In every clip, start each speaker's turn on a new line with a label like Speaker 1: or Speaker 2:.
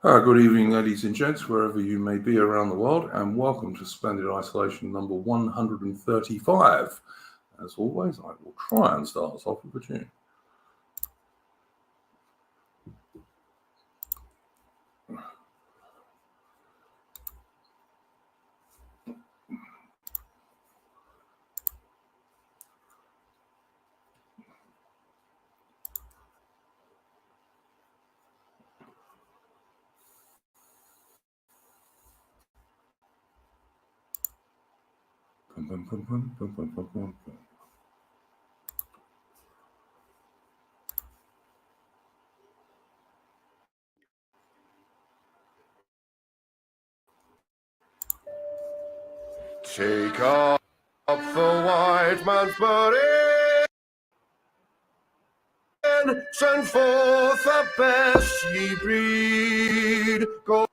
Speaker 1: Good evening, ladies and gents, wherever you may be around the world, and welcome to Splendid Isolation number 135. As always, I will try and start us off with a tune.
Speaker 2: Take up the white man's burden, send forth the best ye breed. Go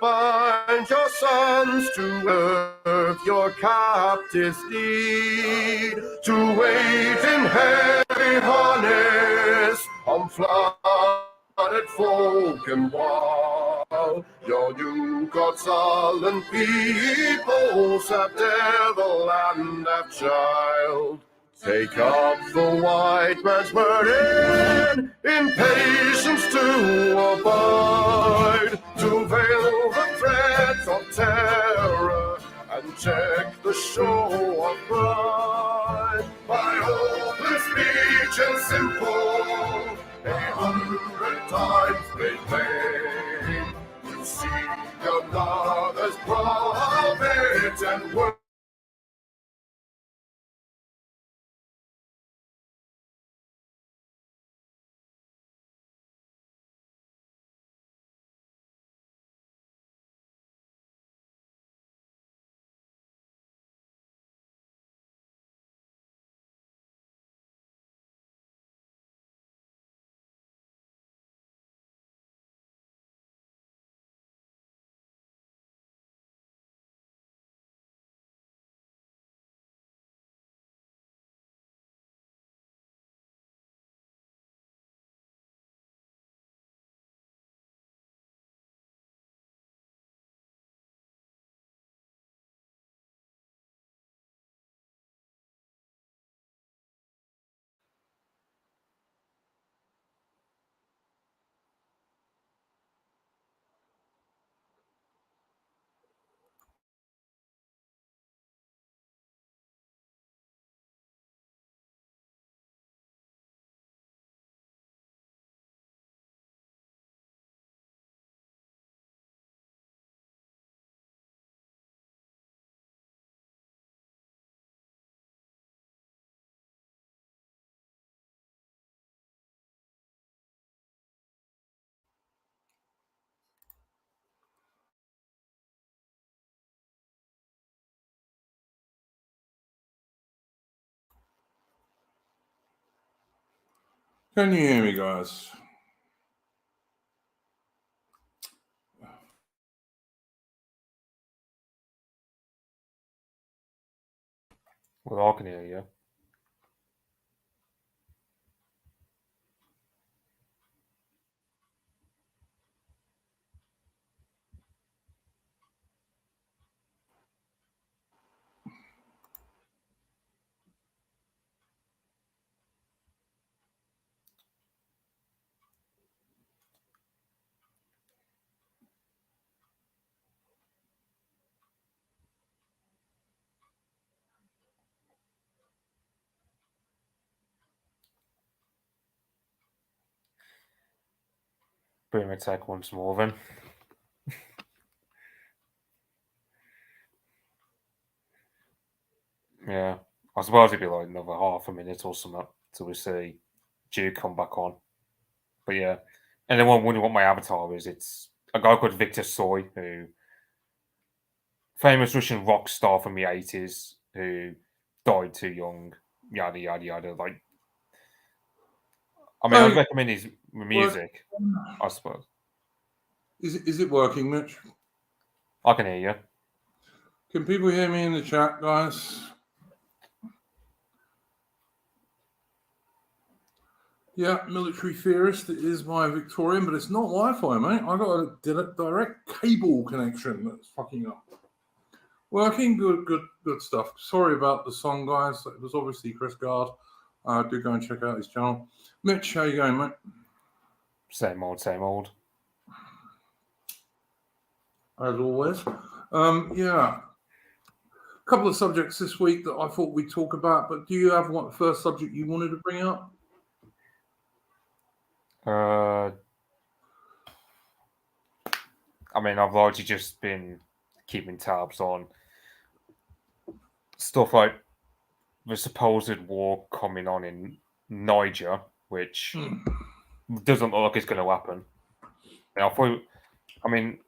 Speaker 2: bind your sons to earth, your captives need, to wait in heavy harness on flooded folk and wild. Your new God sullen peoples have devil and have child. Take up the white man's burden, in patience to abide, to veil the threats of terror and check the show of pride. By open speech and simple, 100 times made plain, to see another's prophet and word.
Speaker 1: Can you hear me, guys?
Speaker 3: Well, I can hear you. Bring me take once more then. Yeah. I suppose it'd be like another half a minute or something till we see Duke come back on. But yeah. And then wondering what my avatar is. It's a guy called Victor Soy, who famous Russian rock star from the 80s who died too young. Yada yada yada. Like I mean, I'd recommend his music, I suppose.
Speaker 1: Is it working, Mitch?
Speaker 3: I can hear you.
Speaker 1: Can people hear me in the chat, guys? Yeah, military theorist is my Victorian, but it's not Wi-Fi, mate. I got a direct cable connection that's fucking up. Working, good stuff. Sorry about the song, guys. It was obviously Chris Gard. Do go and check out his channel. Mitch, how you going, mate?
Speaker 3: Same old, same old.
Speaker 1: As always. Yeah. A couple of subjects this week that I thought we'd talk about, but do you have one first subject you wanted to bring up?
Speaker 3: I mean, I've largely just been keeping tabs on stuff like the supposed war coming on in Niger, which doesn't look like it's going to happen. I mean,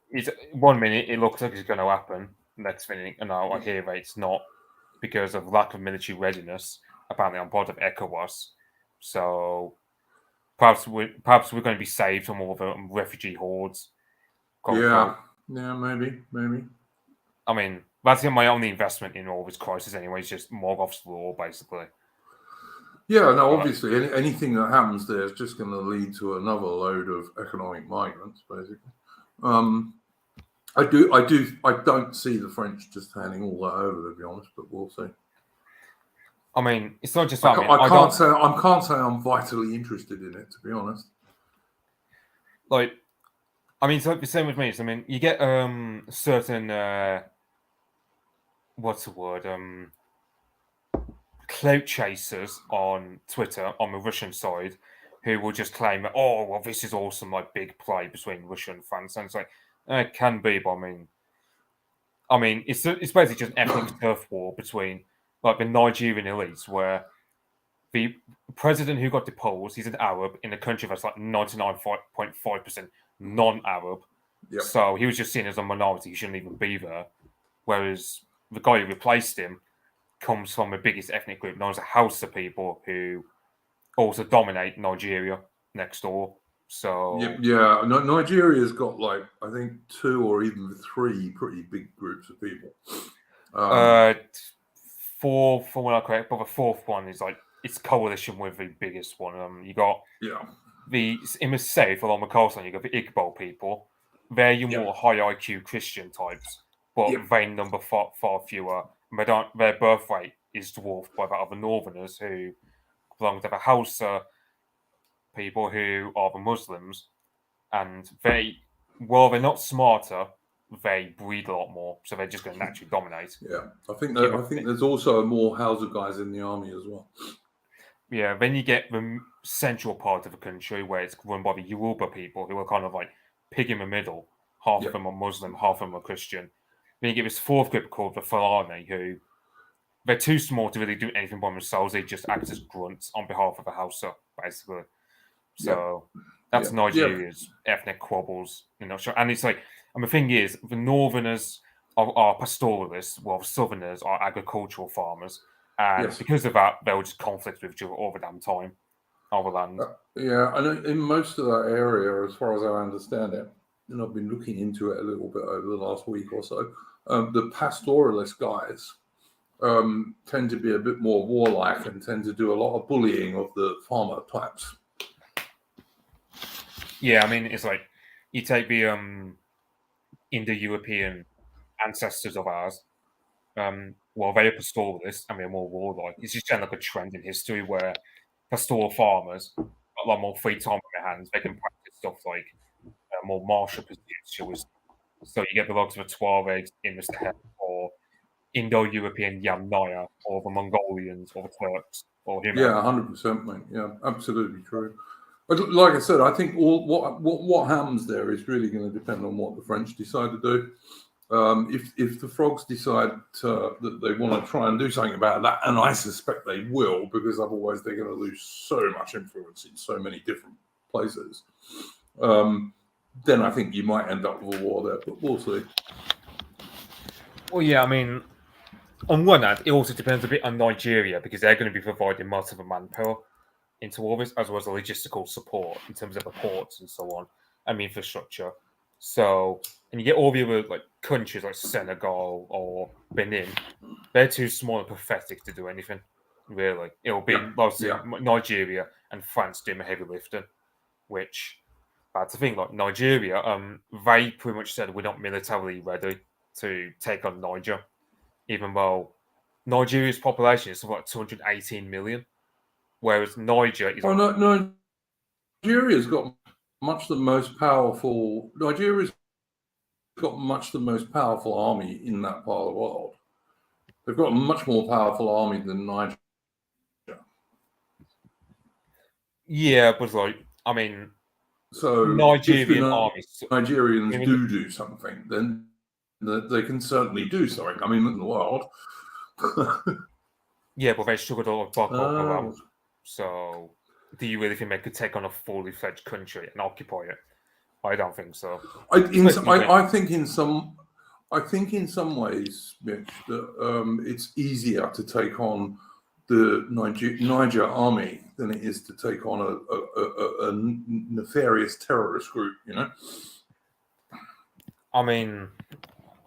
Speaker 3: 1 minute it looks like it's going to happen, next minute, and now I hear that it's not because of lack of military readiness, apparently on part of ECOWAS. So perhaps we're going to be saved from all the refugee hordes.
Speaker 1: Yeah, maybe.
Speaker 3: I mean, that's my only investment in all this crisis anyway. It's just Morgoth's law, basically.
Speaker 1: Yeah, no, obviously, anything that happens there is just going to lead to another load of economic migrants, basically. I don't see the French just handing all that over, to be honest, but we'll see.
Speaker 3: I mean, it's not just
Speaker 1: I
Speaker 3: that.
Speaker 1: can't say I'm vitally interested in it, to be honest.
Speaker 3: Like, I mean, it's like the same with me. I mean, you get certain what's the word? Clout chasers on Twitter on the Russian side who will just claim that, oh, well, this is awesome, like big play between Russia and France. And it's like, it can be, but I mean, it's basically just an ethnic turf war between like the Nigerian elites, where the president who got deposed, he's an Arab in a country that's like 99.5% non-Arab.
Speaker 1: Yep.
Speaker 3: So he was just seen as a minority. He shouldn't even be there. Whereas the guy who replaced him comes from the biggest ethnic group known as the Hausa people, who also dominate Nigeria next door. So
Speaker 1: yeah, Nigeria's got like I think 2 or even 3 pretty big groups of people.
Speaker 3: 4 from what I correct, but the 4th one is like it's coalition with the biggest one. You got in the south along the coastline, you got the Igbo people. They're your more high IQ Christian types, but they number far fewer. Their birth rate is dwarfed by that of the Northerners, who belong to the Hausa people, who are the Muslims, and while they're not smarter, they breed a lot more, so they're just going to naturally dominate.
Speaker 1: Yeah, I think there's also more Hausa guys in the army as well.
Speaker 3: Yeah, then you get the central part of the country where it's run by the Yoruba people, who are kind of like pig in the middle. Half of them are Muslim, half of them are Christian. Then you get this 4th group called the Fulani, who they're too small to really do anything by themselves. They just act as grunts on behalf of the Hausa, basically. So that's Nigeria's ethnic quabbles, you know. And it's like, and the thing is, the Northerners are pastoralists, while the Southerners are agricultural farmers. And because of that, they'll just conflict with each other all the damn time over land.
Speaker 1: And in most of that area, as far as I understand it, and I've been looking into it a little bit over the last week or so, the pastoralist guys tend to be a bit more warlike and tend to do a lot of bullying of the farmer types.
Speaker 3: Yeah, I mean, it's like you take the Indo-European ancestors of ours. Well, they're pastoralists and they're more warlike. It's just like a trend in history where pastoral farmers got a lot more free time on their hands. They can practice stuff like more martial pursuits. So you get the likes of the Tuaregs in the steppe, or Indo-European Yamnaya, or the Mongolians, or the Turks, or whomever.
Speaker 1: Yeah, 100%, mate. Yeah, absolutely true. But like I said, I think what happens there is really going to depend on what the French decide to do. If the frogs decide that they want to try and do something about that, and I suspect they will, because otherwise they're going to lose so much influence in so many different places, then I think you might end up with a war there, but we'll see.
Speaker 3: Well, yeah, I mean, on one hand, it also depends a bit on Nigeria, because they're going to be providing most of the manpower into all this, as well as the logistical support in terms of the ports and so on, and the infrastructure. So, and you get all the other like countries like Senegal or Benin, they're too small and pathetic to do anything. really. It'll be mostly Nigeria and France doing the heavy lifting, which that's the thing. Like Nigeria, they pretty much said we're not militarily ready to take on Niger, even though Nigeria's population is something like 218 million, whereas Niger is.
Speaker 1: Oh no, Nigeria's got much the most powerful. Nigeria's got much the most powerful army in that part of the world. They've got a much more powerful army than Niger.
Speaker 3: Yeah, but like, I mean,
Speaker 1: so
Speaker 3: Nigerian
Speaker 1: if the
Speaker 3: armies.
Speaker 1: Nigerians do something, then they can certainly do something. I mean, in the world.
Speaker 3: Yeah, but they struggled to block up. So, do you really think they could take on a fully fledged country and occupy it? I don't think so.
Speaker 1: I think in some ways, Mitch, that it's easier to take on the Niger army than it is to take on a nefarious terrorist group. You know.
Speaker 3: I mean,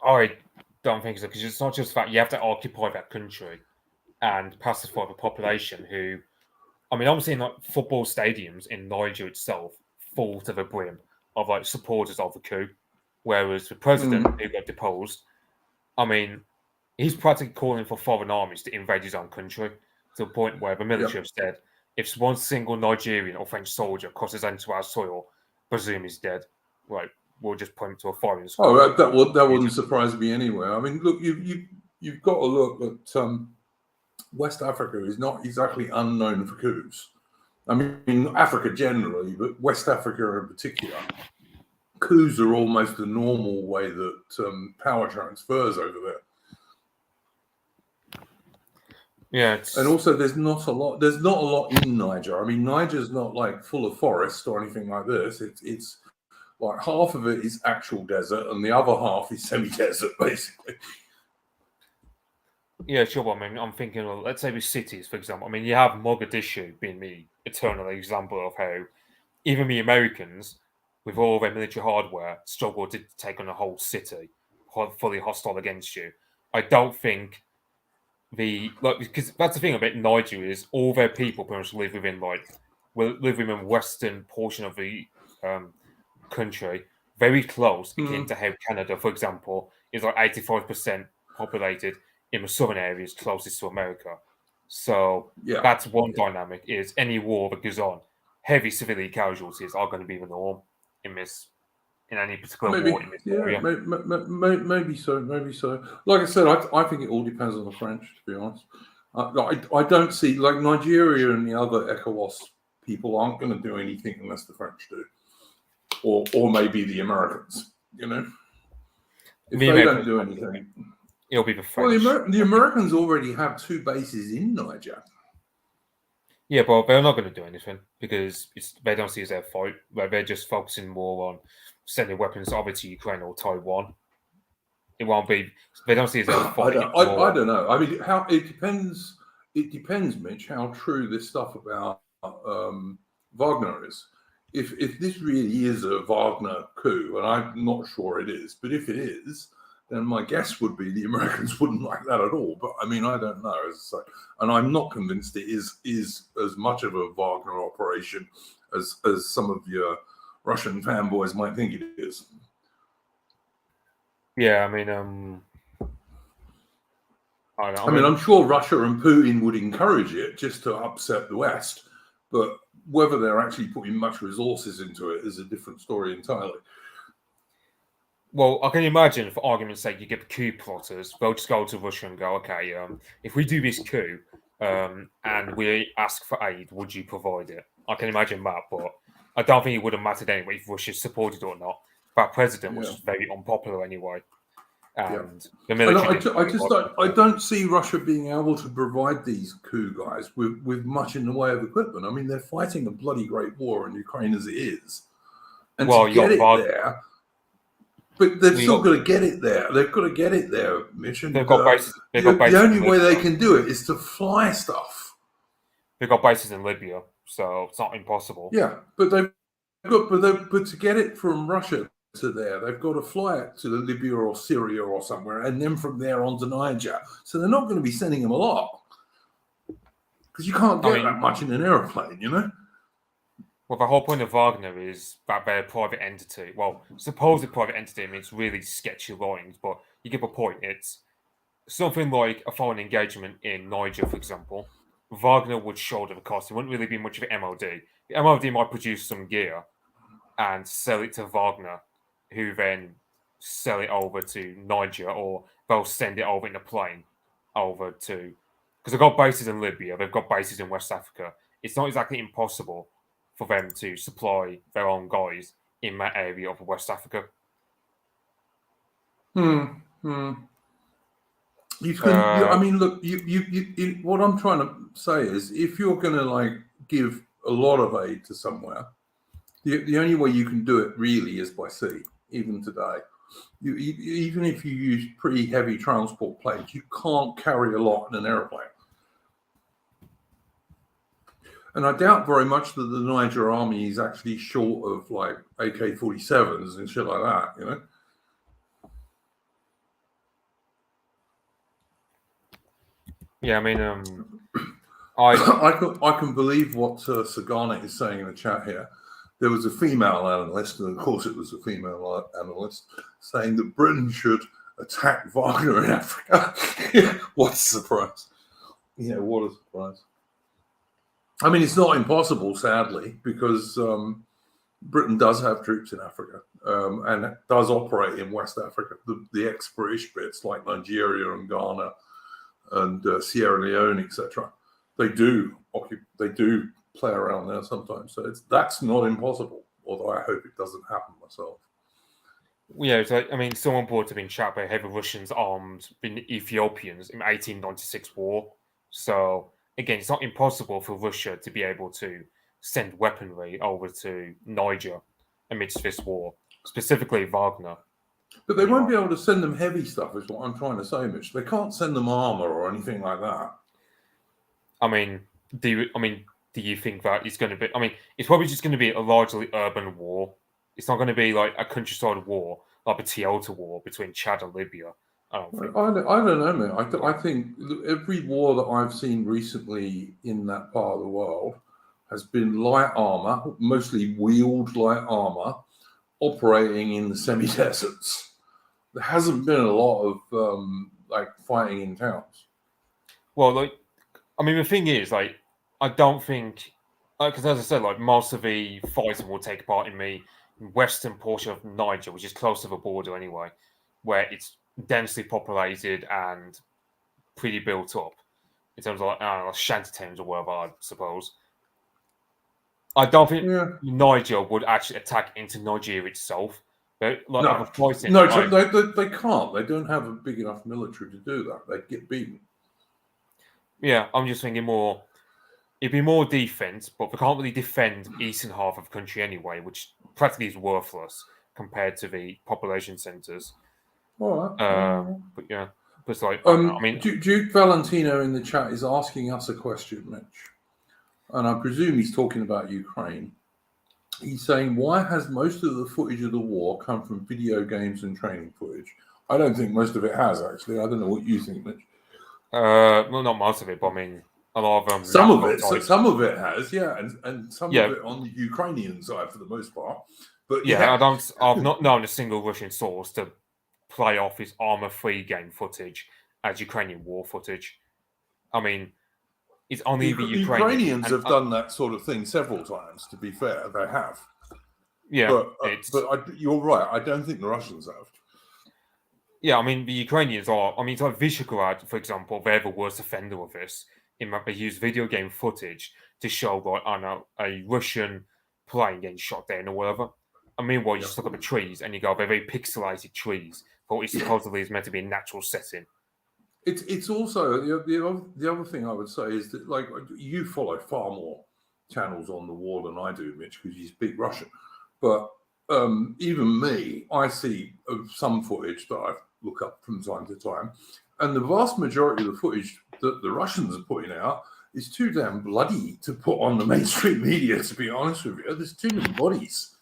Speaker 3: I don't think so, because it's not just that you have to occupy that country and pacify the population who, I mean, I'm seeing like football stadiums in Niger itself full to the brim of like supporters of the coup, whereas the president who got deposed, I mean, he's practically calling for foreign armies to invade his own country, to the point where the military have said, if one single Nigerian or French soldier crosses into our soil, presume he's dead. Right, we'll just point him to a foreign squad.
Speaker 1: Oh, that wouldn't surprise me anyway. I mean, look, you've got to look at West Africa is not exactly unknown for coups. I mean, Africa generally, but West Africa in particular, coups are almost the normal way that power transfers over there.
Speaker 3: Yeah,
Speaker 1: and also there's not a lot in Niger. I mean, Niger's not like full of forest or anything like this. It's like half of it is actual desert and the other half is semi-desert, basically.
Speaker 3: Yeah, sure. I mean, I'm thinking, well, let's say with cities, for example. I mean, you have Mogadishu being the eternal example of how even the Americans, with all their military hardware, struggle to take on a whole city, fully hostile against you. I don't think because that's the thing about Niger is all their people pretty much live within the western portion of the country, very close akin to how Canada, for example, is like 85% populated in the southern areas closest to America. So that's one dynamic, is any war that goes on, heavy civilian casualties are going to be the norm in any particular war in this area.
Speaker 1: Maybe so. Like I said, I think it all depends on the French, to be honest. I don't see, like, Nigeria and the other ECOWAS people aren't going to do anything unless the French do. Or maybe the Americans, you know? If they don't do anything.
Speaker 3: It'll be the French.
Speaker 1: Well, the Americans already have 2 bases in Niger.
Speaker 3: Yeah, but they're not going to do anything because they don't see it as their fight. They're just focusing more on sending weapons either to Ukraine or Taiwan. It won't be. They don't see it as their fight.
Speaker 1: I don't know. I mean, it depends. It depends, Mitch, how true this stuff about Wagner is. If this really is a Wagner coup, and I'm not sure it is, but if it is, then my guess would be the Americans wouldn't like that at all. But I mean, I don't know, as I say, and I'm not convinced it is as much of a Wagner operation as some of your Russian fanboys might think it is.
Speaker 3: Yeah, I mean,
Speaker 1: I'm sure Russia and Putin would encourage it just to upset the West, but whether they're actually putting much resources into it is a different story entirely.
Speaker 3: Well, I can imagine, for argument's sake, you get the coup plotters. They'll just go to Russia and go, okay, if we do this coup and we ask for aid, would you provide it? I can imagine that, but I don't think it would have mattered anyway if Russia supported or not. That president was very unpopular anyway. And the military.
Speaker 1: I don't see Russia being able to provide these coup guys with much in the way of equipment. I mean, they're fighting a bloody great war in Ukraine as it is. And to get it there... But they've still got to get it there. They've got to get it there, Mitch.
Speaker 3: They've got bases.
Speaker 1: The only way they can do it is to fly stuff.
Speaker 3: They've got bases in Libya, so it's not impossible.
Speaker 1: Yeah, but to get it from Russia to there, they've got to fly it to Libya or Syria or somewhere, and then from there on to Niger. So they're not going to be sending them a lot. because you can't get that much in an aeroplane, you know.
Speaker 3: Well, the whole point of Wagner is that they're a private entity. Well, supposed private entity means really sketchy lines, but you get the point. It's something like a foreign engagement in Niger, for example. Wagner would shoulder the cost. It wouldn't really be much of an MOD. The MOD might produce some gear and sell it to Wagner, who then sell it over to Niger, or they'll send it over in a plane over to... Because they've got bases in Libya, they've got bases in West Africa. It's not exactly impossible for them to supply their own guys in that area of West Africa.
Speaker 1: You can. I mean, look. You. What I'm trying to say is, if you're going to like give a lot of aid to somewhere, the only way you can do it really is by sea. Even today, even if you use pretty heavy transport planes, you can't carry a lot in an aeroplane. And I doubt very much that the Niger army is actually short of like AK-47s and shit like that, you know.
Speaker 3: Yeah, I mean,
Speaker 1: I can believe what Sagana is saying in the chat here. There was a female analyst, and of course it was a female analyst, saying that Britain should attack Wagner in Africa. What a surprise. Yeah, what a surprise. I mean, it's not impossible, sadly, because Britain does have troops in Africa and does operate in West Africa. The ex-British bits like Nigeria and Ghana and Sierra Leone, etc. They do play around there sometimes. So that's not impossible, although I hope it doesn't happen myself.
Speaker 3: Yeah, so, I mean, someone brought up in chat by how the Russians armed the Ethiopians in the 1896 war. So, again, it's not impossible for Russia to be able to send weaponry over to Niger amidst this war, specifically Wagner.
Speaker 1: But they won't be able to send them heavy stuff, is what I'm trying to say, Mitch. They can't send them armor or anything like that.
Speaker 3: I mean, do you think that it's going to be... I mean, it's probably just going to be a largely urban war. It's not going to be like a countryside war, like the Toyota war between Chad and Libya. I don't
Speaker 1: know, man. I think every war that I've seen recently in that part of the world has been light armor, mostly wheeled light armor, operating in the semi-deserts. There hasn't been a lot of like fighting in towns.
Speaker 3: Well, like, I mean, the thing is, like, I don't think, because as I said, like, most of the fighting will take part in the western portion of Niger, which is close to the border anyway, where it's densely populated and pretty built up in terms of like, shanty towns or whatever, I suppose. I don't think Niger would actually attack into Nigeria itself. But, like,
Speaker 1: they can't. They don't have a big enough military to do that. They'd get beaten.
Speaker 3: Yeah, I'm just thinking more. It'd be more defense, but they can't really defend the eastern half of the country anyway, which practically is worthless compared to the population centres.
Speaker 1: All right.
Speaker 3: But yeah, it's like
Speaker 1: I mean, Duke Valentino in the chat is asking us a question, Mitch, and I presume he's talking about Ukraine. He's saying, why has most of the footage of the war come from video games and training footage? I don't think most of it has, actually. I don't know what you think, Mitch.
Speaker 3: Well, not most of it, but I mean, a lot of them.
Speaker 1: Some of it has, yeah, and some of it on the Ukrainian side for the most part. But
Speaker 3: yeah, I've not known a single Russian source to play off his armor-free game footage as Ukrainian war footage. I mean, it's only the
Speaker 1: Ukrainians have done that sort of thing several times. To be fair, they have.
Speaker 3: Yeah,
Speaker 1: but you're right. I don't think the Russians have.
Speaker 3: Yeah, I mean, the Ukrainians are... I mean, it's like Visegrad, for example, they're the worst offender of this, in that they use video game footage to show, like, I know, a Russian plane getting shot down or whatever. And meanwhile, you just look at the trees and you go, they're very pixelated trees for what supposedly is meant to be a natural setting.
Speaker 1: It's also... The other thing I would say is that, like, you follow far more channels on the war than I do, Mitch, because you speak Russian. But even me, I see some footage that I look up from time to time, and the vast majority of the footage that the Russians are putting out is too damn bloody to put on the mainstream media, to be honest with you. There's too many bodies.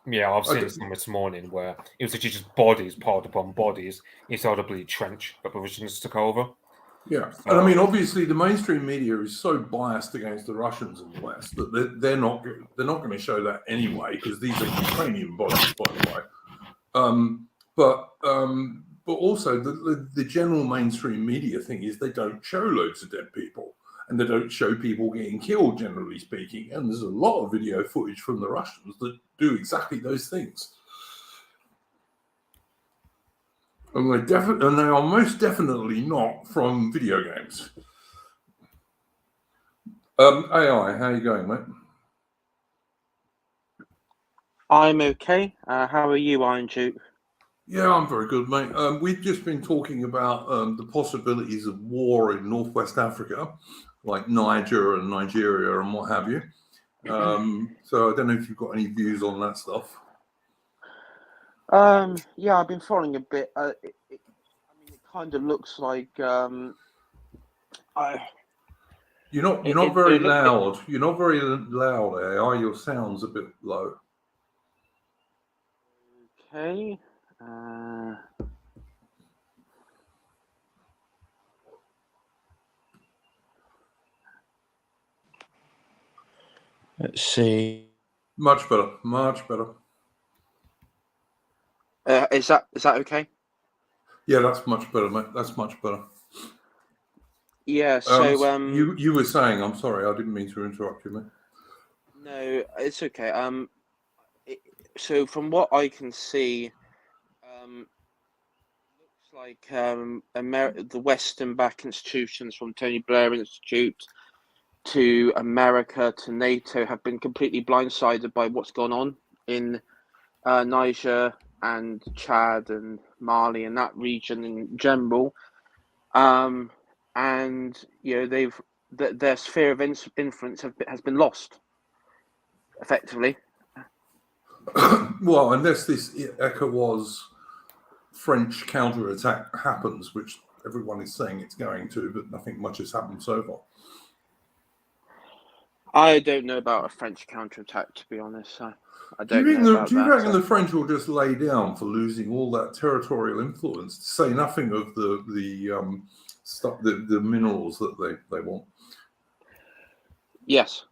Speaker 3: Yeah, I've seen some this morning where it was actually just bodies piled upon bodies inside a bloody trench that the Russians took over.
Speaker 1: Yeah, and I mean, obviously, the mainstream media is so biased against the Russians in the West that they're not going to show that anyway, because these are Ukrainian bodies, by the way. But also the general mainstream media thing is they don't show loads of dead people, and they don't show people getting killed, generally speaking. And there's a lot of video footage from the Russians that do exactly those things. And they are most definitely not from video games. AI, how are you going, mate?
Speaker 4: I'm okay. How are you, Iron Duke?
Speaker 1: Yeah, I'm very good, mate. We've just been talking about the possibilities of war in Northwest Africa, like Niger and Nigeria and what have you. So I don't know if you've got any views on that stuff.
Speaker 4: Yeah, I've been following a bit. I mean, it kind of looks like
Speaker 1: You're not very loud. You're not very loud, AI. Your sound's a bit low.
Speaker 4: Okay. Let's see.
Speaker 1: Much better. Much better.
Speaker 4: Is that okay?
Speaker 1: Yeah, that's much better, mate. That's much better.
Speaker 4: Yeah. So
Speaker 1: you were saying, I'm sorry, I didn't mean to interrupt you, mate.
Speaker 4: No, it's okay. So from what I can see, looks like the Western-backed institutions, from Tony Blair Institute to America to NATO, have been completely blindsided by what's gone on in Niger and Chad and Mali and that region in general. And their sphere of influence has been lost, effectively.
Speaker 1: Well, unless this ECOWAS French counterattack happens, which everyone is saying it's going to, but nothing much has happened so far.
Speaker 4: I don't know about a French counterattack, to be honest. I
Speaker 1: Do
Speaker 4: don't
Speaker 1: you
Speaker 4: know about
Speaker 1: reckon
Speaker 4: that.
Speaker 1: the French will just lay down for losing all that territorial influence, to say nothing of the stuff, the minerals that they want?
Speaker 4: Yes.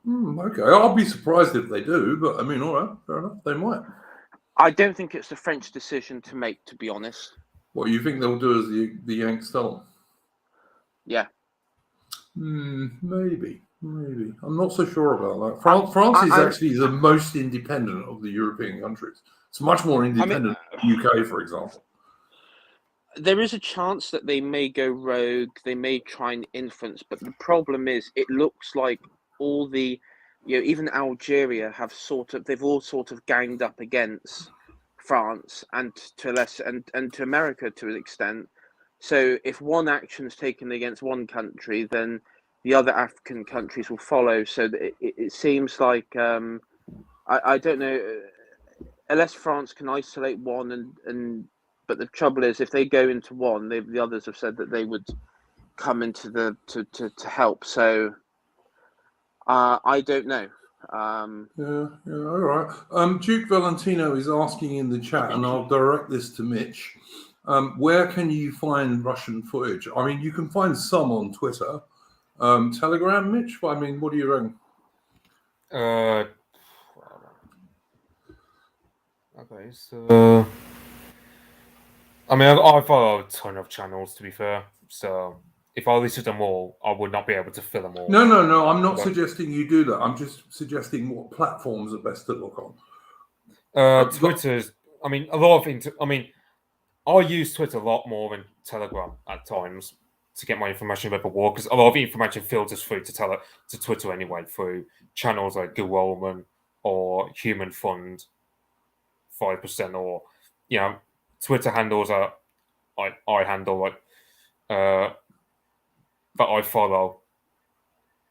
Speaker 1: Okay, I'll be surprised if they do, but I mean, all right, fair enough, they might.
Speaker 4: I don't think it's the French decision to make, to be honest.
Speaker 1: What you think they'll do as the Yanks tell them?
Speaker 4: Yeah.
Speaker 1: Maybe. I'm not so sure about that. France is actually the most independent of the European countries. It's much more independent than the UK, for example.
Speaker 4: There is a chance that they may go rogue. They may try and influence, but the problem is, it looks like all the, even Algeria they've all sort of ganged up against France and to America to an extent. So if one action is taken against one country, then the other African countries will follow. So it seems like I don't know, unless France can isolate one but the trouble is, if they go into one, the others have said that they would come into to help. So I don't know.
Speaker 1: Yeah, all right. Duke Valentino is asking in the chat, and I'll direct this to Mitch. Where can you find Russian footage? I mean, you can find some on Twitter. Telegram, Mitch? I mean, what do you reckon?
Speaker 3: Okay, so I mean, I follow a ton of channels, to be fair. So if I listed them all, I would not be able to fill them all.
Speaker 1: No. I'm not suggesting you do that. I'm just suggesting what platforms are best to look on.
Speaker 3: Twitter's. I mean, a lot of I use Twitter a lot more than Telegram at times to get my information about the war, because a lot of the information filters through to Twitter anyway, through channels like Gowolman or Human Fund 5%, or Twitter handles are I handle that I follow.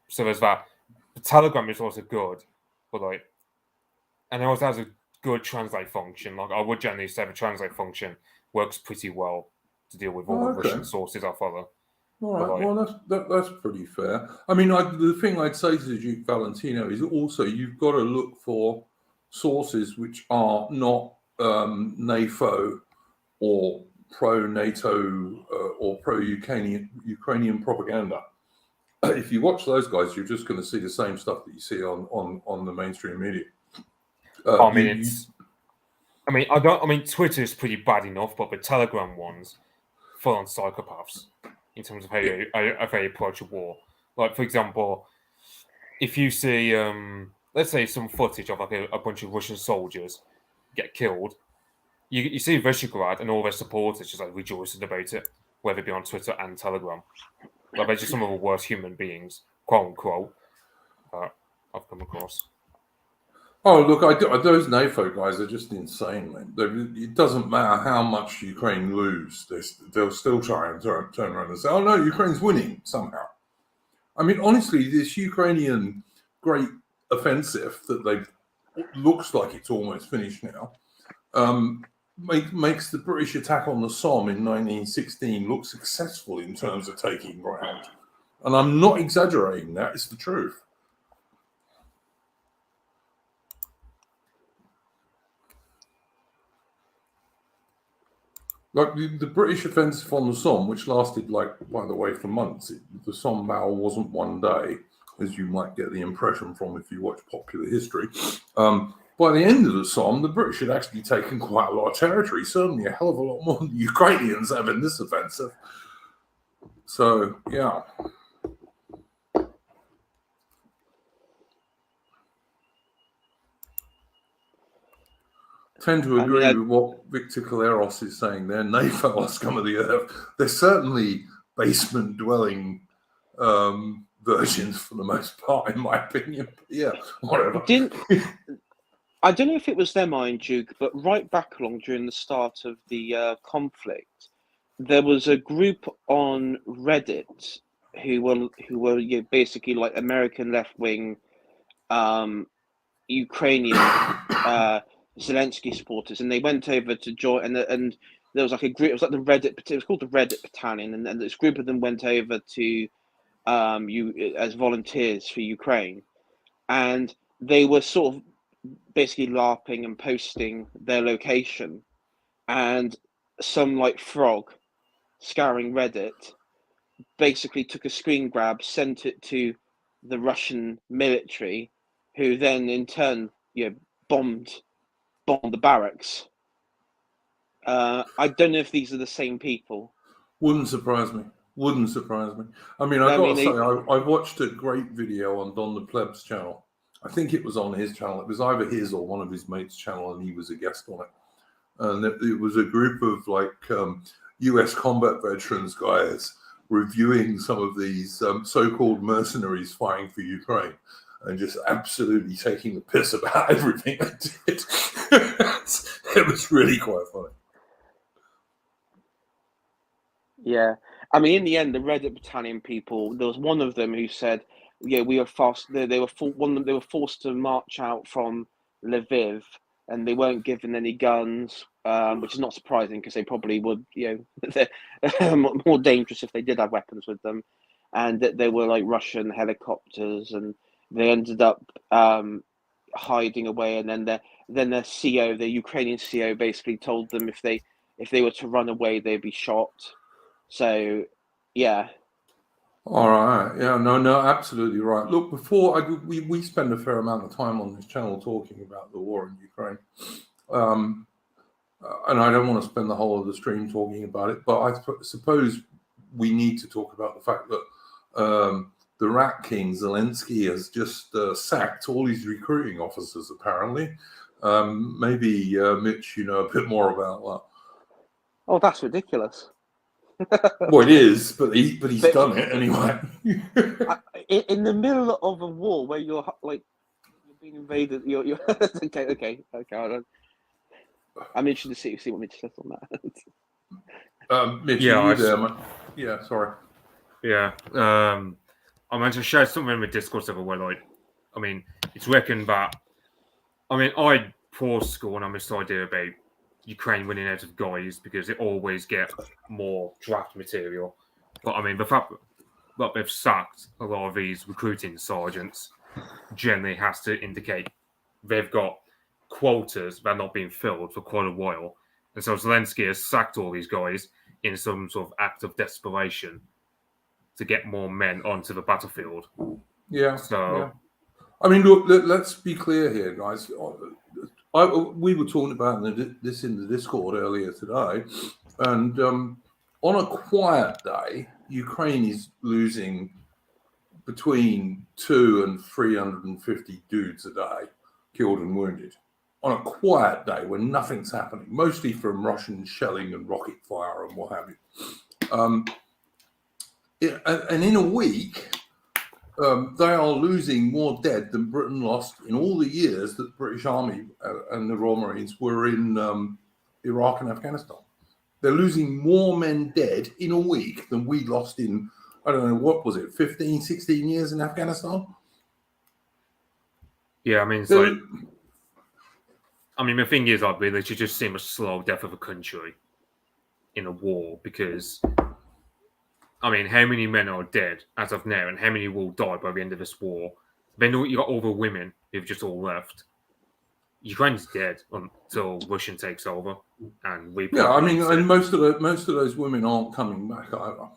Speaker 3: So there's that. The Telegram is also good, but and it also has a good translate function. Like, I would generally say the translate function works pretty well to deal with all the Russian sources I follow.
Speaker 1: All right, well, that's pretty fair. I mean, the thing I'd say to Duke Valentino is also you've got to look for sources which are not NAFO or pro-NATO or pro-Ukrainian propaganda. If you watch those guys, you're just going to see the same stuff that you see on the mainstream media.
Speaker 3: Twitter is pretty bad enough, but the Telegram ones, full on psychopaths in terms of how they approach a war. Like, for example, if you see, let's say, some footage of like a bunch of Russian soldiers get killed, you see Visegrad and all their supporters just like rejoicing about it, whether it be on Twitter and Telegram. Like, they're just some of the worst human beings, quote unquote, I've come across.
Speaker 1: Oh, look, those NATO guys are just insane, man. It doesn't matter how much Ukraine lose, they'll still try and turn around and say, oh, no, Ukraine's winning somehow. I mean, honestly, this Ukrainian great offensive that looks like it's almost finished now, makes the British attack on the Somme in 1916 look successful in terms of taking ground. And I'm not exaggerating that, it's the truth. Like the British offensive on the Somme, which lasted, like, by the way, for months. The Somme battle wasn't one day, as you might get the impression from if you watch popular history. By the end of the Somme, the British had actually taken quite a lot of territory, certainly a hell of a lot more than the Ukrainians have in this offensive. So, yeah. Tend to agree with what Victor Kaleros is saying there. NATO are scum of the earth. They're certainly basement-dwelling versions for the most part, in my opinion. But yeah, whatever.
Speaker 4: I don't know if it was them, Iron Duke, but right back along during the start of the conflict, there was a group on Reddit who were basically like American left-wing Ukrainian Zelensky supporters, and they went over to join, and there was like a group. It was like the Reddit. It was called the Reddit Battalion, and this group of them went over to as volunteers for Ukraine, and they were sort of basically LARPing and posting their location, and some like frog scouring Reddit basically took a screen grab, sent it to the Russian military, who then in turn bombed the barracks. I don't know if these are the same people.
Speaker 1: Wouldn't surprise me. I mean, I watched a great video on Don the Pleb's channel. I think it was on his channel. It was either his or one of his mates' channel, and he was a guest on it. And it was a group of like US combat veterans guys reviewing some of these so-called mercenaries fighting for Ukraine, and just absolutely taking the piss about everything they did. It was really quite funny.
Speaker 4: Yeah, I mean, in the end, the Reddit Battalion people, there was one of them who said, "Yeah, we were forced. They were forced to march out from Lviv, and they weren't given any guns, which is not surprising because they probably would. They're more dangerous if they did have weapons with them, and that they were like Russian helicopters, and they ended up hiding away. And then their CO, the Ukrainian CO, basically told them if they were to run away, they'd be shot. So, yeah."
Speaker 1: All right. Yeah, no, absolutely right. Look, we spend a fair amount of time on this channel talking about the war in Ukraine. And I don't want to spend the whole of the stream talking about it, but I suppose we need to talk about the fact that the Rat King, Zelensky, has just sacked all his recruiting officers, apparently. Maybe, Mitch, you know a bit more about that.
Speaker 4: Oh, that's ridiculous.
Speaker 1: Well, it is, but he's done it anyway.
Speaker 4: In the middle of a war where you're being invaded, you're okay. I'm interested to see what Mitch says on
Speaker 1: that. Mitch, are you there? Yeah, sorry.
Speaker 3: Yeah, I meant to share something in the Discord server where, it's reckoned that, I paused school and I missed the idea about Ukraine winning out of guys because they always get more draft material. But the fact that they've sacked a lot of these recruiting sergeants generally has to indicate they've got quotas that are not being filled for quite a while, And so Zelensky has sacked all these guys in some sort of act of desperation to get more men onto the battlefield.
Speaker 1: Yeah.
Speaker 3: So,
Speaker 1: yeah. I mean, look, let's be clear here, guys. We were talking about this in the Discord earlier today, and on a quiet day, Ukraine is losing between 200 and 350 dudes a day, killed and wounded. On a quiet day when nothing's happening, mostly from Russian shelling and rocket fire and what have you. And in a week, they are losing more dead than Britain lost in all the years that the British Army and the Royal Marines were in Iraq and Afghanistan. They're losing more men dead in a week than we lost in, I don't know, what was it, 15, 16 years in Afghanistan?
Speaker 3: Yeah, I mean, it's like, I mean, the thing is, like, really, it should just seem a slow death of a country in a war because, I mean, how many men are dead as of now and how many will die by the end of this war? Then you got all the women who've just all left. Ukraine's dead until Russia takes over, and we.
Speaker 1: Yeah, I mean, and most of those women aren't coming back either.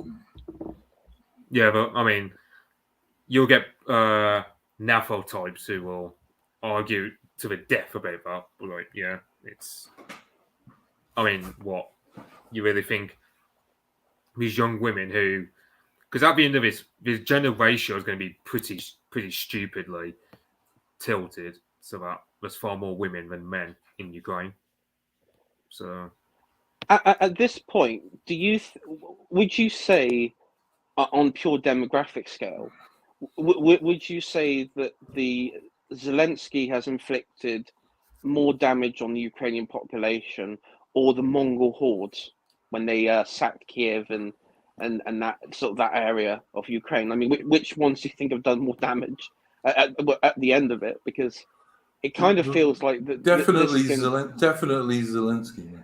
Speaker 3: Yeah, but I mean, you'll get NAFO types who will argue to the death about that. But like, yeah, it's. I mean, what you really think these young women who, because at the end of this gender ratio is going to be pretty stupidly tilted, so that there's far more women than men in Ukraine. So,
Speaker 4: at this point, would you say, on pure demographic scale, would you say that the Zelensky has inflicted more damage on the Ukrainian population, or the Mongol hordes when they sacked Kiev and that sort of that area of Ukraine? I mean, which ones do you think have done more damage at the end of it? Because it kind of feels like
Speaker 1: definitely Zelensky.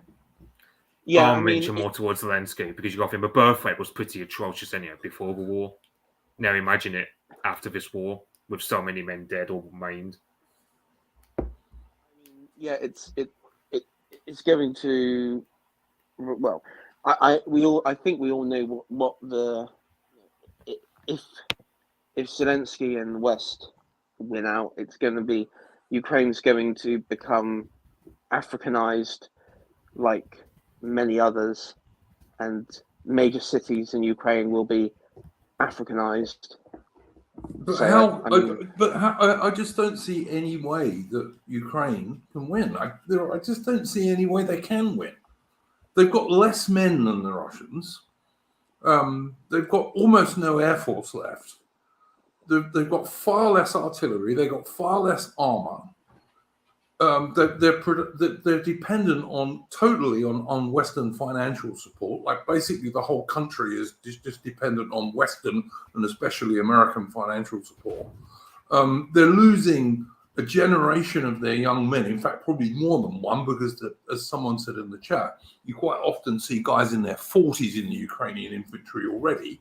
Speaker 3: yeah, I mention more towards Zelensky because you got him. The birth rate was pretty atrocious anyway before the war. Now imagine it after this war with so many men dead or maimed.
Speaker 4: Yeah, it's going to. Well, I think we all know what the if Zelensky and the West win out, it's going to be Ukraine's going to become Africanized like many others, and major cities in Ukraine will be Africanized.
Speaker 1: But
Speaker 4: So,
Speaker 1: I just don't see any way that Ukraine can win. I just don't see any way they can win. They've got less men than the Russians. They've got almost no air force left. They've got far less artillery. They've got far less armor. They're dependent totally on Western financial support. Like basically the whole country is just dependent on Western and especially American financial support. They're losing a generation of their young men. In fact, probably more than one, because as someone said in the chat, you quite often see guys in their 40s in the Ukrainian infantry already,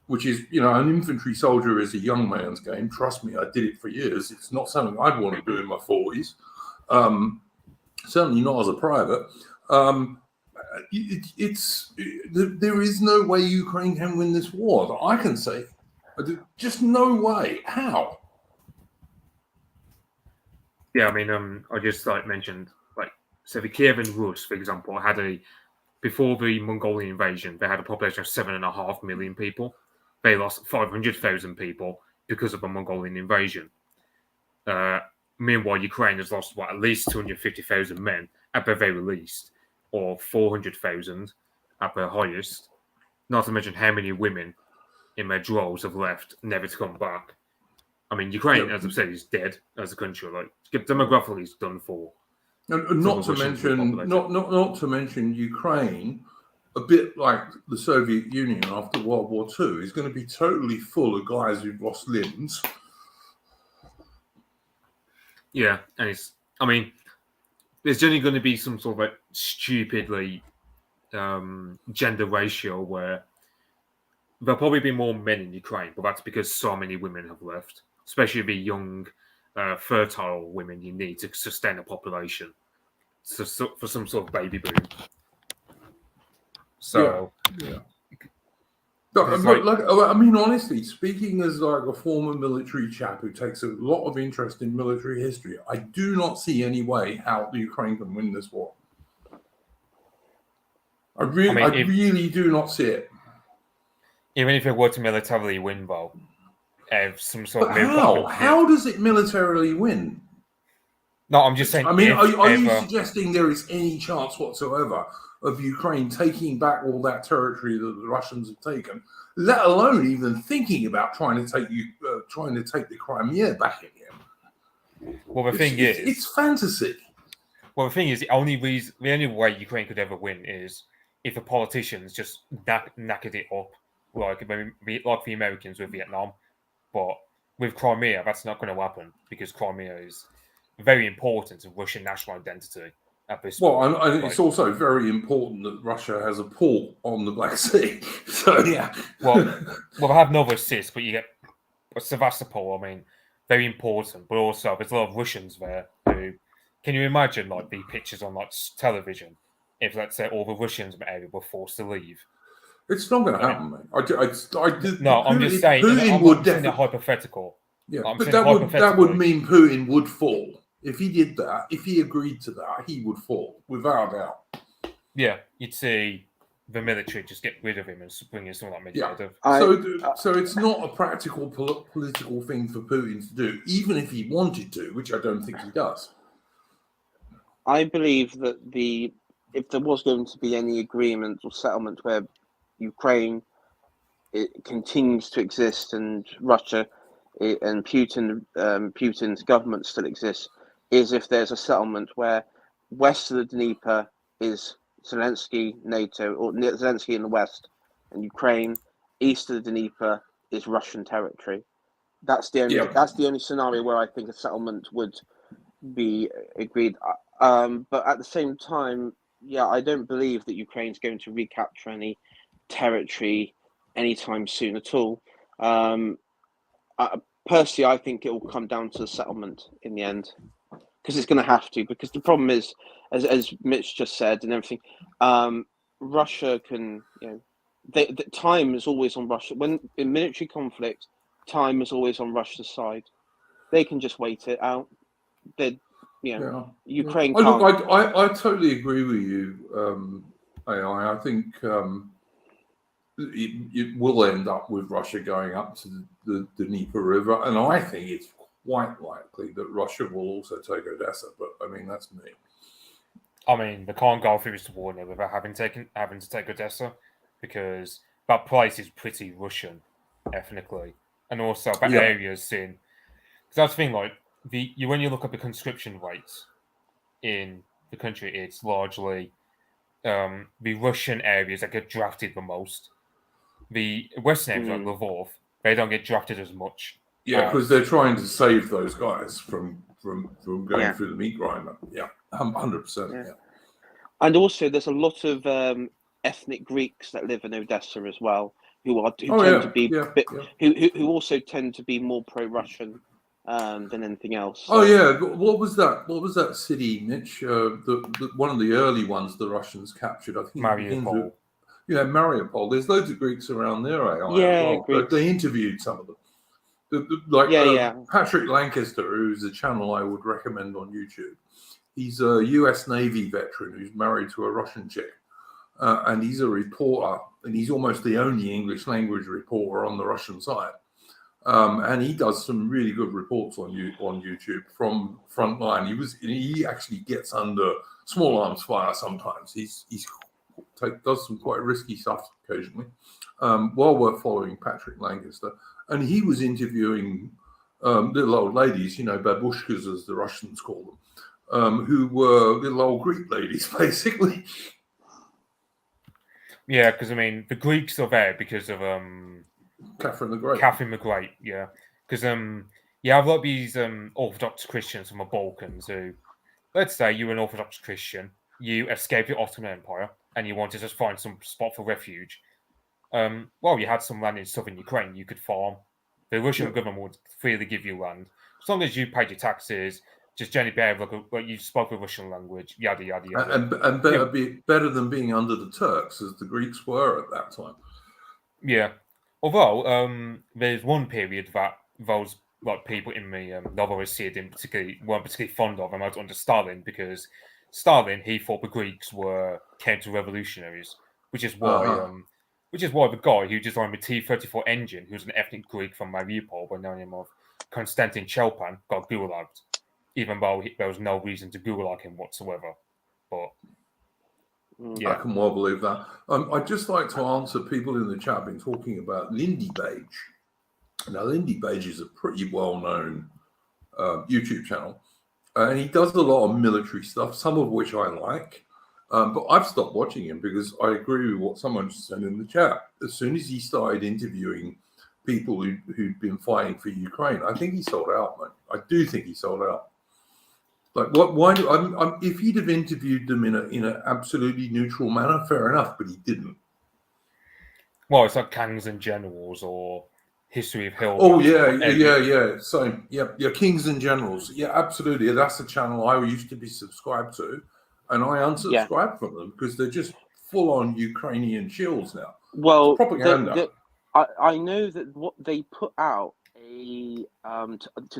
Speaker 1: which is, an infantry soldier is a young man's game. Trust me, I did it for years. It's not something I'd want to do in my 40s. Certainly not as a private. There is no way Ukraine can win this war that I can say. Just no way. How?
Speaker 3: Yeah, I mean, I just mentioned so the Kievan Rus, for example, before the Mongolian invasion, they had a population of 7.5 million people. They lost 500,000 people because of the Mongolian invasion. Meanwhile, Ukraine has lost at least 250,000 men at the very least, or 400,000 at their highest. Not to mention how many women in their droves have left, never to come back. I mean, Ukraine, as I've said, is dead as a country. Demographically, it's done for.
Speaker 1: Not to mention Ukraine, a bit like the Soviet Union after World War II, is going to be totally full of guys who've lost limbs.
Speaker 3: Yeah, and there's generally going to be some sort of stupidly gender ratio where there'll probably be more men in Ukraine, but that's because so many women have left, especially the young, fertile women you need to sustain a population. for some sort of baby boom. So
Speaker 1: yeah.
Speaker 3: It's
Speaker 1: I mean, honestly, speaking as like a former military chap who takes a lot of interest in military history, I do not see any way how the Ukraine can win this war. I really do not see it.
Speaker 3: Even if it were to militarily win, though, some sort
Speaker 1: But
Speaker 3: of
Speaker 1: how does it militarily win?
Speaker 3: No, I'm just saying.
Speaker 1: I mean, are you suggesting there is any chance whatsoever of Ukraine taking back all that territory that the Russians have taken, let alone even thinking about trying to take the Crimea back again?
Speaker 3: Well, the thing is,
Speaker 1: it's fantasy.
Speaker 3: Well, the thing is, the only way Ukraine could ever win is if the politicians just knackered it up, like the Americans with Vietnam. But with Crimea, that's not going to happen because Crimea is very important to Russian national identity at this point.
Speaker 1: Well, and it's also very important that Russia has a port on the Black Sea. So yeah.
Speaker 3: Well, they have Novosibirsk, but you get Sevastopol. I mean, very important, but also there's a lot of Russians there who. Can you imagine like the pictures on like television if, let's say, all the Russians in the area were forced to leave?
Speaker 1: It's not going to happen, mate.
Speaker 3: I'm just saying.
Speaker 1: Putin would definitely
Speaker 3: hypothetical.
Speaker 1: Yeah, but that would mean Putin would fall if he did that. If he agreed to that, he would fall without doubt.
Speaker 3: Yeah, you'd see the military just get rid of him and bring in someone like Medvedev.
Speaker 1: So it's not a practical political thing for Putin to do, even if he wanted to, which I don't think he does.
Speaker 4: I believe that if there was going to be any agreement or settlement where Ukraine continues to exist and Russia and Putin's government still exists, is if there's a settlement where west of the Dnieper is Zelensky, NATO, or Zelensky in the west, and Ukraine, east of the Dnieper is Russian territory. That's the only scenario where I think a settlement would be agreed. But at the same time, I don't believe that Ukraine's going to recapture any territory anytime soon at all. Personally, I think it will come down to the settlement in the end, because it's going to have to. Because the problem is, as Mitch just said and everything, Russia can, the time is always on Russia. When in military conflict, time is always on Russia's side. They can just wait it out. Ukraine can't.
Speaker 1: Look, I totally agree with you, AI. I think it will end up with Russia going up to the Dnieper River, and I think it's quite likely that Russia will also take Odessa. But I mean, that's me.
Speaker 3: I mean, they can't go through this war now without having to take Odessa, because that place is pretty Russian ethnically, and also that area's in. Because that's the thing, like when you look at the conscription rates in the country, it's largely the Russian areas that get drafted the most. The western areas like Lvov, they don't get drafted as much.
Speaker 1: Yeah, because they're trying to save those guys from going through the meat grinder. Yeah, 100%. Yeah.
Speaker 4: And also, there's a lot of ethnic Greeks that live in Odessa as well, who also tend to be more pro-Russian than anything else. So.
Speaker 1: Oh yeah, what was that city, Mitch? One of the early ones the Russians captured. I think
Speaker 3: Mariupol.
Speaker 1: Mariupol. There's loads of Greeks around there. They interviewed some of them. Patrick Lancaster, who's a channel I would recommend on YouTube. He's a U.S. Navy veteran who's married to a Russian chick, and he's a reporter, and he's almost the only English language reporter on the Russian side. And he does some really good reports on YouTube from frontline. He actually gets under small arms fire sometimes. He does some quite risky stuff occasionally. Well worth following Patrick Lancaster. And he was interviewing little old ladies, babushkas as the Russians call them, who were little old Greek ladies, basically.
Speaker 3: Yeah, because I mean, the Greeks are there because of
Speaker 1: Catherine the Great.
Speaker 3: Catherine the Great, yeah. Because you have a lot of these Orthodox Christians from the Balkans who, let's say you're an Orthodox Christian, you escaped the Ottoman Empire, and you wanted to just find some spot for refuge. You had some land in southern Ukraine you could farm. The Russian government would freely give you land. As long as you paid your taxes, just generally behave like you spoke a Russian language, yada yada yada.
Speaker 1: And better than being under the Turks, as the Greeks were at that time.
Speaker 3: Yeah. Although there's one period that those like people in the novel weren't particularly fond of, and I was under Stalin, because Stalin, he thought the Greeks were counter-revolutionaries, which is why the guy who designed the T-34 engine, who's an ethnic Greek from Mariupol by the name of Konstantin Chelpan, got gulagged, even though there was no reason to gulag him whatsoever. But yeah,
Speaker 1: I can well believe that. I'd just like to answer people in the chat been talking about Lindy Page. Now, Lindy Page is a pretty well-known YouTube channel, and he does a lot of military stuff, some of which I like. But I've stopped watching him because I agree with what someone said in the chat. As soon as he started interviewing people who'd been fighting for Ukraine, I think he sold out, man. I do think he sold out. Like, why? If he'd have interviewed them in an absolutely neutral manner, fair enough, but he didn't.
Speaker 3: Well, it's like Kings and Generals or History of Hill.
Speaker 1: Oh yeah. So yeah, Kings and Generals. Yeah, absolutely. That's the channel I used to be subscribed to, and I unsubscribed from them because they're just full on Ukrainian shills now.
Speaker 4: Well,
Speaker 1: it's propaganda.
Speaker 4: I know that what they put out to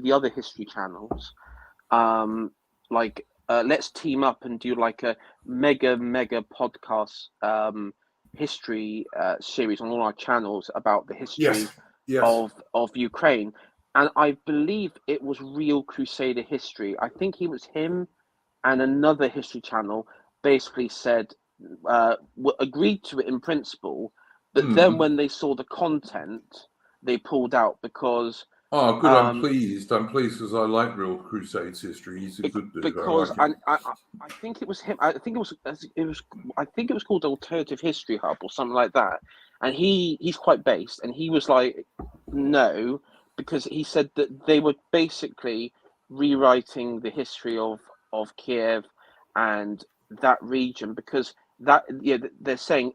Speaker 4: the other history channels, let's team up and do like a mega podcast history series on all our channels about the history of Ukraine. And I believe it was Real Crusader History. I think it was him and another history channel basically said, agreed to it in principle, but then when they saw the content, they pulled out because...
Speaker 3: Oh,
Speaker 1: good. I'm pleased because I like Real Crusades history. He's a good dude.
Speaker 4: Because I think it was him. I think it was called Alternative History Hub or something like that. And he's quite based, and he was like, no, because he said that they were basically rewriting the history of Kiev and that region, because they're saying,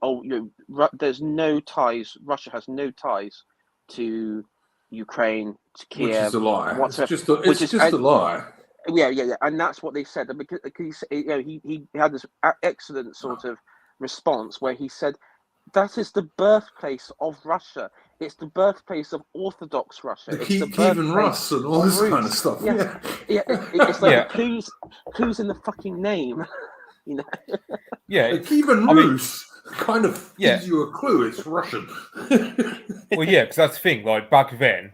Speaker 4: there's no ties. Russia has no ties to Ukraine, to Kiev,
Speaker 1: which is a lie.
Speaker 4: Whatsoever.
Speaker 1: It's just a lie.
Speaker 4: Yeah, and that's what they said. And because he had this excellent sort of response where he said, "That is the birthplace of Russia. It's the birthplace of Orthodox Russia. It's the
Speaker 1: Kievan Rus and all this kind of stuff."
Speaker 4: Yeah. It's like the clues in the fucking name, you know.
Speaker 1: Yeah, Kievan Rus kind of gives you a clue. It's Russian.
Speaker 3: Well, yeah, because that's the thing. Like back then,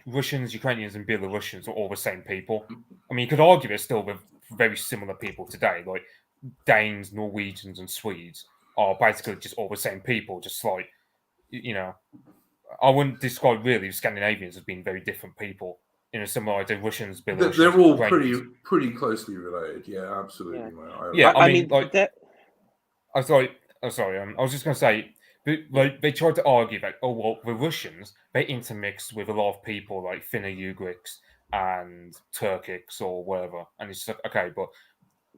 Speaker 3: Russians, Ukrainians, and Belarusians were all the same people. I mean, you could argue they're still very similar people today. Like Danes, Norwegians, and Swedes are basically just all the same people. Just like, I wouldn't describe really the Scandinavians as being very different people. In a similar way to Russians, Belarusians.
Speaker 1: They're all pretty closely related. Yeah, absolutely.
Speaker 3: Yeah, I mean like, I'm sorry. I was just going to say, they tried to argue that, the Russians, they intermix with a lot of people like Finno-Ugrics and Turkics or whatever. And it's like, okay, but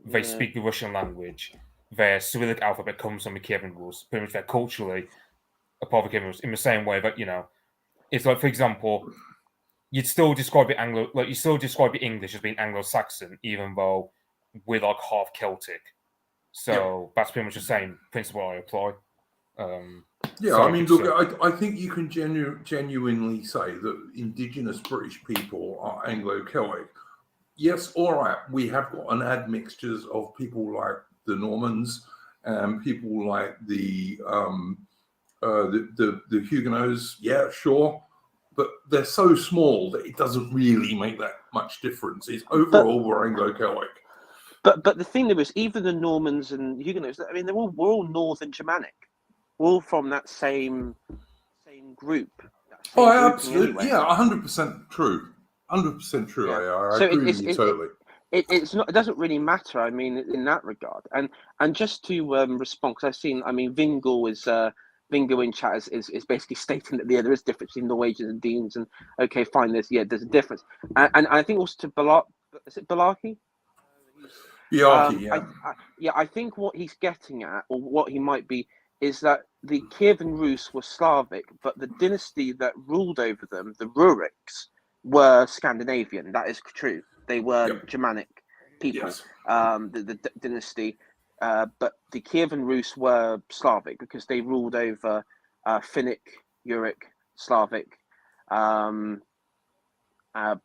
Speaker 3: they speak the Russian language. Their Cyrillic alphabet comes from the Kievan Rus. Pretty much they're culturally a part of the Kievan Rus in the same way that, it's like, for example, you'd still describe the English as being Anglo-Saxon, even though we're like half Celtic. So that's pretty much the same principle I apply.
Speaker 1: Look, I think you can genuinely say that indigenous British people are Anglo-Celtic. Yes, all right, we have got an admixtures of people like the Normans and people like the Huguenots. Yeah, sure, but they're so small that it doesn't really make that much difference. It's overall we're Anglo-Celtic.
Speaker 4: But the thing there is, even the Normans and Huguenots, I mean, we're all Northern Germanic. We're all from that same group.
Speaker 1: Absolutely.
Speaker 4: Anyway.
Speaker 1: Yeah, 100% true. 100% true. Yeah. I agree with you totally.
Speaker 4: It's not. It doesn't really matter. I mean, in that regard, and just to respond, because I've seen. I mean, Vingo in chat is basically stating that there is a difference between Norwegians and Danes, and okay, fine. There's a difference, and I think also to is it Balarki? I think what he's getting at, or what he might be, is that the Kievan Rus were Slavic, but the dynasty that ruled over them, the Ruriks, were Scandinavian. That is true. They were
Speaker 1: Yep.
Speaker 4: Germanic people,
Speaker 1: Yes.
Speaker 4: the dynasty. But the Kievan Rus were Slavic because they ruled over Finnic, Uric, Slavic,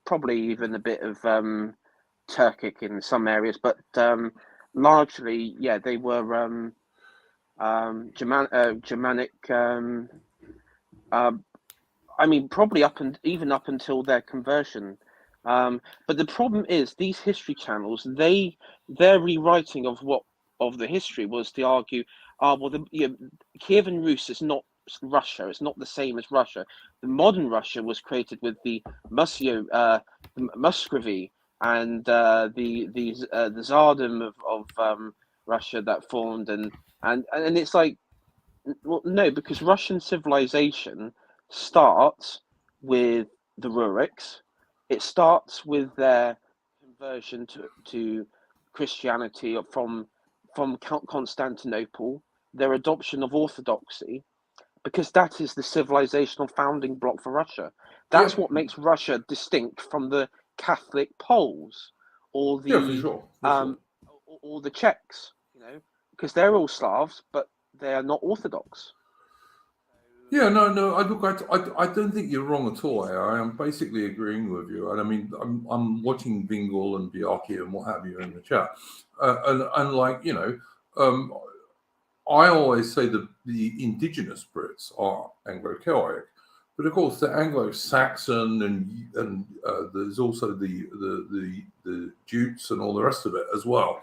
Speaker 4: probably even a bit of Turkic in some areas, but largely, yeah, they were Germanic. I mean, probably even up until their conversion. But the problem is these history channels, their rewriting of the history was to argue, well, Kievan Rus is not Russia. It's not the same as Russia. The modern Russia was created with the Muscovy and the Tsardom of Russia that formed, and it's like, well, no, because Russian civilization starts with the Ruriks. It starts with their conversion to Christianity from Constantinople, their adoption of Orthodoxy, because that is the civilizational founding block for Russia. That's what makes Russia distinct from the Catholic Poles or the
Speaker 1: For sure.
Speaker 4: or the Czechs, because they're all Slavs, but they are not Orthodox.
Speaker 1: Yeah, no. I don't think you're wrong at all. I am basically agreeing with you, and I mean, I'm watching Bingle and Biaki and what have you in the chat, and like I always say that the indigenous Brits are Anglo-Celtic, but of course the Anglo-Saxon and there's also the Jutes and all the rest of it as well.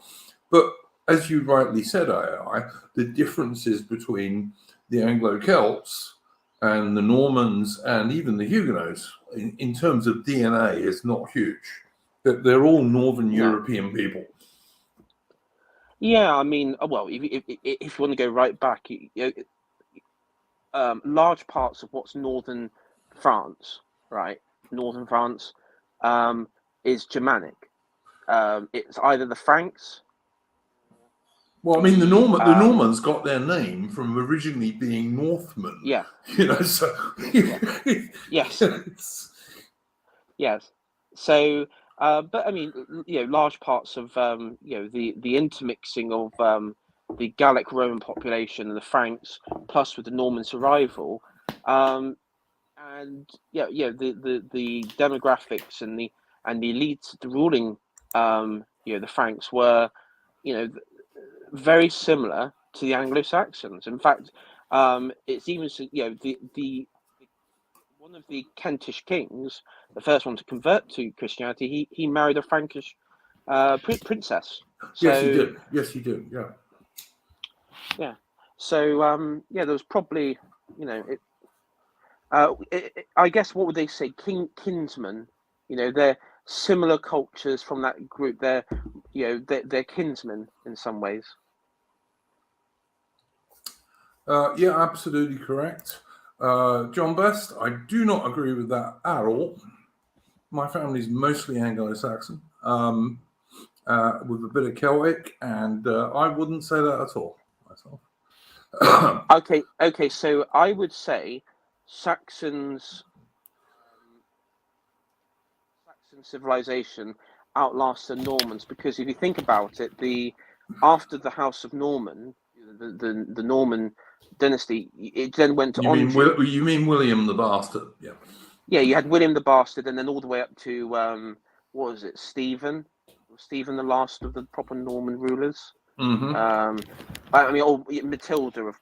Speaker 1: But as you rightly said, AI, the differences between the Anglo-Celts and the Normans and even the Huguenots in terms of DNA is not huge. That they're all Northern European people.
Speaker 4: Yeah, I mean, well, if you want to go right back, large parts of what's northern France, right? Northern France is Germanic. It's either the Franks.
Speaker 1: Well, I mean, the Normans got their name from originally being Northmen.
Speaker 4: Yeah.
Speaker 1: So.
Speaker 4: Yes. Yes. So, but I mean, large parts of the intermixing of the Gallic Roman population and the Franks, plus with the Normans' arrival, and the demographics and the elites, the ruling, the Franks were, very similar to the Anglo-Saxons. In fact, it's even the one of the Kentish kings, the first one to convert to Christianity, he married a Frankish princess. So,
Speaker 1: Yes, he did. Yeah.
Speaker 4: Yeah. So there was probably I guess what would they say, kinsmen? They're similar cultures from that group. They're kinsmen in some ways.
Speaker 1: Yeah, absolutely correct. John Best, I do not agree with that at all. My family's mostly Anglo-Saxon, with a bit of Celtic, and I wouldn't say that at all myself.
Speaker 4: Okay. So I would say Saxon civilization outlasts the Normans, because if you think about it, after the House of Norman, the Norman dynasty, it then went to Anjou.
Speaker 1: You mean William the Bastard? Yeah.
Speaker 4: Yeah, you had William the Bastard, and then all the way up to what was it, Stephen the last of the proper Norman rulers.
Speaker 1: Mm-hmm.
Speaker 4: I mean, Matilda,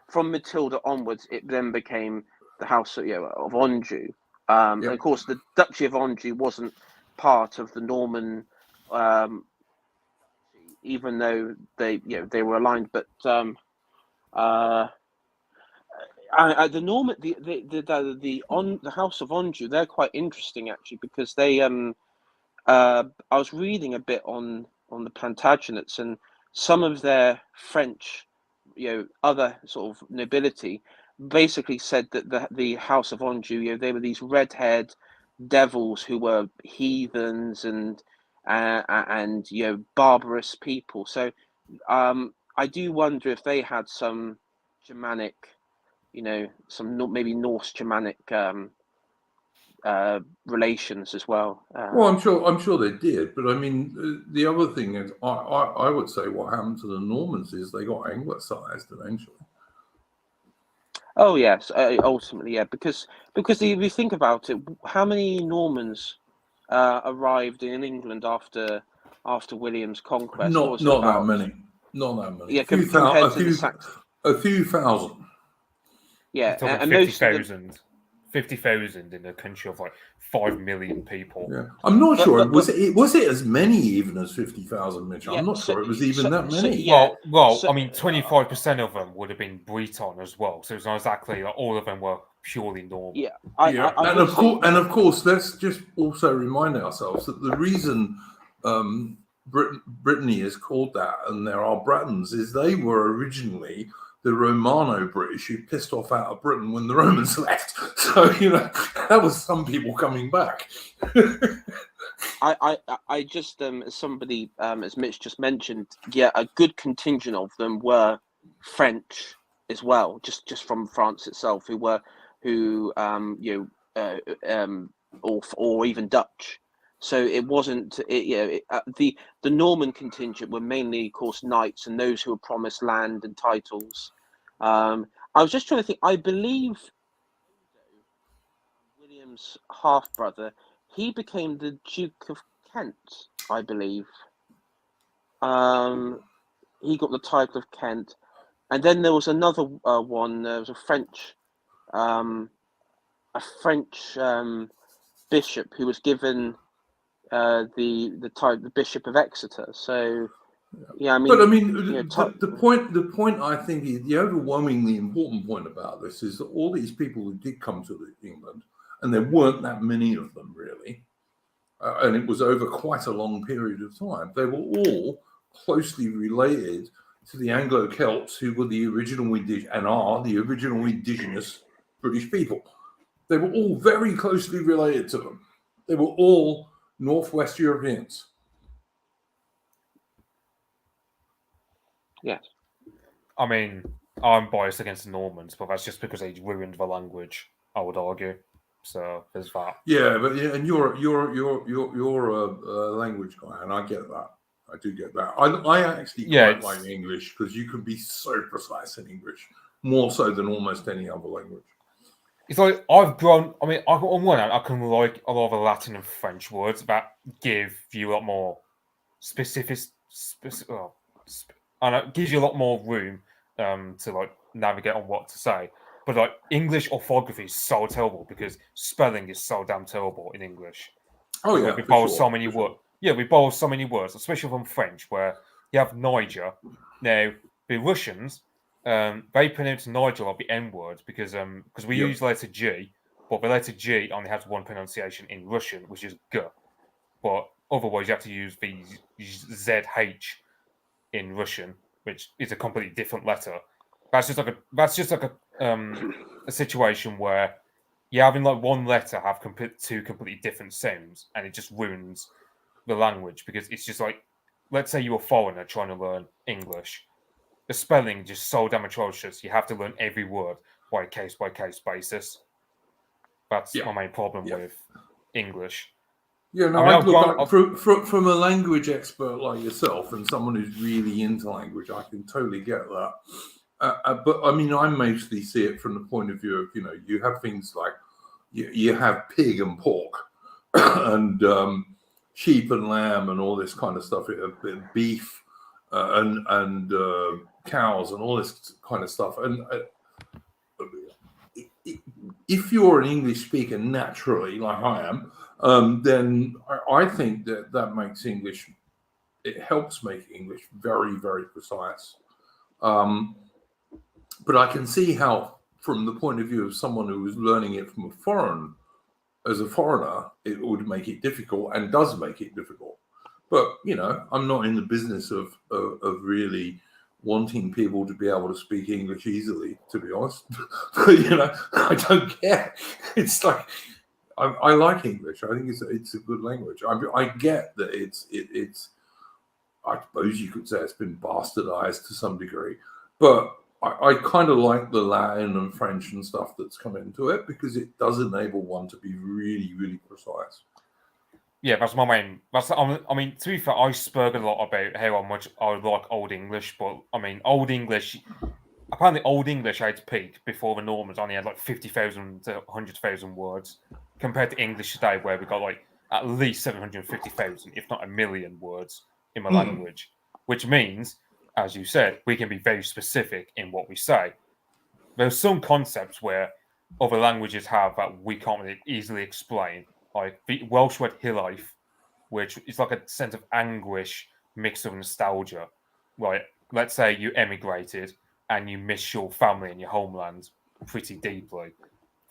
Speaker 4: from Matilda onwards, it then became the House of Anjou. And of course, the Duchy of Anjou wasn't part of the Norman, even though they were aligned. But the Norman, the House of Anjou, they're quite interesting actually, because they I was reading a bit on the Plantagenets, and some of their French, other sort of nobility, basically said that the House of Anjou, they were these red-haired devils who were heathens and barbarous people. So I do wonder if they had some Germanic, some maybe Norse Germanic relations as well.
Speaker 1: Well, I'm sure they did, but I mean, the other thing is, I would say what happened to the Normans is they got anglicized eventually.
Speaker 4: Oh yes, ultimately, yeah, because if you think about it, how many Normans arrived in England after William's conquest? What was it,
Speaker 1: Not that
Speaker 4: about?
Speaker 1: many, not that many.
Speaker 4: Yeah, compared to the Saxons.
Speaker 1: A few thousand.
Speaker 4: Yeah,
Speaker 3: You're talking
Speaker 4: and most of them.
Speaker 3: 50,000 in a country of like 5 million people.
Speaker 1: Yeah, I'm not sure.
Speaker 4: But,
Speaker 1: Was it as many even as 50,000, Mitch?
Speaker 4: Yeah,
Speaker 1: I'm not sure it was even that many.
Speaker 4: yeah,
Speaker 3: Well, I mean, 25% of them would have been Breton as well, so it's not exactly like all of them were purely Norman.
Speaker 4: Yeah,
Speaker 1: and of course, let's just also remind ourselves that the reason Brittany is called that, and there are Bretons, is they were originally the Romano-British who pissed off out of Britain when the Romans left. So, that was some people coming back.
Speaker 4: I just as somebody as Mitch just mentioned, yeah, a good contingent of them were French as well, just from France itself, or even Dutch. So it wasn't, the Norman contingent were mainly, of course, knights and those who were promised land and titles. I was just trying to think. I believe William's half brother, he became the Duke of Kent, I believe. He got the title of Kent, and then there was another one. There was a French bishop who was given the title, the Bishop of Exeter. So, yeah, I mean,
Speaker 1: but I mean, the point I think is the overwhelmingly important point about this is that all these people who did come to England, and there weren't that many of them really, and it was over quite a long period of time. They were all closely related to the Anglo-Celts, who were the original and are the original indigenous British people. They were all very closely related to them. They were all Northwest Europeans.
Speaker 4: Yes.
Speaker 3: I mean, I'm biased against the Normans, but that's just because they ruined the language, I would argue. So there's that.
Speaker 1: Yeah, but and you're a language guy, and I get that. I do get that. I actually quite like English because you can be so precise in English, more so than almost any other language.
Speaker 3: It's like I've grown. I mean, on one hand, I can like a lot of the Latin and French words that give you a lot more and it gives you a lot more room to like navigate on what to say. But like English orthography is so terrible because spelling is so damn terrible in English.
Speaker 1: Oh yeah,
Speaker 3: we borrow so many words. Yeah, we borrow so many words, especially from French, where you have Niger. Now the Russians, they pronounce Niger like the N word because we use the letter G, but the letter G only has one pronunciation in Russian, which is G. But otherwise, you have to use the ZH in Russian, which is a completely different letter. That's just like a situation where you're having like one letter have two completely different sounds, and it just ruins the language because it's just like, let's say you're a foreigner trying to learn English. The spelling is just so damn atrocious. You have to learn every word by case basis. That's my main problem with English.
Speaker 1: Yeah, no, I mean, from a language expert like yourself and someone who's really into language, I can totally get that. But I mean, I mostly see it from the point of view of, you have things like you have pig and pork and sheep and lamb and all this kind of stuff, beef and cows and all this kind of stuff. And if you're an English speaker naturally, like I am, then I think that makes English, it helps make English very, very precise. But I can see how, from the point of view of someone who is learning it from as a foreigner, it would make it difficult and does make it difficult. But, I'm not in the business of really wanting people to be able to speak English easily, to be honest. But, I don't care. It's like, I like English. I think it's a good language. I get that it's I suppose you could say it's been bastardized to some degree, but I kind of like the Latin and French and stuff that's come into it because it does enable one to be really, really precise.
Speaker 3: Yeah, that's my main. I mean, to be fair, I spoke a lot about how much I like Old English, but I mean, Old English. Apparently, Old English at its peak before the Normans only had like 50,000 to 100,000 words, compared to English today, where we got like at least 750,000, if not a million words in the language. Which means, as you said, we can be very specific in what we say. There's some concepts where other languages have that we can't really easily explain, like the Welsh word hilaif, which is like a sense of anguish mixed with nostalgia. Like, let's say you emigrated and you miss your family and your homeland pretty deeply.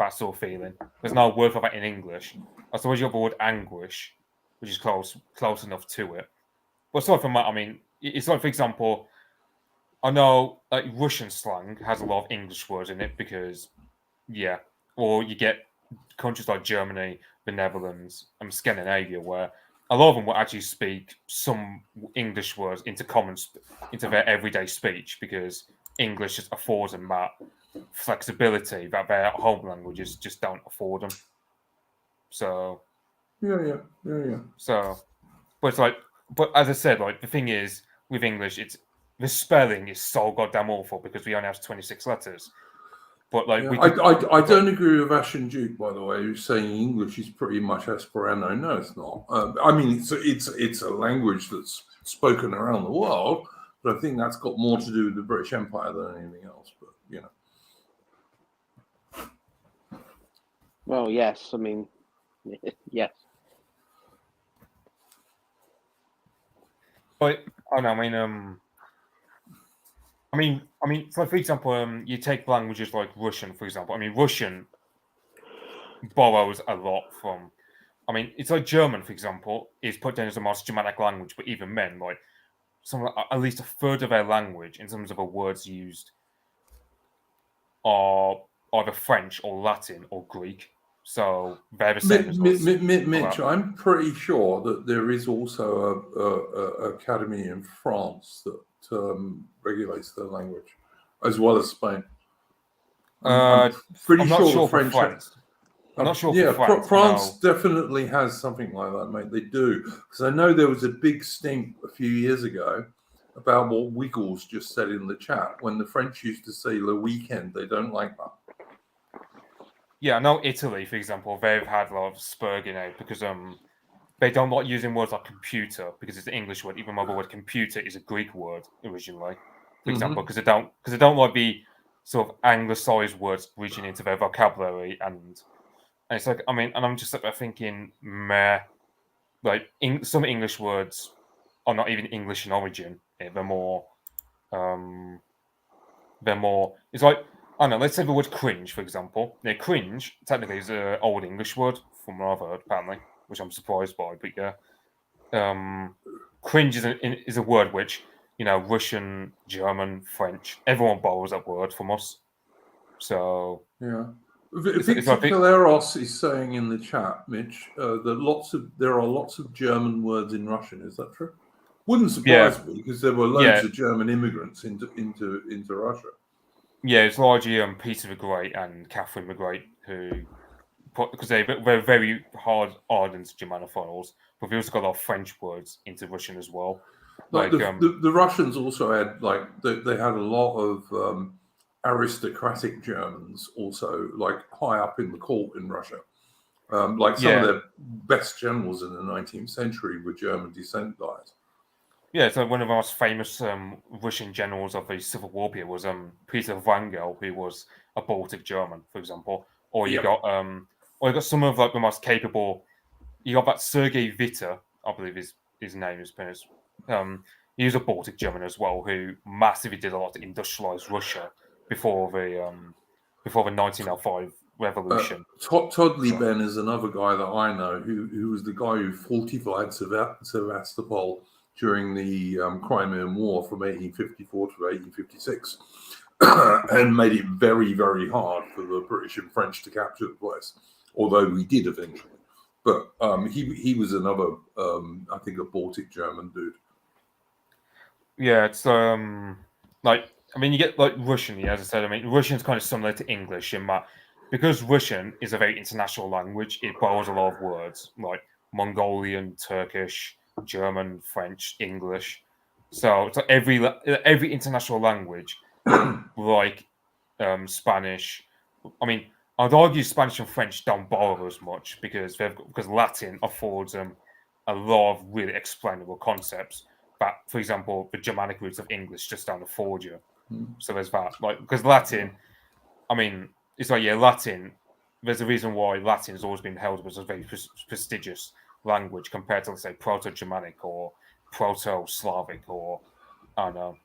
Speaker 3: That sort of feeling. There's no word for that in English. I suppose you have the word anguish, which is close enough to it. But aside from that, I mean, it's like, for example, I know like Russian slang has a lot of English words in it because, yeah, or you get countries like Germany, the Netherlands, and Scandinavia, where a lot of them will actually speak some English words into into their everyday speech because English just affords them that flexibility that their home languages just don't afford them. So
Speaker 1: Yeah.
Speaker 3: So, but it's like, but as I said, like the thing is with English, it's the spelling is so goddamn awful because we only have 26 letters. But like,
Speaker 1: Yeah, I don't agree with Ashen Duke, by the way, who's saying English is pretty much Esperanto. No, it's not. I mean, it's a language that's spoken around the world, but I think that's got more to do with the British Empire than anything else. But you know.
Speaker 4: Well, yes. I mean, yes.
Speaker 3: But I know, I mean, for example, you take languages like Russian, for example. I mean, Russian borrows a lot from. I mean, it's like German, for example, is put down as the most Germanic language, but even then, like at least a third of their language, in terms of the words used, are either French or Latin or Greek. So they're the same as us.
Speaker 1: Mitch, I'm pretty sure that there is also a academy in France that regulates their language, as well as Spain. I'm pretty sure the French.
Speaker 3: I'm not sure.
Speaker 1: Yeah,
Speaker 3: for
Speaker 1: France definitely has something like that, mate. They do, because I know there was a big stink a few years ago about what Wiggles just said in the chat when the French used to say "le weekend." They don't like that.
Speaker 3: Yeah, I know Italy, for example, they've had a lot of spurging out because they don't like using words like computer because it's an English word, even though the word computer is a Greek word originally, for example, because they don't like the sort of anglicized words reaching into their vocabulary, and it's like, I mean, and I'm just like thinking, meh, like some English words are not even English in origin. They're more, it's like, I don't know, let's say the word cringe, for example. Yeah, cringe technically is an old English word from what I've heard, apparently, which I'm surprised by, but yeah. Cringe is a word which, you know, Russian, German, French, everyone borrows that word from us. So
Speaker 1: yeah. Victor Kaleros is saying in the chat, Mitch, that there are lots of German words in Russian. Is that true? Wouldn't surprise me because there were loads of German immigrants into Russia.
Speaker 3: Yeah, it's largely Peter the Great and Catherine the Great who put, because they're very ardent Germanophiles, but they also got a lot of French words into Russian as well.
Speaker 1: Like the Russians also had they had a lot of aristocratic Germans also, like high up in the court in Russia. Like some of their best generals in the 19th century were German descent guys.
Speaker 3: Yeah, so one of the most famous Russian generals of the Civil War period was Peter Wrangel, who was a Baltic German, for example. Or you got some of like the most capable. You got that Sergei Witte, I believe his name is pronounced. He was a Baltic German as well, who massively did a lot to industrialize Russia before the 1905 revolution.
Speaker 1: Todd Ben is another guy that I know who was the guy who fortified Sevastopol during the Crimean War from 1854 to 1856 and made it very, very hard for the British and French to capture the place, although we did eventually. But he was another, I think, a Baltic German dude.
Speaker 3: Yeah, it's like I mean, you get like Russian, as I said. I mean, Russian's kind of similar to English in that because Russian is a very international language, it borrows a lot of words like Mongolian, Turkish, German, French, English. So every international language, like Spanish. I mean, I'd argue Spanish and French don't borrow as much because Latin affords them a lot of really explainable concepts that, for example, the Germanic roots of English just don't afford you. So there's that, like, because Latin, I mean, it's like, yeah, Latin, there's a reason why Latin has always been held as a very prestigious language compared to, let's say, Proto-Germanic or Proto-Slavic or, I don't know,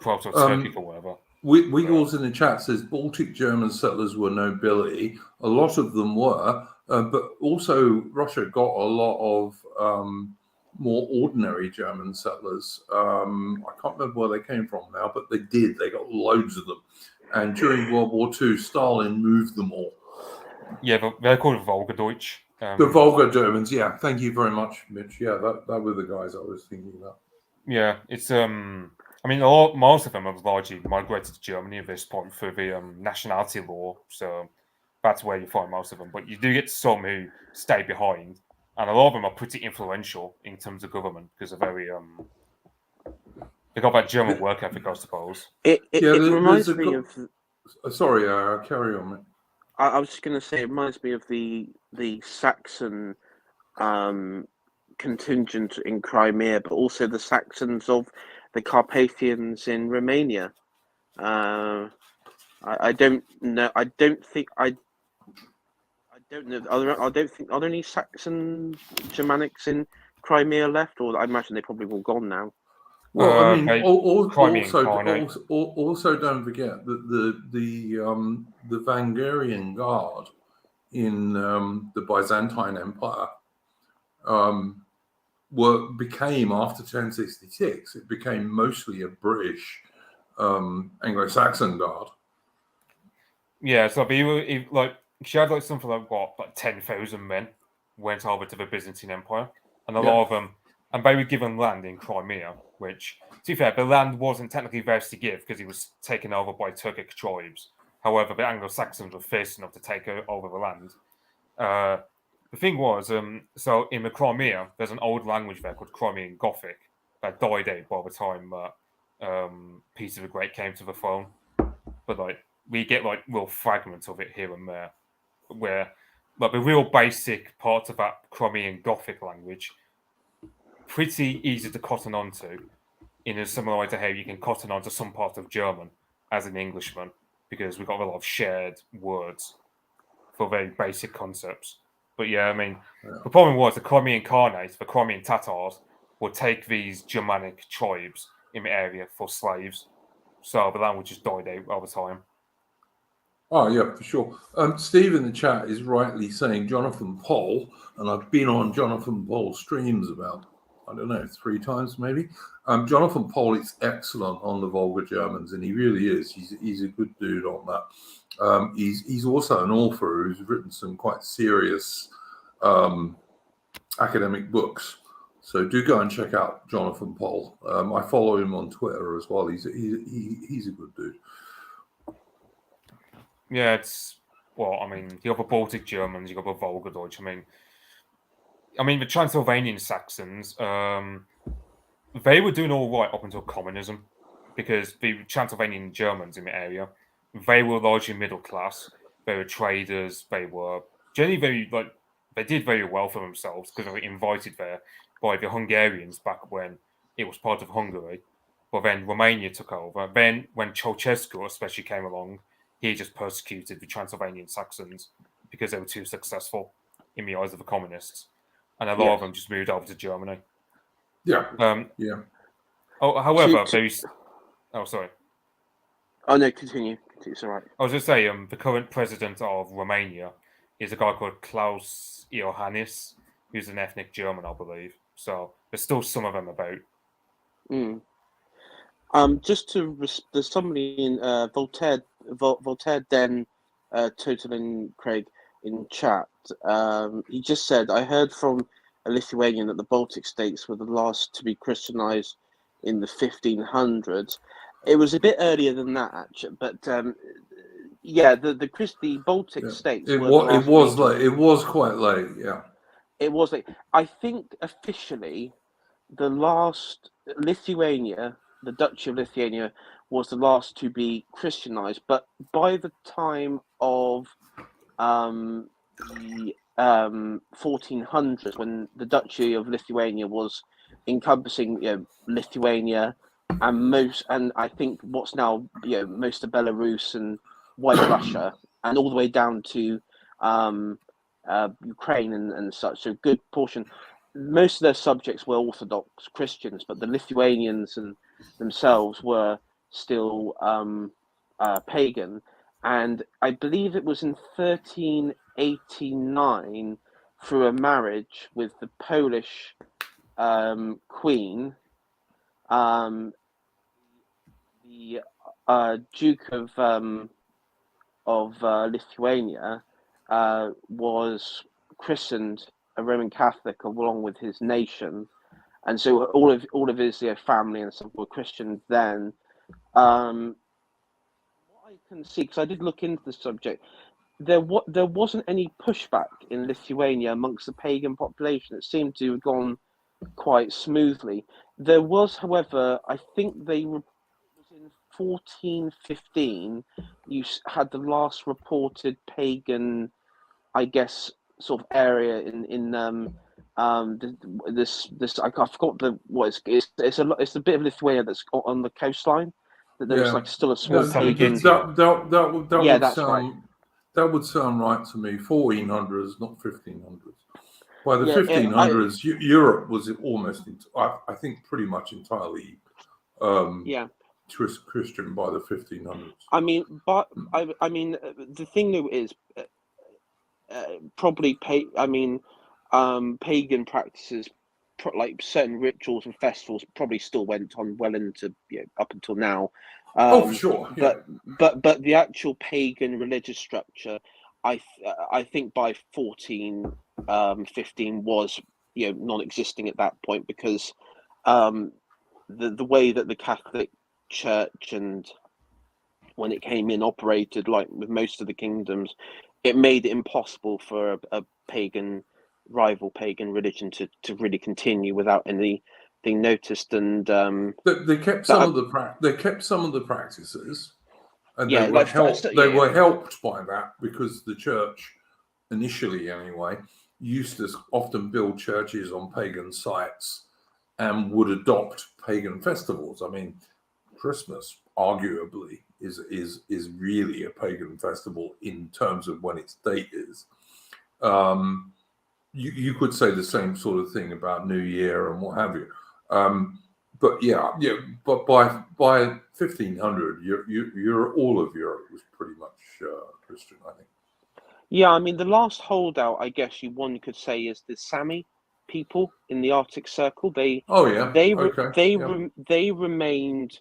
Speaker 3: Proto-Turkic or whatever.
Speaker 1: Wiggles in the chat says Baltic German settlers were nobility. A lot of them were, but also Russia got a lot of more ordinary German settlers. I can't remember where they came from now, but they did. They got loads of them. And during World War II, Stalin moved them all.
Speaker 3: Yeah, they're called Volgadeutsch.
Speaker 1: The Volga Germans, yeah. Thank you very much, Mitch. Yeah, that were the guys I was thinking about.
Speaker 3: Yeah, it's I mean, most of them have largely migrated to Germany at this point for the nationality law, so that's where you find most of them. But you do get some who stay behind, and a lot of them are pretty influential in terms of government because they're very they got that German work ethic, I suppose.
Speaker 4: It reminds me of.
Speaker 1: Sorry, carry on, mate.
Speaker 4: I was just going to say it reminds me of the Saxon contingent in Crimea, but also the Saxons of the Carpathians in Romania. I don't know. I don't know. Are there any Saxon Germanics in Crimea left, or I imagine they probably all gone now.
Speaker 1: Well, I mean, also don't forget that the Wagner Guard in the Byzantine Empire became after 1066. It became mostly a British Anglo-Saxon guard.
Speaker 3: Yeah, so she had like something like 10,000 men went over to the Byzantine Empire, and a lot of them, and they were given land in Crimea, which, to be fair, the land wasn't technically theirs to give because it was taken over by Turkic tribes. However, the Anglo-Saxons were fierce enough to take over the land. The thing was, so in the Crimea, there's an old language there called Crimean Gothic that died out by the time Peter the Great came to the throne. But like we get like little fragments of it here and there, where like the real basic parts of that Crimean Gothic language, pretty easy to cotton onto, in a similar way to how you can cotton onto some part of German as an Englishman, because we've got a lot of shared words for very basic concepts. But yeah, I mean, the problem was the Crimean Khanates, the Crimean Tatars, would take these Germanic tribes in the area for slaves. So the language just died out over time.
Speaker 1: Oh, yeah, for sure. Steve in the chat is rightly saying Jonathan Poll, and I've been on Jonathan Poll's streams about, I don't know, 3 times maybe. Jonathan Poll is excellent on the Volga Germans, and he really is. He's a good dude on that. He's also an author who's written some quite serious academic books. So do go and check out Jonathan Poll. I follow him on Twitter as well. He's a good dude.
Speaker 3: Yeah, it's I mean, you got the Baltic Germans, you got the Volgadeutsch. I mean, the Transylvanian Saxons, they were doing all right up until communism, because the Transylvanian Germans in the area, they were largely middle class. They were traders. They were generally they did very well for themselves because they were invited there by the Hungarians back when it was part of Hungary. But then Romania took over. Then when Ceausescu especially came along, he just persecuted the Transylvanian Saxons because they were too successful in the eyes of the communists. And a lot of them just moved over to Germany.
Speaker 1: Yeah.
Speaker 3: However, sorry.
Speaker 4: Oh, no, continue. It's all right.
Speaker 3: I was just saying, the current president of Romania is a guy called Klaus Iohannis, who's an ethnic German, I believe. So there's still some of them about.
Speaker 4: There's somebody in Voltaire Den Totalin Craig in chat. He just said, I heard from a Lithuanian that the Baltic states were the last to be Christianized in the 1500s. It was a bit earlier than that, actually, but yeah, the Baltic states
Speaker 1: It
Speaker 4: were the last
Speaker 1: was
Speaker 4: region.
Speaker 1: late. It was quite late. Yeah.
Speaker 4: It was like, I think officially the last Lithuania, the Duchy of Lithuania, was the last to be Christianized. But by the time of the 1400s, when the Duchy of Lithuania was encompassing Lithuania and I think what's now most of Belarus and White Russia, and all the way down to Ukraine and such, so a good portion. Most of their subjects were Orthodox Christians, but the Lithuanians and themselves were still pagan. And I believe it was in 1389, through a marriage with the Polish queen, the Duke of Lithuania was christened a Roman Catholic along with his nation, and so all of his family and stuff were Christian then. What I can see, because I did look into the subject, there wasn't any pushback in Lithuania amongst the pagan population. It seemed to have gone quite smoothly. There was, however, I think it was in 1415, you had the last reported pagan, I guess, sort of area in this I forgot what it's a bit of Lithuania that's on the coastline, that there was like still a small pagan.
Speaker 1: That
Speaker 4: That's right.
Speaker 1: That would sound right to me. 1400s, not 1500s. By the
Speaker 4: Yeah,
Speaker 1: 1500s, Europe was almost, I think, pretty much entirely Christian by the 1500s.
Speaker 4: I mean, but I mean, the thing though is probably pagan practices, like certain rituals and festivals, probably still went on well into up until now.
Speaker 1: For sure. Yeah.
Speaker 4: But the actual pagan religious structure, I think by 1415 was non-existing at that point, because the way that the Catholic Church, and when it came in, operated, like with most of the kingdoms, it made it impossible for a rival pagan religion to really continue without anything noticed. And
Speaker 1: they kept some of the practices, and they were helped by that, because the church, initially anyway, used to often build churches on pagan sites and would adopt pagan festivals. I mean, Christmas arguably is really a pagan festival in terms of when its date is. You could say the same sort of thing about New Year and what have you. But but by 1500, all of Europe was pretty much Christian, I think.
Speaker 4: Yeah, I mean, the last holdout, I guess one could say, is the Sami people in the Arctic Circle. They remained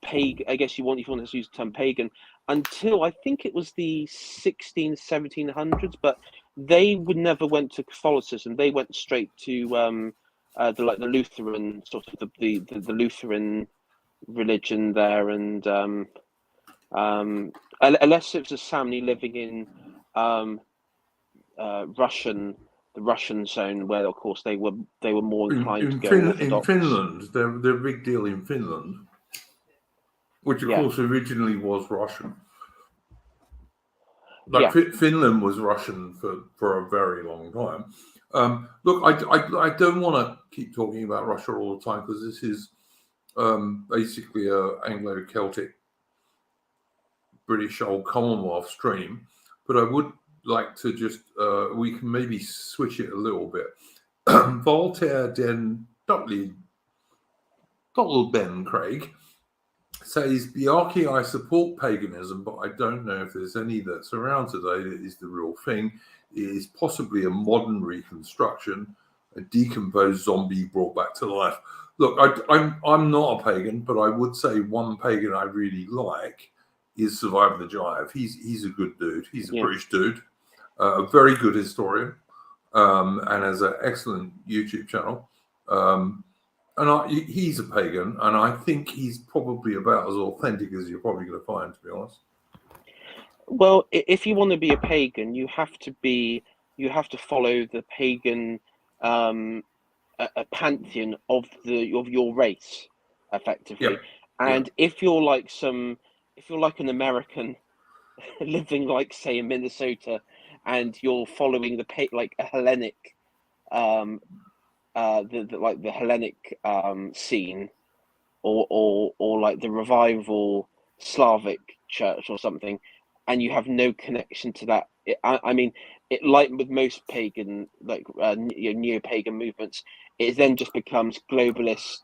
Speaker 4: pagan. I guess if you want to use the term pagan, until I think it was the 1700s. But they would never went to Catholicism. They went straight to the Lutheran sort of the Lutheran religion there, and unless it was a Sami living in the Russian zone, where of course they were more inclined to go Orthodox.
Speaker 1: In Finland, they're a big deal in Finland, which of course originally was Russian. Finland was Russian for a very long time. Look, I don't want to keep talking about Russia all the time, because this is basically a Anglo-Celtic British Old Commonwealth stream, but I would like to just we can maybe switch it a little bit. Voltaire den Ben Craig says, Bjarke, I support paganism, but I don't know if there's any that's around today that is the real thing. It is possibly a modern reconstruction, a decomposed zombie brought back to life. Look, I'm not a pagan, but I would say one pagan I really like is Survive the Jive. He's a good dude. He's a British dude, a very good historian, and has an excellent YouTube channel. he's a pagan, and I think he's probably about as authentic as you're probably going to find, to be honest.
Speaker 4: Well, if you want to be a pagan, you have to follow the pagan a pantheon of your race, effectively.
Speaker 1: Yep.
Speaker 4: And if you're like an American living, like, say, in Minnesota, and you're following like a Hellenic, the Hellenic scene, or like the revival Slavic church or something, and you have no connection to that. I mean, like with most pagan, like neo-pagan movements, it then just becomes globalist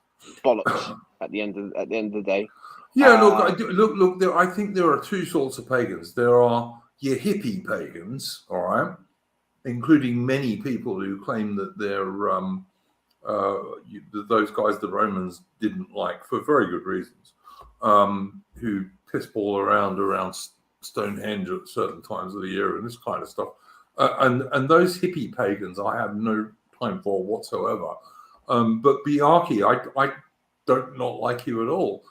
Speaker 4: bollocks at the end of the day.
Speaker 1: Yeah, look. I think there are two sorts of pagans. There are your hippie pagans, all right, including many people who claim that they're those guys the Romans didn't like for very good reasons, who pissball around Stonehenge at certain times of the year and this kind of stuff. And those hippie pagans I have no time for whatsoever. But Biaki, I don't not like you at all.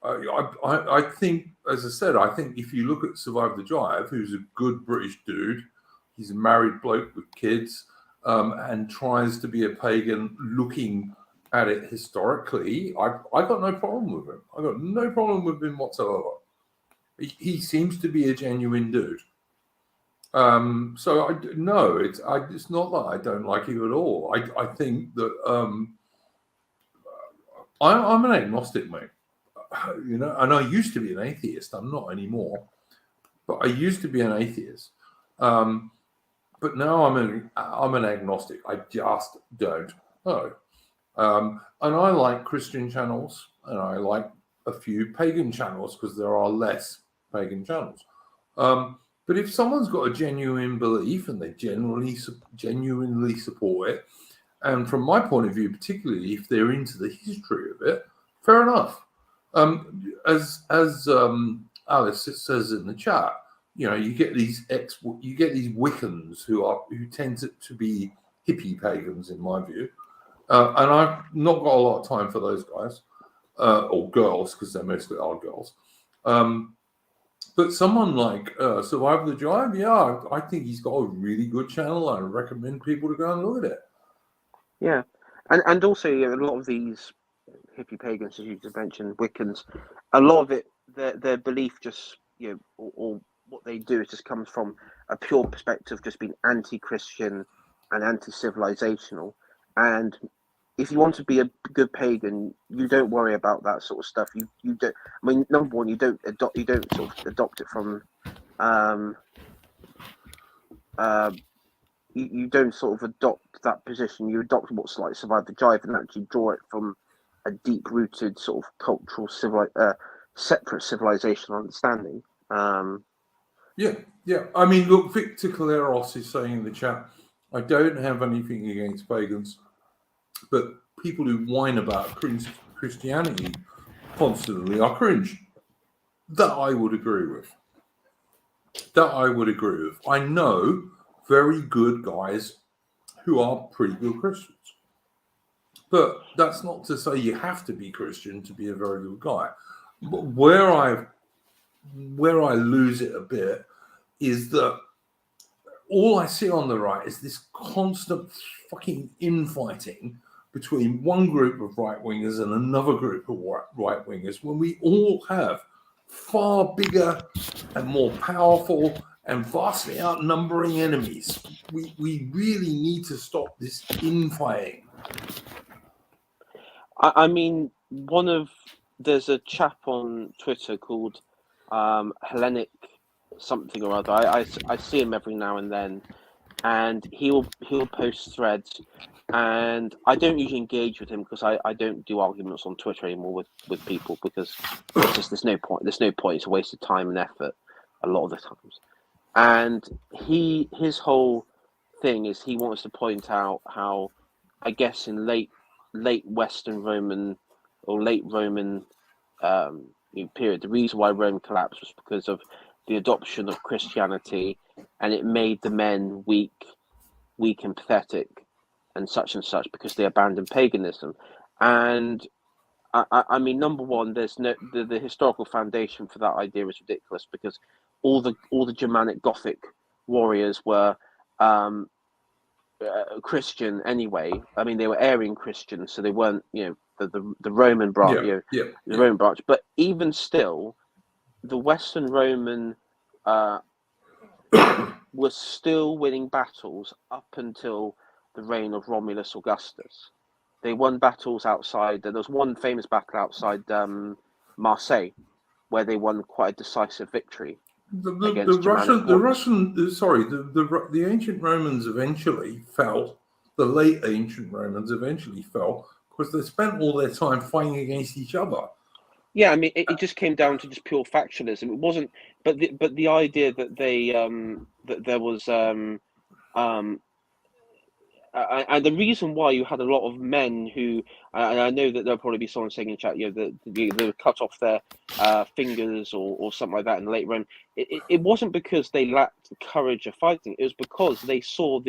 Speaker 1: I think, as I said, I think if you look at Survive the Drive, who's a good British dude, he's a married bloke with kids, and tries to be a pagan looking at it historically, I got no problem with him. I got no problem with him whatsoever. He seems to be a genuine dude. So it's not that I don't like you at all. I think that I'm an agnostic, mate. And I used to be an atheist. I'm not anymore, but I used to be an atheist. But now I'm an agnostic. I just don't know. And I like Christian channels, and I like a few pagan channels because there are less pagan channels. But if someone's got a genuine belief and they genuinely support it, and from my point of view, particularly if they're into the history of it, fair enough. As Alice says in the chat, you get these Wiccans who tend to be hippie pagans, in my view, and I've not got a lot of time for those guys or girls, because they mostly are girls. But someone like Survive the Drive, yeah, I think he's got a really good channel. I recommend people to go and look at it.
Speaker 4: Yeah, and also a lot of these hippie pagans, as you just mentioned, Wiccans, a lot of it, their belief just or what they do, it just comes from a pure perspective, just being anti-Christian and anti-civilizational. And if you want to be a good pagan, you don't worry about that sort of stuff. You don't. I mean, number one, you don't sort of adopt it from. You don't sort of adopt that position. You adopt what's like Survive the Drive and actually draw it from a deep-rooted sort of cultural, separate civilizational understanding.
Speaker 1: Yeah. I mean, look, Victor Kaleros is saying in the chat, I don't have anything against pagans, but people who whine about Christianity constantly are cringe. That I would agree with. I know very good guys who are pretty good Christians. But that's not to say you have to be Christian to be a very good guy. But where I lose it a bit is that all I see on the right is this constant fucking infighting between one group of right-wingers and another group of right-wingers, when we all have far bigger and more powerful and vastly outnumbering enemies. We really need to stop this infighting.
Speaker 4: I mean, there's a chap on Twitter called Hellenic something or other. I see him every now and then, and he'll post threads, and I don't usually engage with him because I don't do arguments on Twitter anymore with people, because there's no point. It's a waste of time and effort a lot of the times. And his whole thing is he wants to point out how, I guess in late Western Roman or late Roman period, the reason why Rome collapsed was because of the adoption of Christianity, and it made the men weak and pathetic, and such because they abandoned paganism. And I mean, number one, there's no the historical foundation for that idea is ridiculous, because all the Germanic Gothic warriors were Christian anyway. I mean, they were Arian Christians, so they weren't, the Roman branch, the Roman branch. But even still, the Western Roman was still winning battles up until the reign of Romulus Augustus. They won battles outside. There was one famous battle outside Marseille, where they won quite a decisive victory.
Speaker 1: The ancient Romans eventually fell. The late ancient Romans eventually fell because they spent all their time fighting against each other.
Speaker 4: Yeah, I mean, it just came down to just pure factionalism. It wasn't, but the idea that they that there was and the reason why you had a lot of men who, and I know that there'll probably be someone saying in chat, they cut off their fingers or something like that in the late Rome. It wasn't because they lacked the courage of fighting. It was because they saw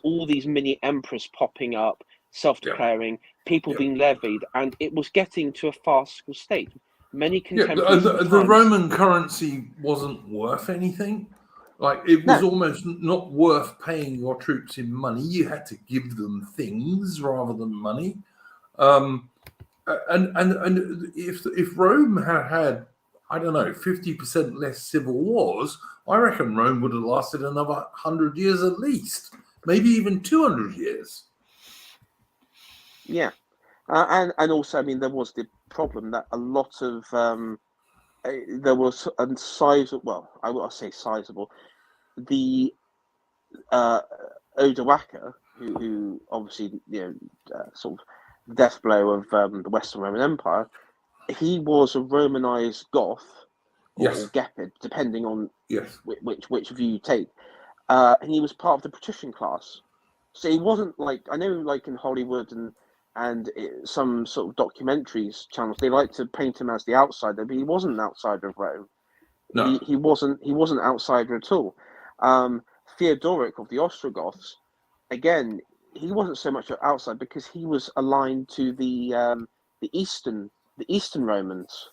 Speaker 4: all these mini emperors popping up, self-declaring, people being levied, and it was getting to a farcical state. Many contemporaries
Speaker 1: the Roman currency wasn't worth anything. Like, it was almost not worth paying your troops in money. You had to give them things rather than money. And if Rome had I don't know, 50% less civil wars, I reckon Rome would have lasted another 100 years at least, maybe even 200 years.
Speaker 4: Yeah. And also, I mean, there was the problem that a lot of there was a sizable, well, I will say sizable, the Odoacer, who obviously, sort of death blow of the Western Roman Empire, he was a Romanized Goth or Gepid, depending on which view you take. And he was part of the patrician class. So he wasn't like, I know, like in Hollywood and some sort of documentaries channels, they like to paint him as the outsider, but he wasn't an outsider of Rome. No. He wasn't an outsider at all. Theodoric of the Ostrogoths, again, he wasn't so much outside because he was aligned to the Eastern Romans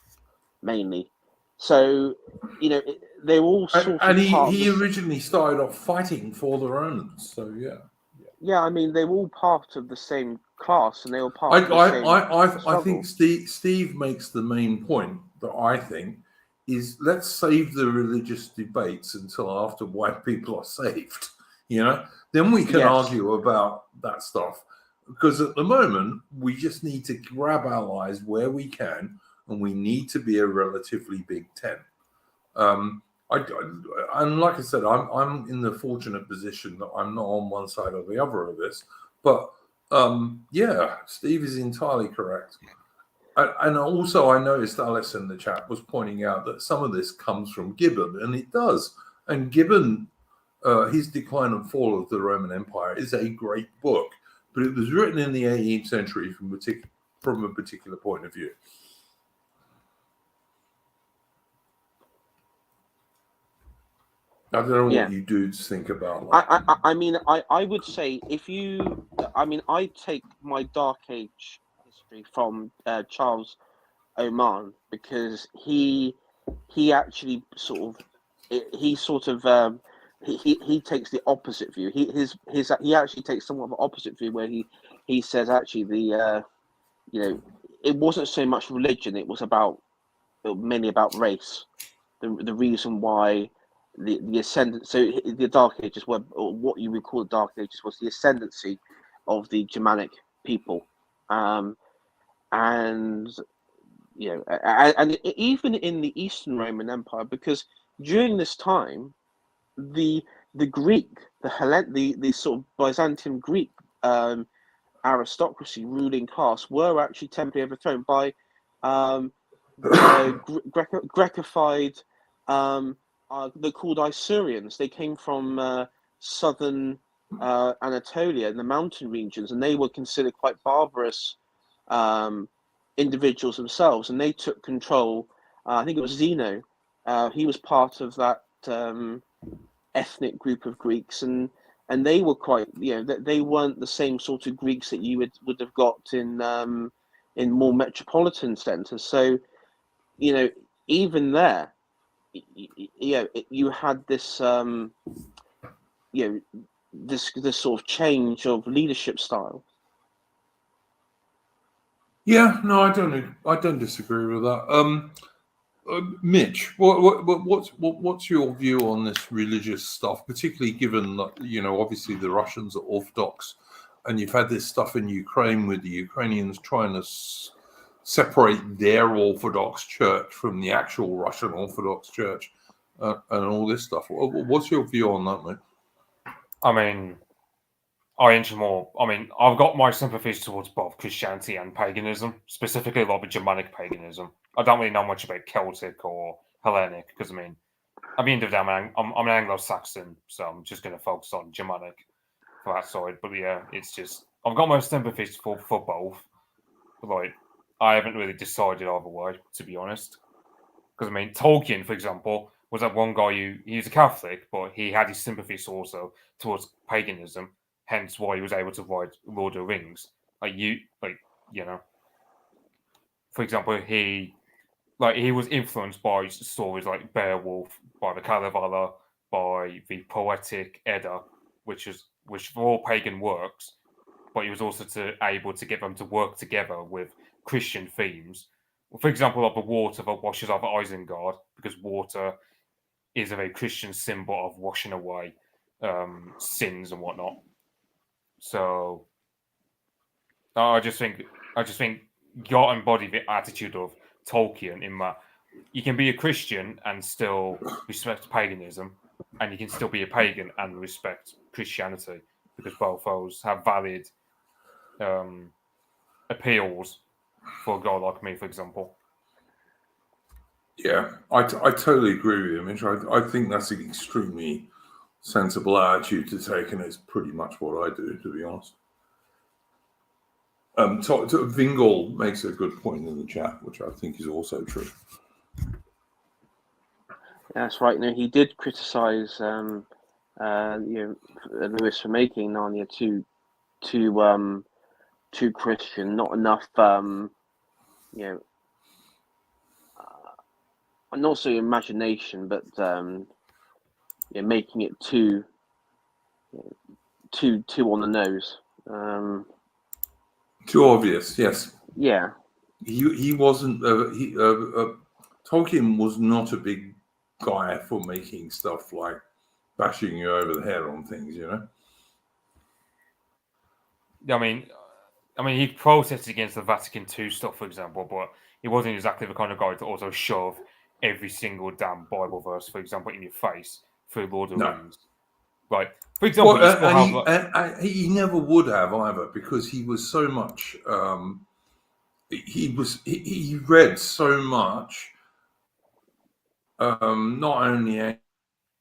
Speaker 4: mainly. So they were all sort of.
Speaker 1: And he originally started off fighting for the Romans. So
Speaker 4: yeah. I mean, they were all part of the same class, and they were part of the same
Speaker 1: I think Steve makes the main point that I think is, let's save the religious debates until after white people are saved. Then we can argue about that stuff. Because at the moment, we just need to grab allies where we can, and we need to be a relatively big tent. And like I said, I'm in the fortunate position that I'm not on one side or the other of this. But Steve is entirely correct. And also, I noticed Alice in the chat was pointing out that some of this comes from Gibbon, and it does. And Gibbon, his Decline and Fall of the Roman Empire, is a great book, but it was written in the 18th century from a particular point of view. I don't know what you dudes think about that.
Speaker 4: I mean, I would say I take my Dark Age history from Charles Oman, because he actually he takes the opposite view. He actually takes somewhat of an opposite view, where he says actually it wasn't so much religion, it was mainly about race. The reason why the ascendant, so the Dark Ages were, or what you would call the Dark Ages, was the ascendancy of the Germanic people, and even in the Eastern Roman Empire, because during this time, the Greek, the sort of Byzantium Greek aristocracy, ruling class, were actually temporarily overthrown by Grekified. They're called Isaurians. They came from southern Anatolia in the mountain regions, and they were considered quite barbarous individuals themselves, and they took control. I think it was Zeno. He was part of that ethnic group of Greeks, and and they were quite, they weren't the same sort of Greeks that you would have got in more metropolitan centres. So, even there, you had this, this sort of change of leadership style.
Speaker 1: Yeah, no, I don't disagree with that. Mitch, what's your view on this religious stuff, particularly given that obviously the Russians are Orthodox, and you've had this stuff in Ukraine with the Ukrainians trying to separate their Orthodox Church from the actual Russian Orthodox Church, and all this stuff. What's your view on that, mate?
Speaker 3: I mean, I've got my sympathies towards both Christianity and paganism, specifically a lot of Germanic paganism. I don't really know much about Celtic or Hellenic because, at the end of the day, I'm an Anglo-Saxon, so I'm just going to focus on Germanic for that side. But yeah, it's just, I've got my sympathies for both. But, I haven't really decided either way, to be honest. Because, Tolkien, for example, was that one guy he's a Catholic, but he had his sympathies also towards paganism. Hence why he was able to write Lord of the Rings. For example, he was influenced by stories like Beowulf, by the Kalevala, by the Poetic Edda, which were all pagan works, but he was also able to get them to work together with Christian themes. For example, like the water that washes over Isengard, because water is a very Christian symbol of washing away sins and whatnot. So I just think you got to embody the attitude of Tolkien in that you can be a Christian and still respect paganism, and you can still be a pagan and respect Christianity, because both those have valid appeals for a guy like me, for example.
Speaker 1: Yeah, I totally agree with you, Mitch. I think that's an extremely sensible attitude to take, and it's pretty much what I do, to be honest. Vingal makes a good point in the chat, which I think is also true.
Speaker 4: That's right. He did criticize Lewis for making Narnia too Christian, not enough not so imagination, but making it too on the nose.
Speaker 1: Too obvious, yes.
Speaker 4: Yeah.
Speaker 1: He wasn't. Tolkien was not a big guy for making stuff like bashing you over the head on things,
Speaker 3: He protested against the Vatican II stuff, for example, but he wasn't exactly the kind of guy to also shove every single damn Bible verse, for example, in your face through Lord of the Rings. Like, for example,
Speaker 1: he never would have either, because he was so much. He read so much, not only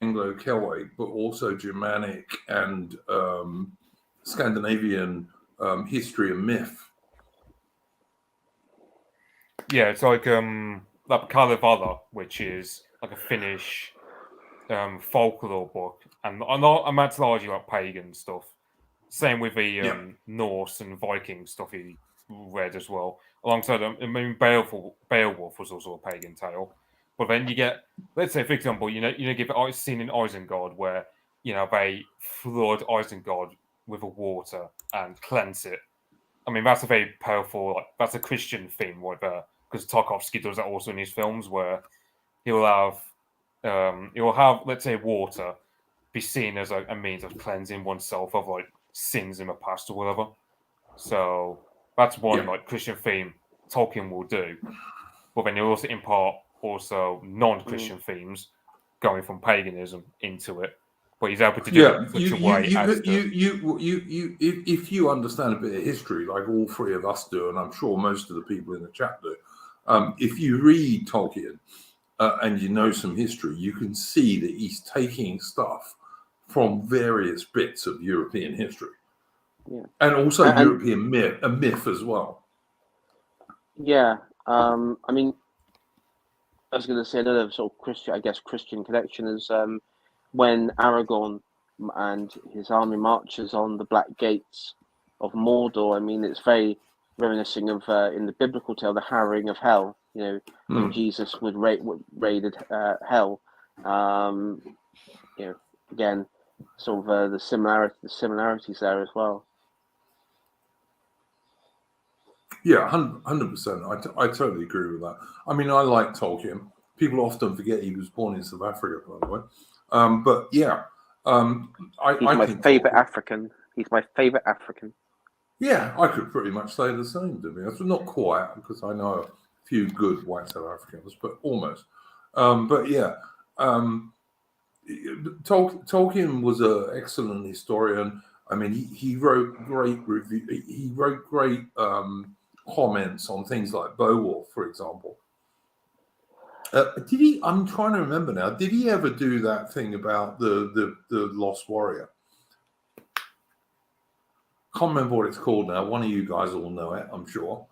Speaker 1: Anglo-Celtic but also Germanic and Scandinavian history and myth.
Speaker 3: Yeah, it's like Kalevala, which is like a Finnish folklore book, and that's largely like pagan stuff. Same with the Norse and Viking stuff he read as well. Alongside, Beowulf was also a pagan tale. But then you get, let's say, for example, give a scene in Isengard where they flood Isengard with water and cleanse it. That's a very powerful, that's a Christian theme right there, because Tarkovsky does that also in his films, where he'll have, let's say, water be seen as a means of cleansing oneself of sins in the past or whatever. So that's one Christian theme Tolkien will do. But then he'll also impart non-Christian themes going from paganism into it. But he's able to do it in such a way
Speaker 1: if you understand a bit of history, like all three of us do, and I'm sure most of the people in the chat do, if you read Tolkien and you know some history, you can see that he's taking stuff from various bits of European history, and also European myth as well.
Speaker 4: Yeah, I was going to say another sort of Christian connection is when Aragorn and his army marches on the black gates of Mordor. I mean, it's very reminiscent of in the biblical tale, the harrowing of hell. You know, when Jesus would raided hell. You know, again, sort of the similarities there as well.
Speaker 1: Yeah, 100%. I totally agree with that. I mean, I like Tolkien. People often forget he was born in South Africa, by the way. But yeah,
Speaker 4: He's
Speaker 1: I
Speaker 4: my
Speaker 1: think
Speaker 4: favorite
Speaker 1: Tolkien,
Speaker 4: African. He's my favorite African.
Speaker 1: yeah, I could pretty much say the same, to be honest. Not quite, because I know a few good white South Africans, but almost. But yeah, Tolkien was an excellent historian. I mean, he wrote great review. He wrote great comments on things like Beowulf, for example. Did he? I'm trying to remember now. Did he ever do that thing about the Lost Warrior? Can't remember what it's called now. One of you guys all know it, I'm sure.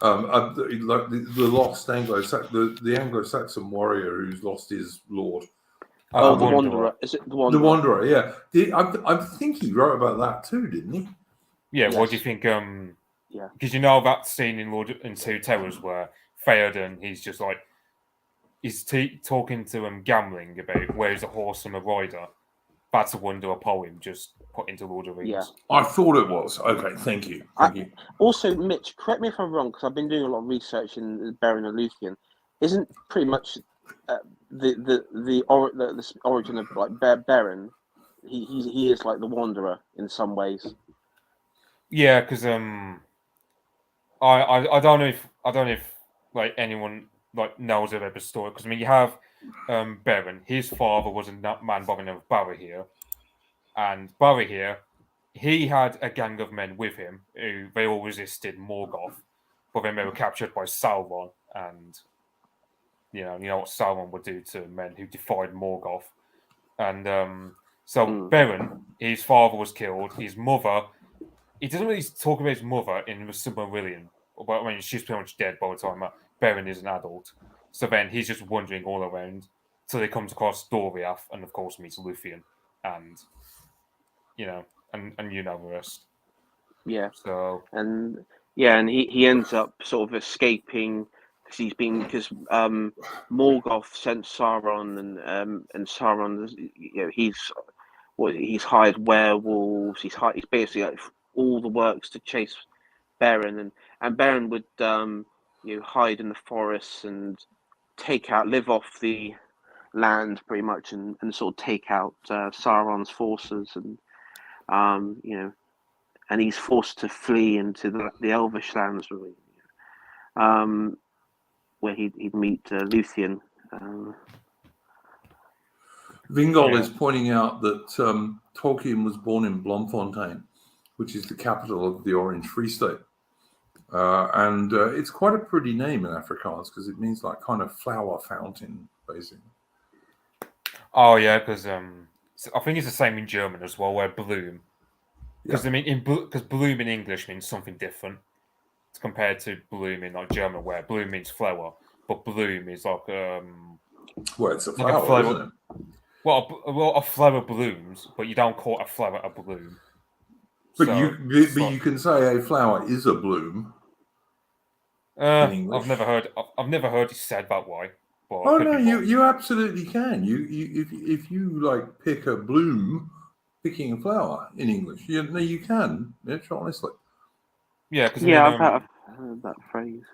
Speaker 1: Like the lost the Anglo-Saxon warrior who's lost his lord.
Speaker 4: The Wanderer. Is it the Wanderer?
Speaker 1: The Wanderer, yeah. I think he wrote about that too, didn't he?
Speaker 3: Yeah.
Speaker 4: Yes.
Speaker 3: What do you think?
Speaker 4: Yeah.
Speaker 3: Because you know that scene in Two Towers where Theoden, he's just like he's talking to him, gambling about where's a horse and a rider. That's a Wanderer poem just put into Lord of the Rings.
Speaker 4: Yeah.
Speaker 1: I thought it was. Okay, thank you. Thank you.
Speaker 4: Also, Mitch, correct me if I'm wrong, because I've been doing a lot of research in Beren and Luthien. Isn't pretty much the origin of like Beren? He is like the Wanderer in some ways.
Speaker 3: Yeah, because I don't know if like anyone like knows about the story, because I mean you have Beren. His father was a man by the name of Barahir, and Barahir, he had a gang of men with him who they all resisted Morgoth, but then they were captured by Sauron, and you know what Sauron would do to men who defied Morgoth, and so Beren, his father was killed. His mother, he doesn't really talk about his mother in the Silmarillion, but I mean she's pretty much dead by the time that Beren is an adult. So then he's just wandering all around till he comes across Doriath, and of course meets Luthien, and you know, and you know the rest.
Speaker 4: Yeah.
Speaker 3: So
Speaker 4: and he ends up sort of escaping because Morgoth sent Sauron, and Sauron, you know, he's hired werewolves. He's basically like all the works to chase Beren, and Beren would you know, hide in the forests and live off the land pretty much, and sort of take out Sauron's forces, and you know, and he's forced to flee into the Elvish lands, really, where he'd meet Luthien.
Speaker 1: Vingol is pointing out that Tolkien was born in Bloemfontein, which is the capital of the Orange Free State. And it's quite a pretty name in Afrikaans because it means like kind of flower fountain, basically.
Speaker 3: oh yeah, because I think it's the same in German as well, where bloom. Because I mean, because bloom in English means something different compared to bloom in like German, where bloom means flower, but bloom is like
Speaker 1: well, it's a
Speaker 3: like
Speaker 1: flower, isn't it?
Speaker 3: Well, a flower blooms, but you don't call a flower a bloom.
Speaker 1: But
Speaker 3: So,
Speaker 1: you can say a flower is a bloom. In English.
Speaker 3: I've never heard it said that way. But
Speaker 1: Oh no, you absolutely can. If you like pick a bloom, picking a flower in English, you can. Mitch, honestly.
Speaker 3: Yeah, because
Speaker 4: I've heard that phrase.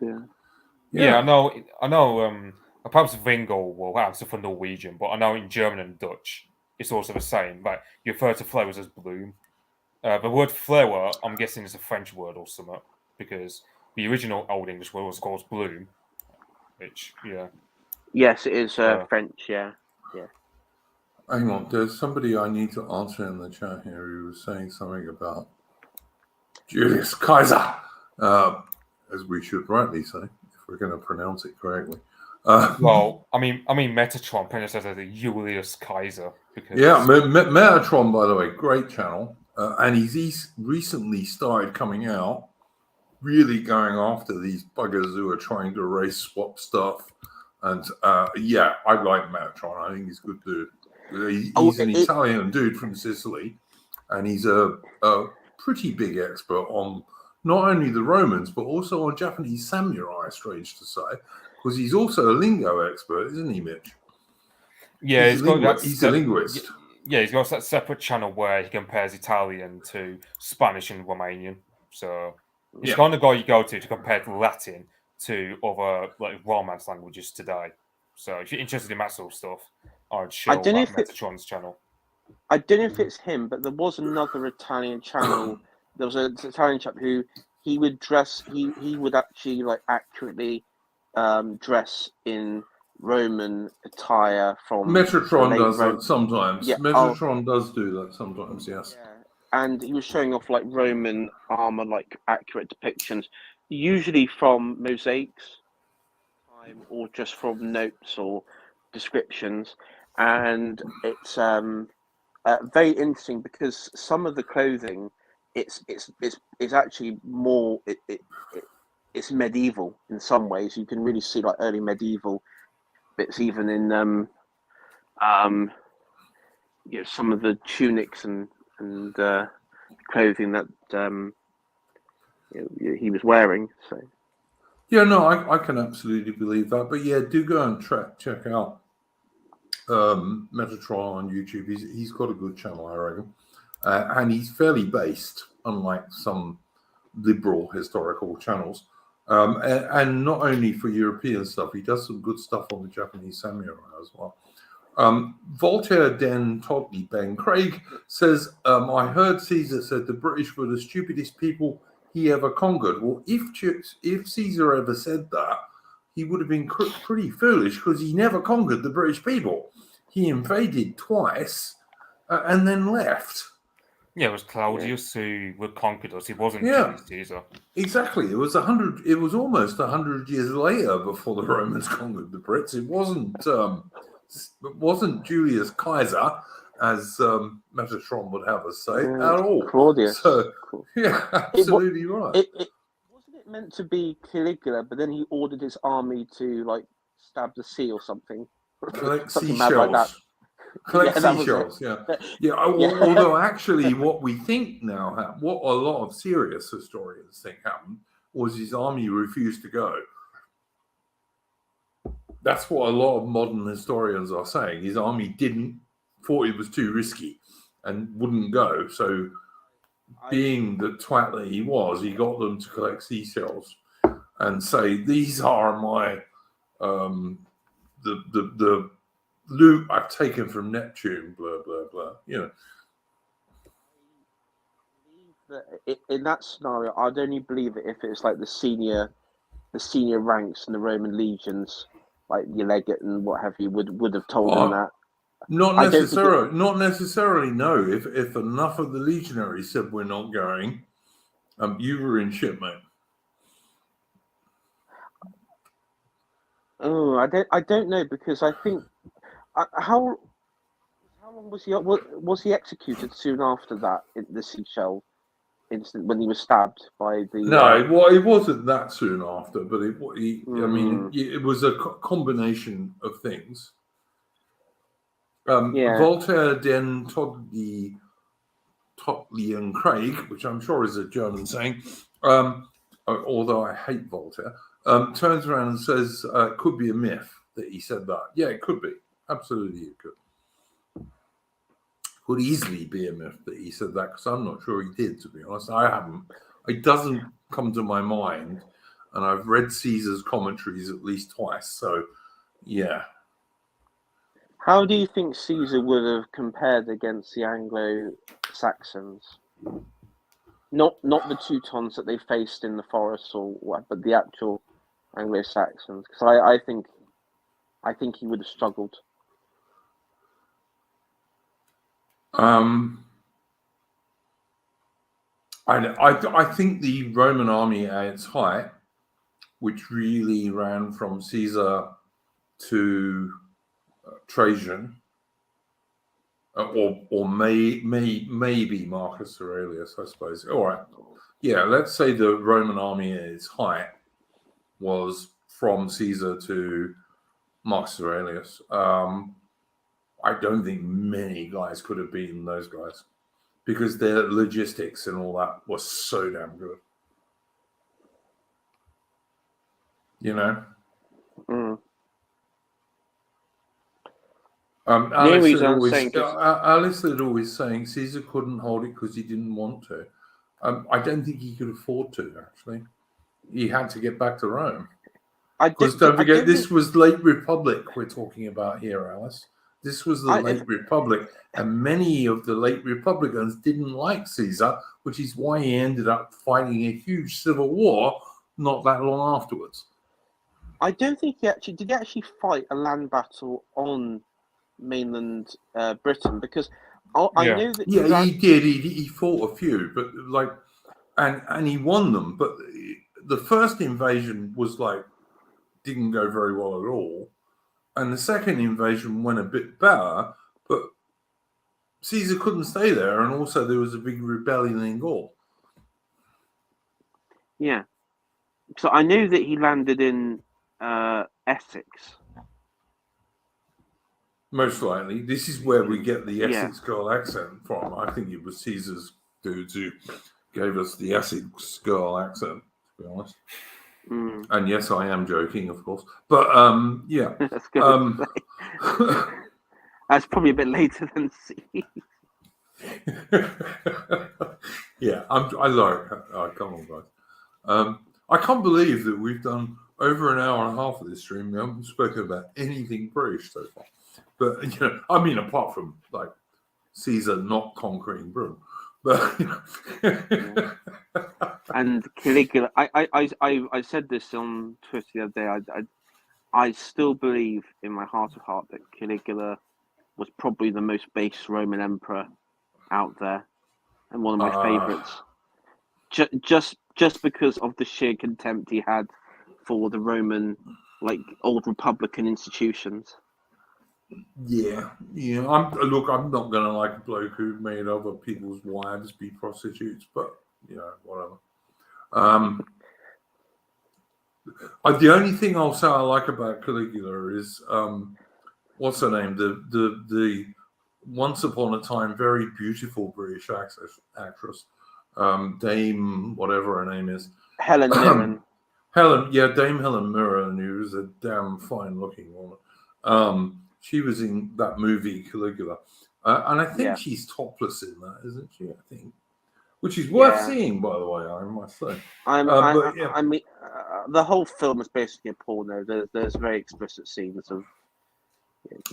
Speaker 3: Yeah, I know. Perhaps Vingol will answer for Norwegian, but I know in German and Dutch it's also the same. Like you refer to flowers as bloom. The word flower, I'm guessing, is a French word or something, because the original Old English word was called bloom, which
Speaker 4: Yes, it is French. Yeah.
Speaker 1: Hang on, there's somebody I need to answer in the chat here who was saying something about Julius Caesar, as we should rightly say, if we're going to pronounce it correctly.
Speaker 3: Well, I mean, Metatron pronounced as Julius Caesar. Because...
Speaker 1: Yeah, Metatron, by the way, great channel, and he's recently started coming out, really going after these buggers who are trying to race swap stuff. And yeah, I like Metatron. I think he's a good dude. He's an Italian dude from Sicily, and he's a pretty big expert on not only the Romans, but also on Japanese samurai, strange to say, because he's also a lingo expert, isn't he, Mitch?
Speaker 3: Yeah,
Speaker 1: he's a linguist.
Speaker 3: Yeah, he's got that separate channel where he compares Italian to Spanish and Romanian. So he's kind of guy you go to compare Latin to other like Romance languages today. So if you're interested in that sort of stuff, I'd show Metatron's channel.
Speaker 4: I don't know if it's him, but there was another Italian channel. There was an Italian chap who he would dress. He would actually like accurately dress in Roman attire from
Speaker 1: Metatron does that sometimes. Yeah, Metatron does do that sometimes, yes.
Speaker 4: Yeah. And he was showing off like Roman armor, like accurate depictions, usually from mosaics, or just from notes or descriptions. And it's very interesting because some of the clothing, it's actually more it's medieval in some ways. You can really see like early medieval bits even in some of the tunics and clothing that he was wearing. So
Speaker 1: yeah, no, I can absolutely believe that. But yeah, do go and check out Metatron on YouTube. He's got a good channel, I reckon, and he's fairly based, unlike some liberal historical channels. And not only for European stuff, he does some good stuff on the Japanese samurai as well. Voltaire Den Toddley Ben Craig says, I heard Caesar said the British were the stupidest people he ever conquered. Well, if Caesar ever said that, he would have been pretty foolish because he never conquered the British people. He invaded twice and then left.
Speaker 3: Yeah, it was Claudius who conquered us. He wasn't Julius Caesar.
Speaker 1: Exactly. It was almost 100 years later before the Romans conquered the Brits. It wasn't Julius Caesar, as Metatron would have us say, at all.
Speaker 4: Claudius.
Speaker 1: So, yeah, absolutely right.
Speaker 4: Wasn't it meant to be Caligula, but then he ordered his army to like stab the sea or something?
Speaker 1: Collect
Speaker 4: something mad like that.
Speaker 1: Collect seashells, yeah. Although actually, what we think now happened, what a lot of serious historians think happened, was his army refused to go. That's what a lot of modern historians are saying. His army thought it was too risky and wouldn't go. So, being the twat that he was, he got them to collect seashells and say, "These are my the loot I've taken from Neptune." Blah blah blah. You
Speaker 4: know. In that scenario, I'd only believe it if it's like the senior ranks in the Roman legions, like your legate and what have you, would have told him that.
Speaker 1: Not necessarily. No, if enough of the legionaries said we're not going, you were in shit, mate.
Speaker 4: Oh, I don't know, because I think how long was he executed soon after that in the seashell incident when he was stabbed by the?
Speaker 1: No, well, it wasn't that soon after, but I mean, it was a combination of things. Voltaire Den Toddley and Craig, which I'm sure is a German saying, although I hate Voltaire, turns around and says it could be a myth that he said that. Yeah, it could be. Absolutely, it could. Could easily be a myth that he said that, because I'm not sure he did, to be honest. I haven't. It doesn't come to my mind, and I've read Caesar's commentaries at least twice, so yeah.
Speaker 4: How do you think Caesar would have compared against the Anglo-Saxons? Not the Teutons that they faced in the forest or what, but the actual Anglo-Saxons. Because I think he would have struggled.
Speaker 1: I think the Roman army at its height, which really ran from Caesar to Trajan, or maybe Marcus Aurelius, I suppose. All right, yeah, let's say the Roman army at its height was from Caesar to Marcus Aurelius. I don't think many guys could have beaten those guys because their logistics and all that was so damn good. You know?
Speaker 4: Mm.
Speaker 1: Alice
Speaker 4: reason
Speaker 1: had
Speaker 4: I'm
Speaker 1: always,
Speaker 4: saying 'cause-
Speaker 1: Alice had always saying Caesar couldn't hold it because he didn't want to. I don't think he could afford to, actually. He had to get back to Rome. Because don't forget, this was late Republic we're talking about here, Alice. This was the late Republic, and many of the late Republicans didn't like Caesar, which is why he ended up fighting a huge civil war not that long afterwards.
Speaker 4: I don't think he actually fight a land battle on mainland Britain, because I know that
Speaker 1: he did. He fought a few, but like, and he won them. But the first invasion was like didn't go very well at all, and the second invasion went a bit better. But Caesar couldn't stay there, and also there was a big rebellion in Gaul.
Speaker 4: Yeah, so I knew that he landed in Essex.
Speaker 1: Most likely, this is where we get the Essex girl accent from. I think it was Caesar's dudes who gave us the Essex girl accent, to be honest.
Speaker 4: Mm.
Speaker 1: And yes, I am joking, of course. But yeah.
Speaker 4: That's good. That's probably a bit later than C.
Speaker 1: Yeah, I like it. Oh, come on, guys. I can't believe that we've done over an hour and a half of this stream. We haven't spoken about anything British so far. But, you know, I mean, apart from, like, Caesar not conquering Britain. But, you know.
Speaker 4: And Caligula, I said this on Twitter the other day. I still believe in my heart of heart that Caligula was probably the most base Roman emperor out there, and one of my favourites. Just because of the sheer contempt he had for the Roman, like, old republican institutions.
Speaker 1: Yeah. I'm not going to like a bloke who made other people's wives be prostitutes, but, you know, whatever. The only thing I'll say I like about Caligula is what's her name? The once upon a time very beautiful British actress, Dame whatever her name is,
Speaker 4: Helen Mirren.
Speaker 1: Dame Helen Mirren, who was a damn fine looking woman. She was in that movie Caligula, and I think she's topless in that, isn't she? I think. Which is worth seeing, by the way, I must say.
Speaker 4: I mean, the whole film is basically a porno. There's very explicit scenes of.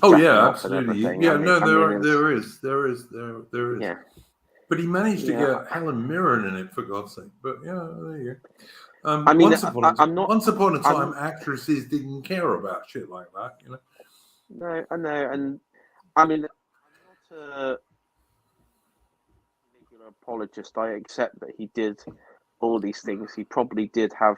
Speaker 1: Absolutely. There is.
Speaker 4: Yeah.
Speaker 1: But he managed to get Helen Mirren in it, for God's sake. But yeah, there you go.
Speaker 4: I mean,
Speaker 1: once upon a time, actresses didn't care about shit like that, you know.
Speaker 4: No, I know, and I mean, I'm not a regular apologist. I accept that he did all these things. He probably did have,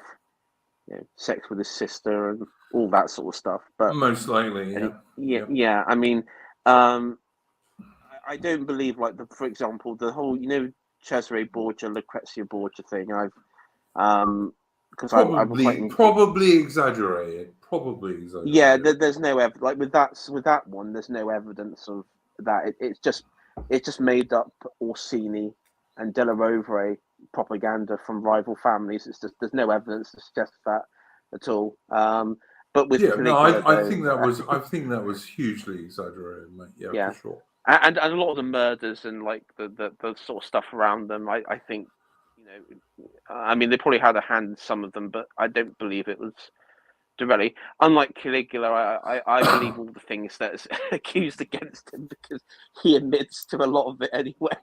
Speaker 4: sex with his sister and all that sort of stuff. But
Speaker 1: most likely,
Speaker 4: yeah. I mean, I don't believe, like, for example, the whole Cesare Borgia, Lucrezia Borgia thing. Because
Speaker 1: probably exaggerated.
Speaker 4: Yeah, there's no evidence. Like with that one, there's no evidence of that. It's just made up Orsini and Della Rovere propaganda from rival families. It's just there's no evidence to suggest that at all. But with Caligula,
Speaker 1: I think that was hugely exaggerated, mate. Yeah, for sure.
Speaker 4: And a lot of the murders and like the sort of stuff around them, I think, I mean, they probably had a hand in some of them, but I don't believe it was directly. Unlike Caligula, I believe all the things that's accused against him because he admits to a lot of it anyway.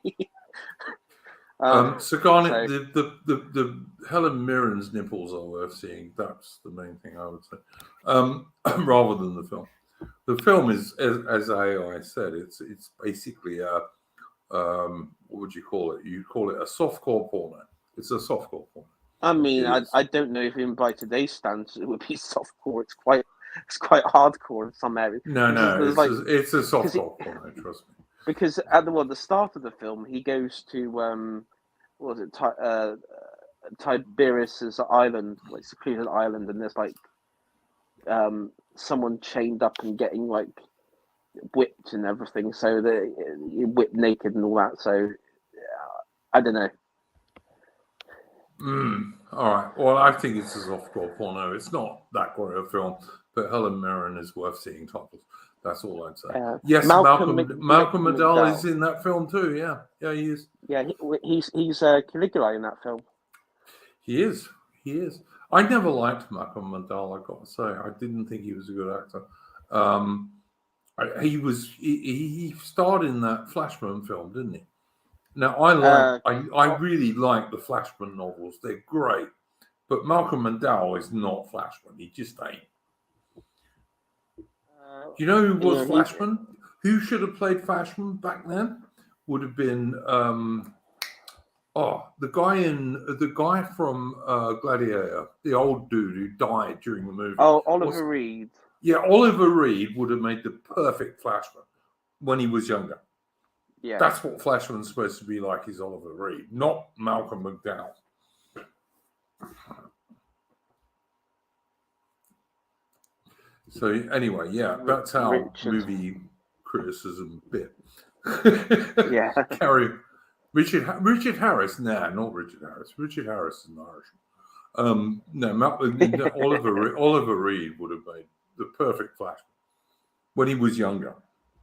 Speaker 1: So Garnet, the Helen Mirren's nipples are worth seeing. That's the main thing I would say, rather than the film. The film is, as I said, it's basically a what would you call it? You call it a softcore porno. It's a softcore porno.
Speaker 4: I mean, I don't know if even by today's standards it would be softcore. It's quite hardcore in some areas.
Speaker 1: No, it's a softcore porno. Trust me.
Speaker 4: Because at the start of the film, he goes to what was it, Tiberius's island, like secluded island, and there's like someone chained up and getting like whipped and everything, so the whipped naked and all that. So I don't know.
Speaker 1: All right. Well, I think it's a softcore porno. It's not that great a film, but Helen Mirren is worth seeing topless. That's all I'd say. Yes, Malcolm McDowell is in that film too. Yeah, he is.
Speaker 4: Yeah, he's Caligula in that film.
Speaker 1: He is. I never liked Malcolm McDowell. I got to say, I didn't think he was a good actor. He starred in that Flashman film, didn't he? Now I really like the Flashman novels. They're great, but Malcolm McDowell is not Flashman. He just ain't. You know who was Flashman? Who should have played Flashman back then? Would have been the guy from Gladiator, the old dude who died during the movie.
Speaker 4: Oh, Oliver Reed.
Speaker 1: Yeah, Oliver Reed would have made the perfect Flashman when he was younger.
Speaker 4: Yeah,
Speaker 1: that's what Flashman's supposed to be like. Is Oliver Reed, not Malcolm McDowell. So anyway, yeah, that's our movie criticism bit.
Speaker 4: Yeah.
Speaker 1: Richard Harris. Nah, not Richard Harris. Richard Harris is an Irishman. No, Oliver Reed would have made the perfect Flashman when he was younger.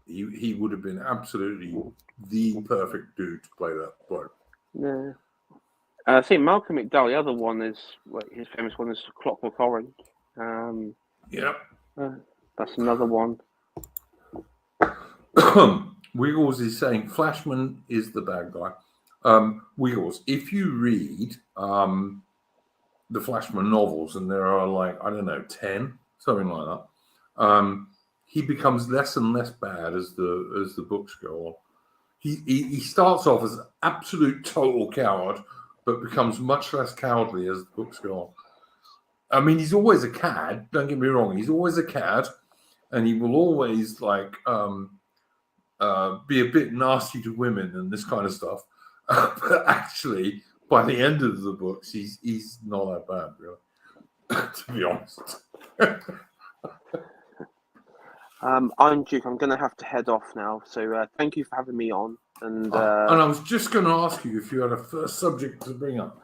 Speaker 1: He would have been absolutely the perfect dude to play that bloke.
Speaker 4: Yeah. I think Malcolm McDowell. The other one is his famous one is Clockwork Orange.
Speaker 1: Yeah.
Speaker 4: That's another one.
Speaker 1: Wiggles is saying Flashman is the bad guy. Wiggles, if you read the Flashman novels, and there are like, I don't know, 10, something like that, he becomes less and less bad as the books go on. He starts off as an absolute total coward, but becomes much less cowardly as the books go on. I mean, he's always a cad. Don't get me wrong. He's always a cad, and he will always be a bit nasty to women and this kind of stuff. But actually, by the end of the books, he's not that bad, really. To be honest.
Speaker 4: I'm Duke. I'm going to have to head off now. So thank you for having me on. And
Speaker 1: I was just going to ask you if you had a first subject to bring up.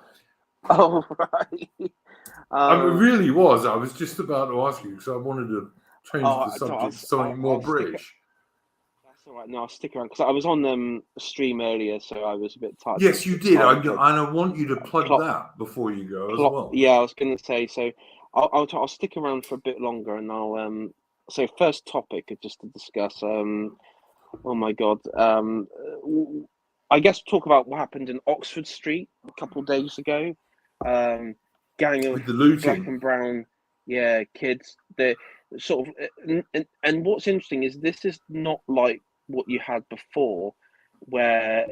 Speaker 4: Oh, right.
Speaker 1: I really was. I was just about to ask you because I wanted to change the subject to something more British.
Speaker 4: That's all right. No, I'll stick around because I was on the stream earlier, so I was a bit tired.
Speaker 1: Yes, you did. And I want you to plug that before you go as well.
Speaker 4: Yeah, I was going to say. So I'll stick around for a bit longer, and I'll So first topic just to discuss. Oh my God. I guess talk about what happened in Oxford Street a couple of days ago. Gang of black and brown, kids. They're sort of, and what's interesting is this is not like what you had before, where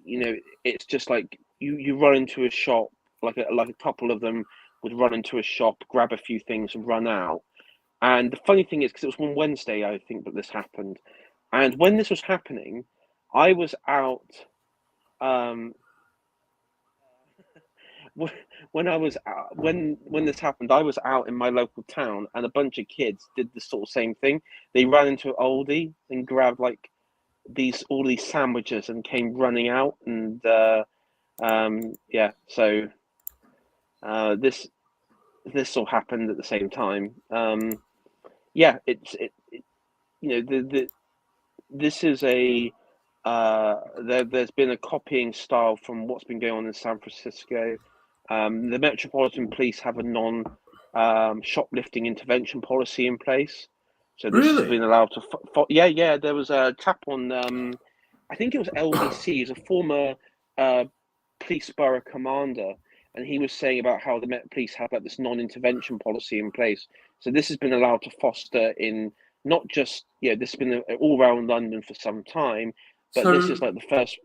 Speaker 4: it's just like you run into a shop, like a couple of them would run into a shop, grab a few things, and run out. And the funny thing is, because it was on Wednesday, I think that this happened, and when this was happening, I was out. When this happened, I was out in my local town, and a bunch of kids did the sort of same thing. They ran into Aldi and grabbed like all these sandwiches and came running out, and So this all happened at the same time. This is a there's been a copying style from what's been going on in San Francisco. The Metropolitan Police have a non-shoplifting intervention policy in place, so this has been allowed to. There was a chap on, I think it was LBC. He's a former police borough commander, and he was saying about how the Met Police have like this non-intervention policy in place. So this has been allowed to foster in not just this has been all around London for some time, but this is like the first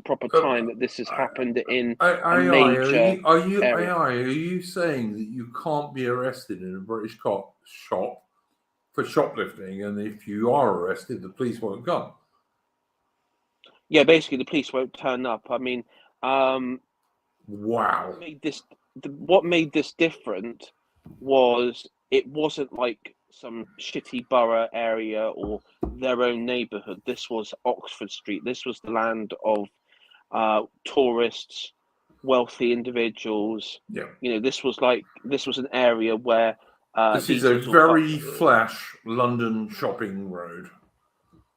Speaker 4: proper time that this has happened in a major area.
Speaker 1: Are you saying that you can't be arrested in a British shop for shoplifting, and if you are arrested, the police won't come?
Speaker 4: Yeah, basically the police won't turn up. I mean,
Speaker 1: wow.
Speaker 4: What made this different was it wasn't like some shitty borough area or their own neighbourhood. This was Oxford Street. This was the land of tourists, wealthy individuals.
Speaker 1: Yeah.
Speaker 4: This was an area where
Speaker 1: this is a very flash London shopping road.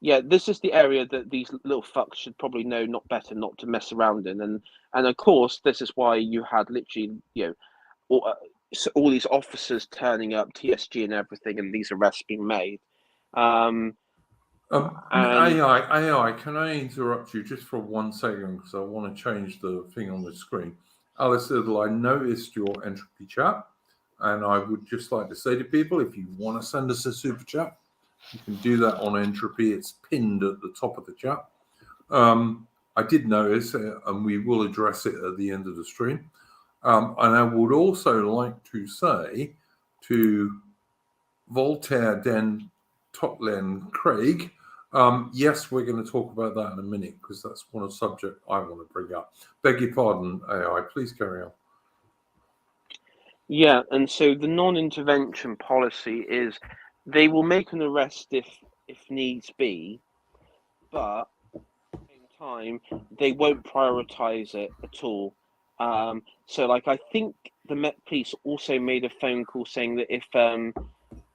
Speaker 4: Yeah, this is the area that these little fucks should probably know not better not to mess around in, and of course this is why you had literally all these officers turning up, TSG and everything, and these arrests being made.
Speaker 1: AI, can I interrupt you just for 1 second because I want to change the thing on the screen. Alice Little, I noticed your entropy chat, and I would just like to say to people, if you want to send us a super chat, you can do that on entropy. It's pinned at the top of the chat. I did notice, and we will address it at the end of the stream. And I would also like to say to Voltaire Den Totlen Craig, yes, we're going to talk about that in a minute because that's one subject I want to bring up. Beg your pardon, AI. Please carry on.
Speaker 4: Yeah, and so the non-intervention policy is they will make an arrest if needs be, but at the same time they won't prioritize it at all. So, I think the Met Police also made a phone call saying that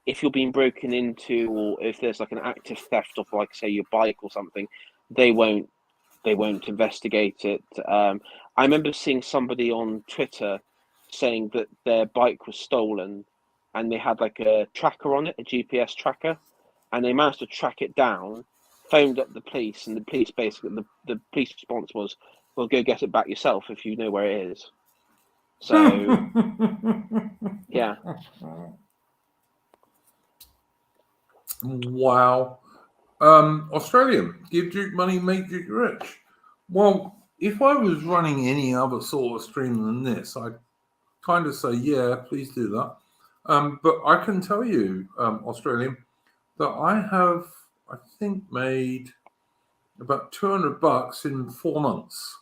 Speaker 4: if you're being broken into, or if there's an active theft of, say, your bike or something, they won't investigate it. I remember seeing somebody on Twitter saying that their bike was stolen, and they had a tracker on it, a GPS tracker, and they managed to track it down, phoned up the police, and the police basically the police response was, "Well, go get it back yourself if you know where it is." So, yeah.
Speaker 1: Wow. Australian, give Duke money, make Duke rich. Well, if I was running any other sort of stream than this, I'd kind of say, yeah, please do that. But I can tell you, Australian, that I have, I think, made about $200 in 4 months.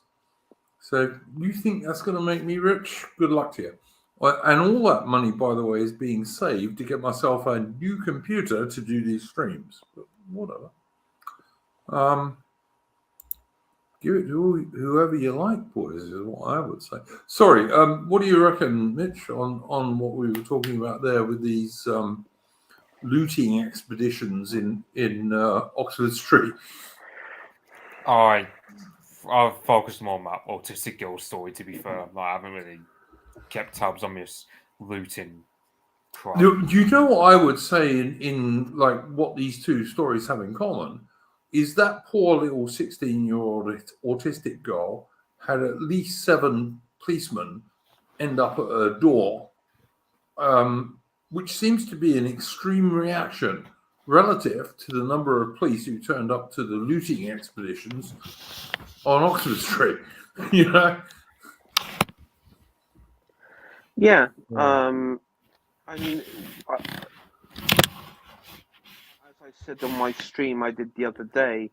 Speaker 1: So you think that's going to make me rich? Good luck to you. And all that money, by the way, is being saved to get myself a new computer to do these streams. But whatever. Give it to whoever you like, boys, is what I would say. Sorry, what do you reckon, Mitch, on what we were talking about there with these looting expeditions in Oxford Street?
Speaker 3: I've focused more on that autistic girl story, to be fair. I haven't really kept tabs on this looting crime.
Speaker 1: You know what I would say in what these two stories have in common is that poor little 16-year-old autistic girl had at least 7 policemen end up at her door, which seems to be an extreme reaction relative to the number of police who turned up to the looting expeditions on Oxford Street.
Speaker 4: Yeah. I mean, as I said on my stream I did the other day,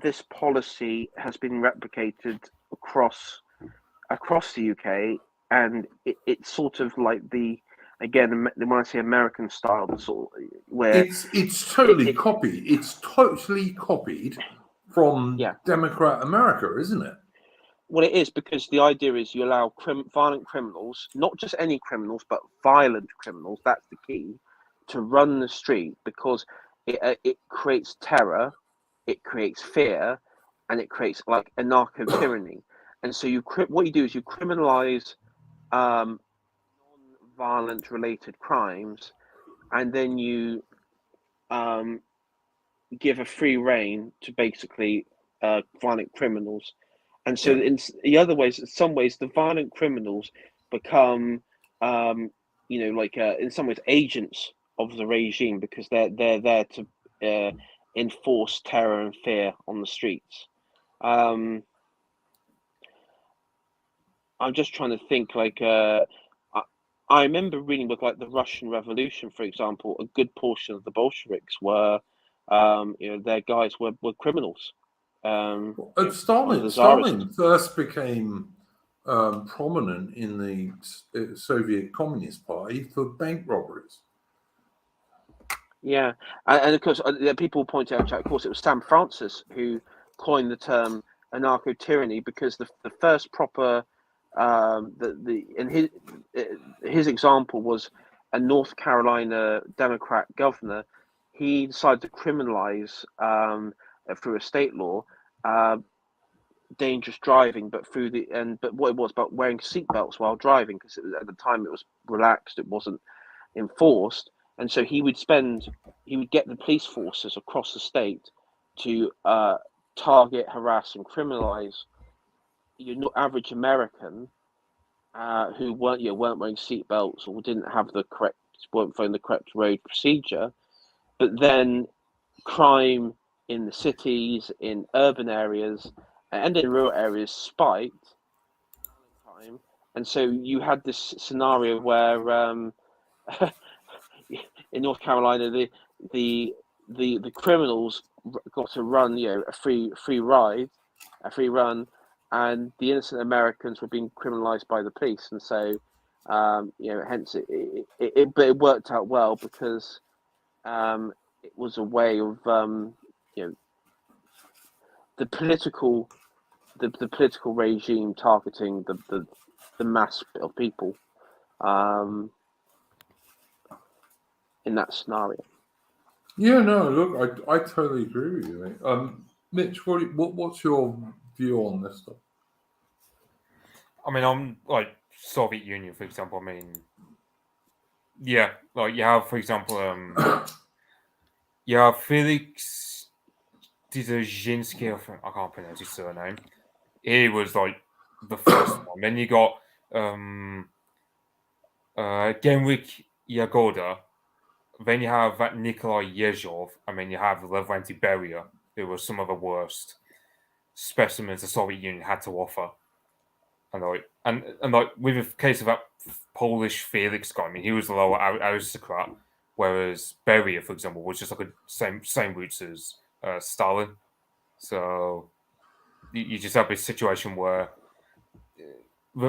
Speaker 4: this policy has been replicated across the UK, and it's sort of like again, when I say American style, the sort of, where
Speaker 1: it's totally copied. It's totally copied from Democrat America, isn't it?
Speaker 4: Well, it is, because the idea is you allow violent criminals, not just any criminals, but violent criminals, that's the key, to run the street, because it creates terror, it creates fear, and it creates anarcho-tyranny. And so what you do is you criminalize non-violent related crimes, and then you give a free rein to basically violent criminals. And so in some ways, the violent criminals become, in some ways, agents of the regime, because they're there to enforce terror and fear on the streets. I'm just trying to think. I remember reading with the Russian Revolution, for example. A good portion of the Bolsheviks were, their guys were criminals.
Speaker 1: Stalin first became prominent in the Soviet Communist Party for bank robberies.
Speaker 4: Yeah, and of course, people point out, of course, it was Sam Francis who coined the term anarcho-tyranny, because the first proper, in his example was a North Carolina Democrat governor. He decided to criminalize, through a state law, dangerous driving, but but what it was about wearing seatbelts while driving, because at the time it was relaxed, it wasn't enforced, and so he would get the police forces across the state to target, harass, and criminalize your average American who weren't wearing seatbelts or weren't following the correct road procedure. But then crime in the cities, in urban areas, and in rural areas spiked, and so you had this scenario where in North Carolina, the criminals got to run, a free run, and the innocent Americans were being criminalized by the police, and so hence it worked out well, because it was a way of the political regime targeting the mass of people in that scenario.
Speaker 1: Yeah, no, look, I totally agree with you, mate. Mitch, what's your view on this stuff?
Speaker 3: I mean, on like Soviet Union, for example. I mean, yeah, like you have, for example, you have Felix Dzerzhinsky. I can't pronounce his surname. He was like the first one. Then you got Genrik Yagoda. Then you have Nikolai Yezhov. I mean, you have Lavrenti Beria, who was some of the worst specimens the Soviet Union had to offer. And like with the case of that Polish Felix guy, I mean, he was the lower aristocrat, whereas Beria, for example, was just like a same roots as Stalin. So you just have this situation where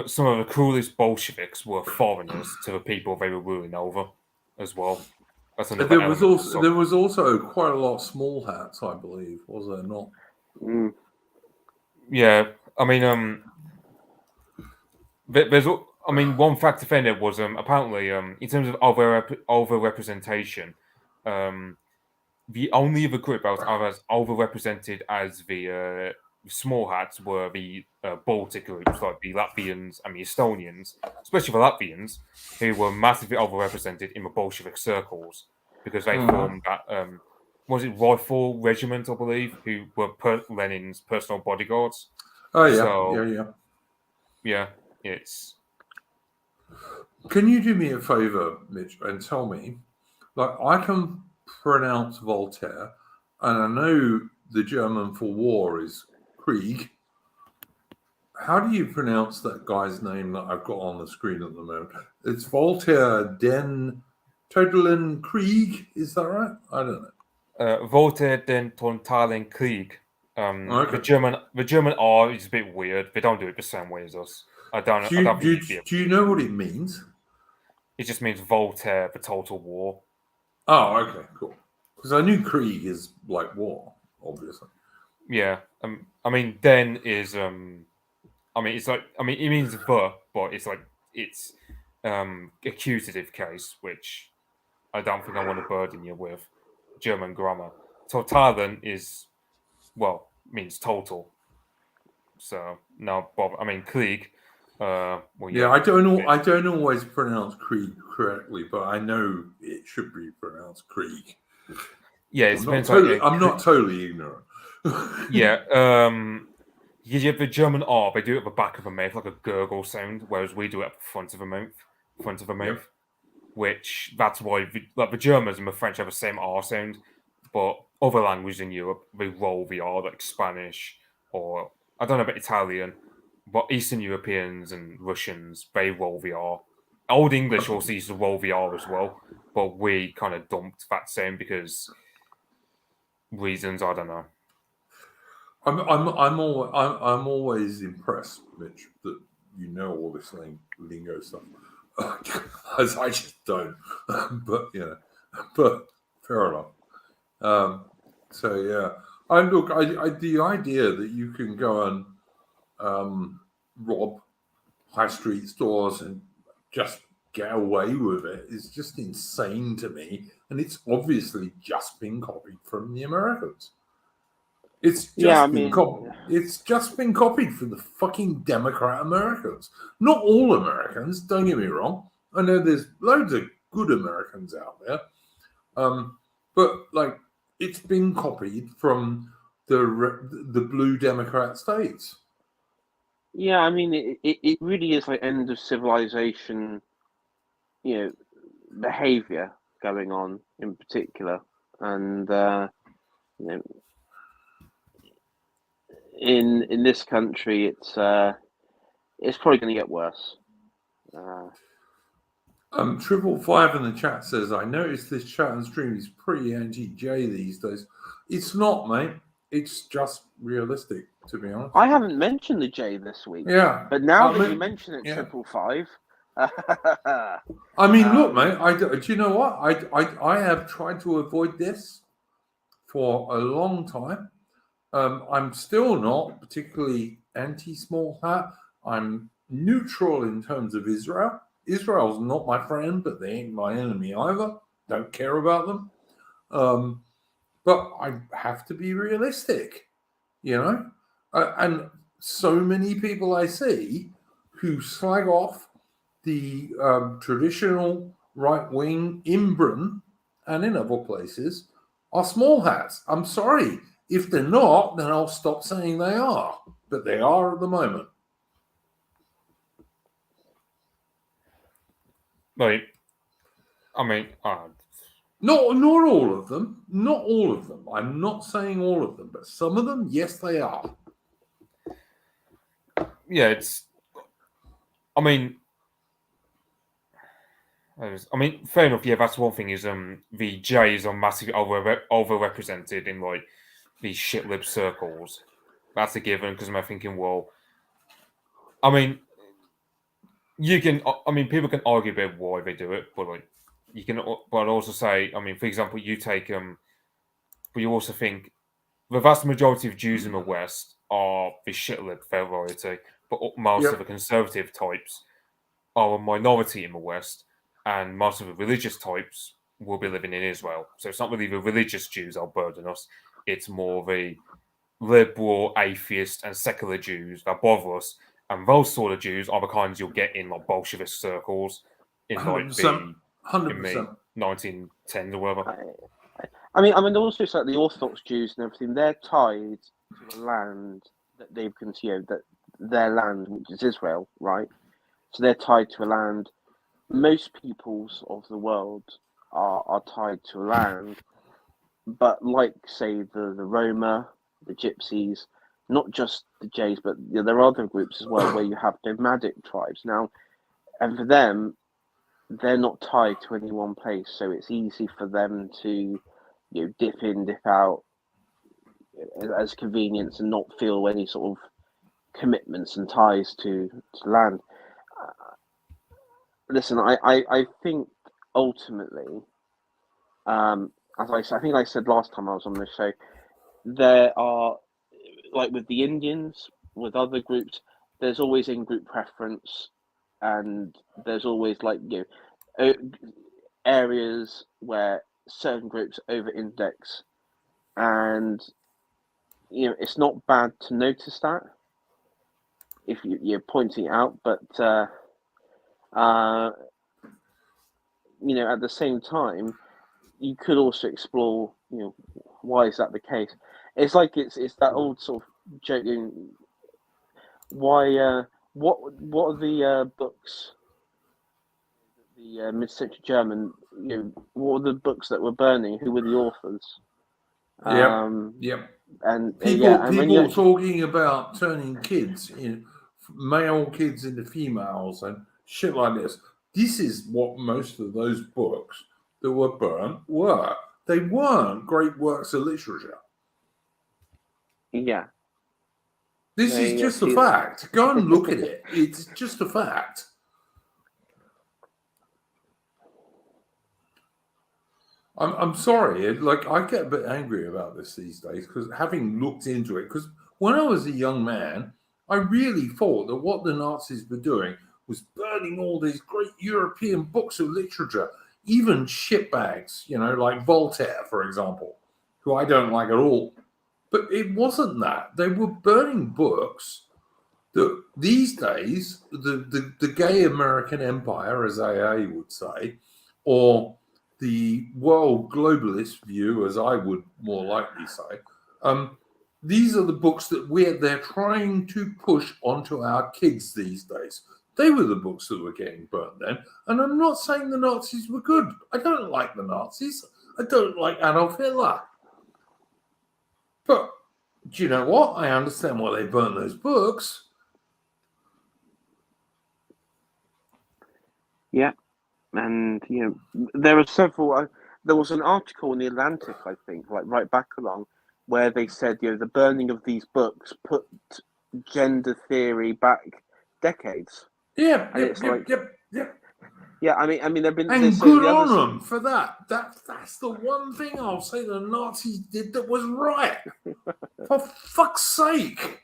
Speaker 3: some of the coolest Bolsheviks were foreigners to the people they were ruling over, as well.
Speaker 1: There was also quite a lot of small hats, I believe, was there not?
Speaker 4: Mm.
Speaker 3: Yeah, I mean, there's, I mean, one fact offended was apparently in terms of over representation, the only other group that was overrepresented as the small hats were the Baltic groups, like the Latvians and the Estonians, especially the Latvians, who were massively overrepresented in the Bolshevik circles because they formed that, was it Rifle Regiment, I believe, who were Lenin's personal bodyguards.
Speaker 1: Oh, yeah,
Speaker 3: so, yeah, it's...
Speaker 1: Can you do me a favour, Mitch, and tell me, like, I can pronounce Voltaire, and I know the German for war is Krieg. How do you pronounce that guy's name that I've got on the screen at the moment? It's Voltaire den Totalen Krieg, is that right? I don't know.
Speaker 3: Voltaire den Totalen Krieg.
Speaker 1: Okay.
Speaker 3: The German R is a bit weird. They don't do it the same way as us.
Speaker 1: Do you know what it means?
Speaker 3: It just means Voltaire, the total war.
Speaker 1: Oh, okay, cool. Because I knew Krieg is like war, obviously.
Speaker 3: Yeah. I mean, den is I mean, it's like, I mean, it means the, but it's like it's accusative case, which I don't think I want to burden you with German grammar. Totalen is, well, means total. So no bother. I mean, Krieg. Well,
Speaker 1: yeah, I don't always pronounce Krieg correctly, but I know it should be pronounced Krieg.
Speaker 3: Yeah,
Speaker 1: I'm not totally ignorant.
Speaker 3: Yeah, you have the German R. They do it at the back of the mouth, like a gurgle sound, whereas we do it at the front of the mouth.
Speaker 1: Yeah.
Speaker 3: Which that's why the Germans and the French have the same R sound, but other languages in Europe they roll the R, like Spanish, or I don't know about Italian, but Eastern Europeans and Russians they roll the R. Old English also used to roll the R as well, but we kind of dumped that sound because reasons I don't know.
Speaker 1: I'm always impressed, Mitch, that you know all this lingo stuff, as I just don't. But Fair enough. So yeah, the idea that you can go and rob high street stores and just get away with it is just insane to me, and it's obviously just been copied from the Americans. It's just been copied from the fucking Democrat Americans. Not all Americans, don't get me wrong. I know there's loads of good Americans out there. But like, it's been copied from the blue Democrat states.
Speaker 4: Yeah, I mean, it really is like end of civilization, behavior going on in particular, and in this country, it's probably going to get worse.
Speaker 1: 555 in the chat says, I noticed this chat and stream is pretty anti-J these days. It's not, mate. It's just realistic, to be honest.
Speaker 4: I haven't mentioned the J this week.
Speaker 1: Yeah.
Speaker 4: But now that you mention it, 555.
Speaker 1: I mean, look, mate, do you know what? I have tried to avoid this for a long time. I'm still not particularly anti-small hat. I'm neutral in terms of Israel. Israel's not my friend, but they ain't my enemy either. Don't care about them. But I have to be realistic, and so many people I see who slag off the traditional right wing in Britain and in other places are small hats. I'm sorry. If they're not, then I'll stop saying they are. But they are at the moment.
Speaker 3: Like, I mean,
Speaker 1: not all of them. Not all of them. I'm not saying all of them, but some of them, yes, they are.
Speaker 3: Yeah, I mean, fair enough. Yeah, that's one thing. Is the Jays are massively overrepresented in like these shit lib circles. That's a given, because I'm thinking, well, I mean, people can argue about why they do it, but like, but I'd also say, for example, you take but you also think the vast majority of Jews in the West are the shit lib variety, but most of the conservative types are a minority in the West, and most of the religious types will be living in Israel. So it's not really the religious Jews that burden us; it's more the liberal, atheist, and secular Jews that bother us. And those sort of Jews are the kinds you'll get in like Bolshevist circles in like 100%. 1910s or whatever.
Speaker 4: I mean, also it's like the Orthodox Jews and everything. They're tied to the land that they've consumed, that their land, which is Israel, right? So they're tied to a land. Most peoples of the world are tied to land, but like, say, the Roma, the Gypsies, not just the Jays, but there are other groups as well where you have nomadic tribes now, and for them, they're not tied to any one place, so it's easy for them to dip in, dip out as convenience and not feel any sort of commitments and ties to land. Listen, I think ultimately, as I think I said last time I was on this show, there are, like with the Indians, with other groups, there's always in-group preference, and there's always areas where certain groups over-index, and it's not bad to notice that if you're pointing it out, but at the same time, you could also explore, why is that the case? It's like it's that old sort of joking. Why? What are the books? The mid-century German. What were the books that were burning? Who were the authors?
Speaker 1: Yep.
Speaker 4: And
Speaker 1: people talking about turning kids, male kids into females and shit like this. This is what most of those books that were burnt were. They weren't great works of literature.
Speaker 4: Yeah.
Speaker 1: This is just a fact. Go and look at it. It's just a fact. I'm sorry. Like, I get a bit angry about this these days because having looked into it, because when I was a young man, I really thought that what the Nazis were doing was burning all these great European books of literature, even shitbags, like Voltaire, for example, who I don't like at all. But it wasn't that. They were burning books that these days, the gay American empire, as AA would say, or the world globalist view, as I would more likely say, these are the books that they're trying to push onto our kids these days. They were the books that were getting burnt then. And I'm not saying the Nazis were good. I don't like the Nazis. I don't like Adolf Hitler. But do you know what? I understand why they burnt those books.
Speaker 4: Yeah, and there are several. There was an article in the Atlantic, I think, like right back along, where they said the burning of these books put gender theory back decades.
Speaker 1: Yeah,
Speaker 4: And it's like,
Speaker 1: yep.
Speaker 4: Yeah, I mean, they've been
Speaker 1: And good on them for that. That's the one thing I'll say the Nazis did that was right. For fuck's sake.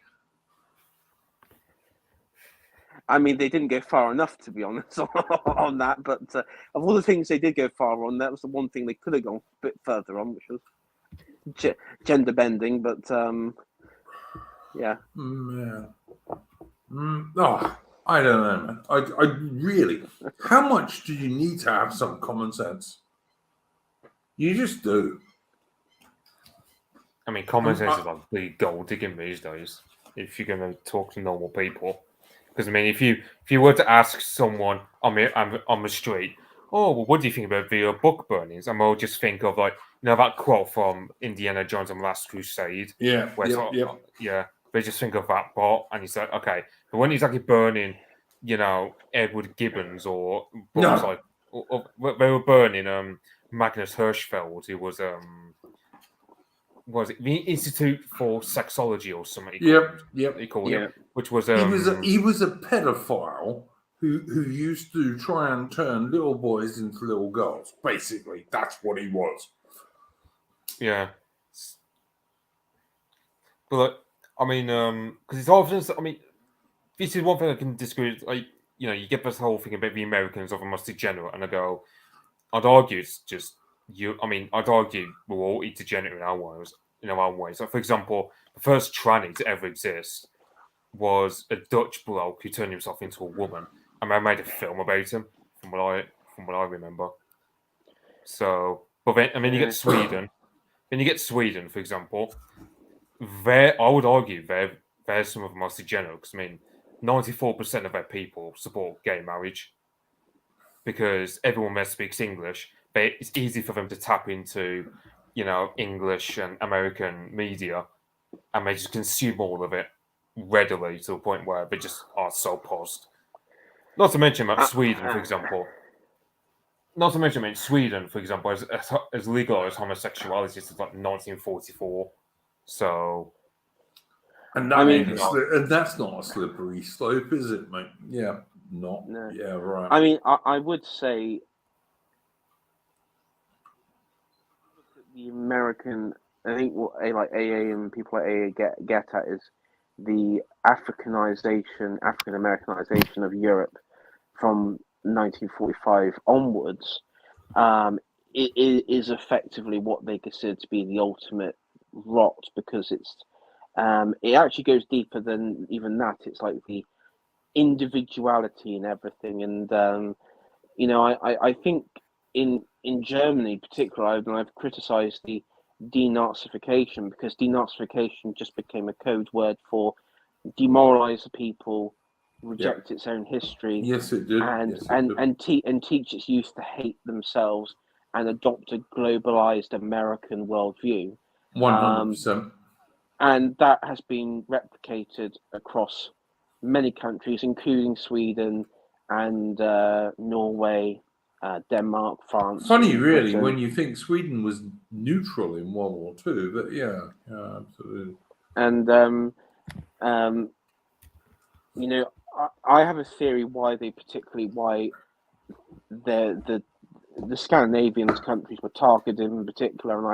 Speaker 4: I mean, they didn't go far enough, to be honest, on that. But of all the things they did go far on, that was the one thing they could have gone a bit further on, which was gender bending. But yeah.
Speaker 1: Oh, I don't know, man. I really. How much do you need to have some common sense? You just do.
Speaker 3: I mean, common sense is like the gold digging these days. If you're going to talk to normal people, because I mean, if you were to ask someone on the street, oh, well, what do you think about the book burnings? And we'll just think of that quote from Indiana Jones and the Last Crusade.
Speaker 1: Yeah.
Speaker 3: Where yeah, they just think of that part, and he's like, okay, but when he's actually burning, Edward Gibbons or books they were burning Magnus Hirschfeld, who was it the Institute for Sexology or something? He called it, which was
Speaker 1: he was a pedophile who used to try and turn little boys into little girls. Basically, that's what he was.
Speaker 3: Yeah, but I mean, because it's often, I mean, this is one thing I can disagree with. Like, you get this whole thing about the Americans of a must degenerate, and I go, I'd argue it's just you. I mean, I'd argue we're all degenerate in our ways. So, for example, the first tranny to ever exist was a Dutch bloke who turned himself into a woman, and they made a film about him, from what I remember. So, but then, I mean, you get Sweden. Then you get Sweden, for example. I would argue they're some of the most degenerate. Because I mean, 94% of their people support gay marriage because everyone there speaks English. But it's easy for them to tap into, English and American media, and they just consume all of it readily to a point where they just are so post. Not to mention that Sweden, for example. Not to mention, Sweden, for example, has legalized homosexuality since like 1944. So,
Speaker 1: and that's not a slippery slope, is it, mate? Yeah, not. No. Yeah, right.
Speaker 4: I mean, I would say the American. I think what like AA and people like AA get at is the African Americanization of Europe from 1945 onwards. It is effectively what they consider to be the ultimate rot, because it actually goes deeper than even that. It's like the individuality and everything, and I think in Germany particularly, I've criticized the denazification, because denazification just became a code word for demoralize the people, reject its own history.
Speaker 1: Yes, it did.
Speaker 4: And teach its youth to hate themselves and adopt a globalized American worldview.
Speaker 1: 100%.
Speaker 4: And that has been replicated across many countries, including Sweden and Norway, Denmark, France.
Speaker 1: Funny, really, when you think Sweden was neutral in World War II, but yeah, absolutely.
Speaker 4: And I have a theory why the the Scandinavian countries were targeted in particular, and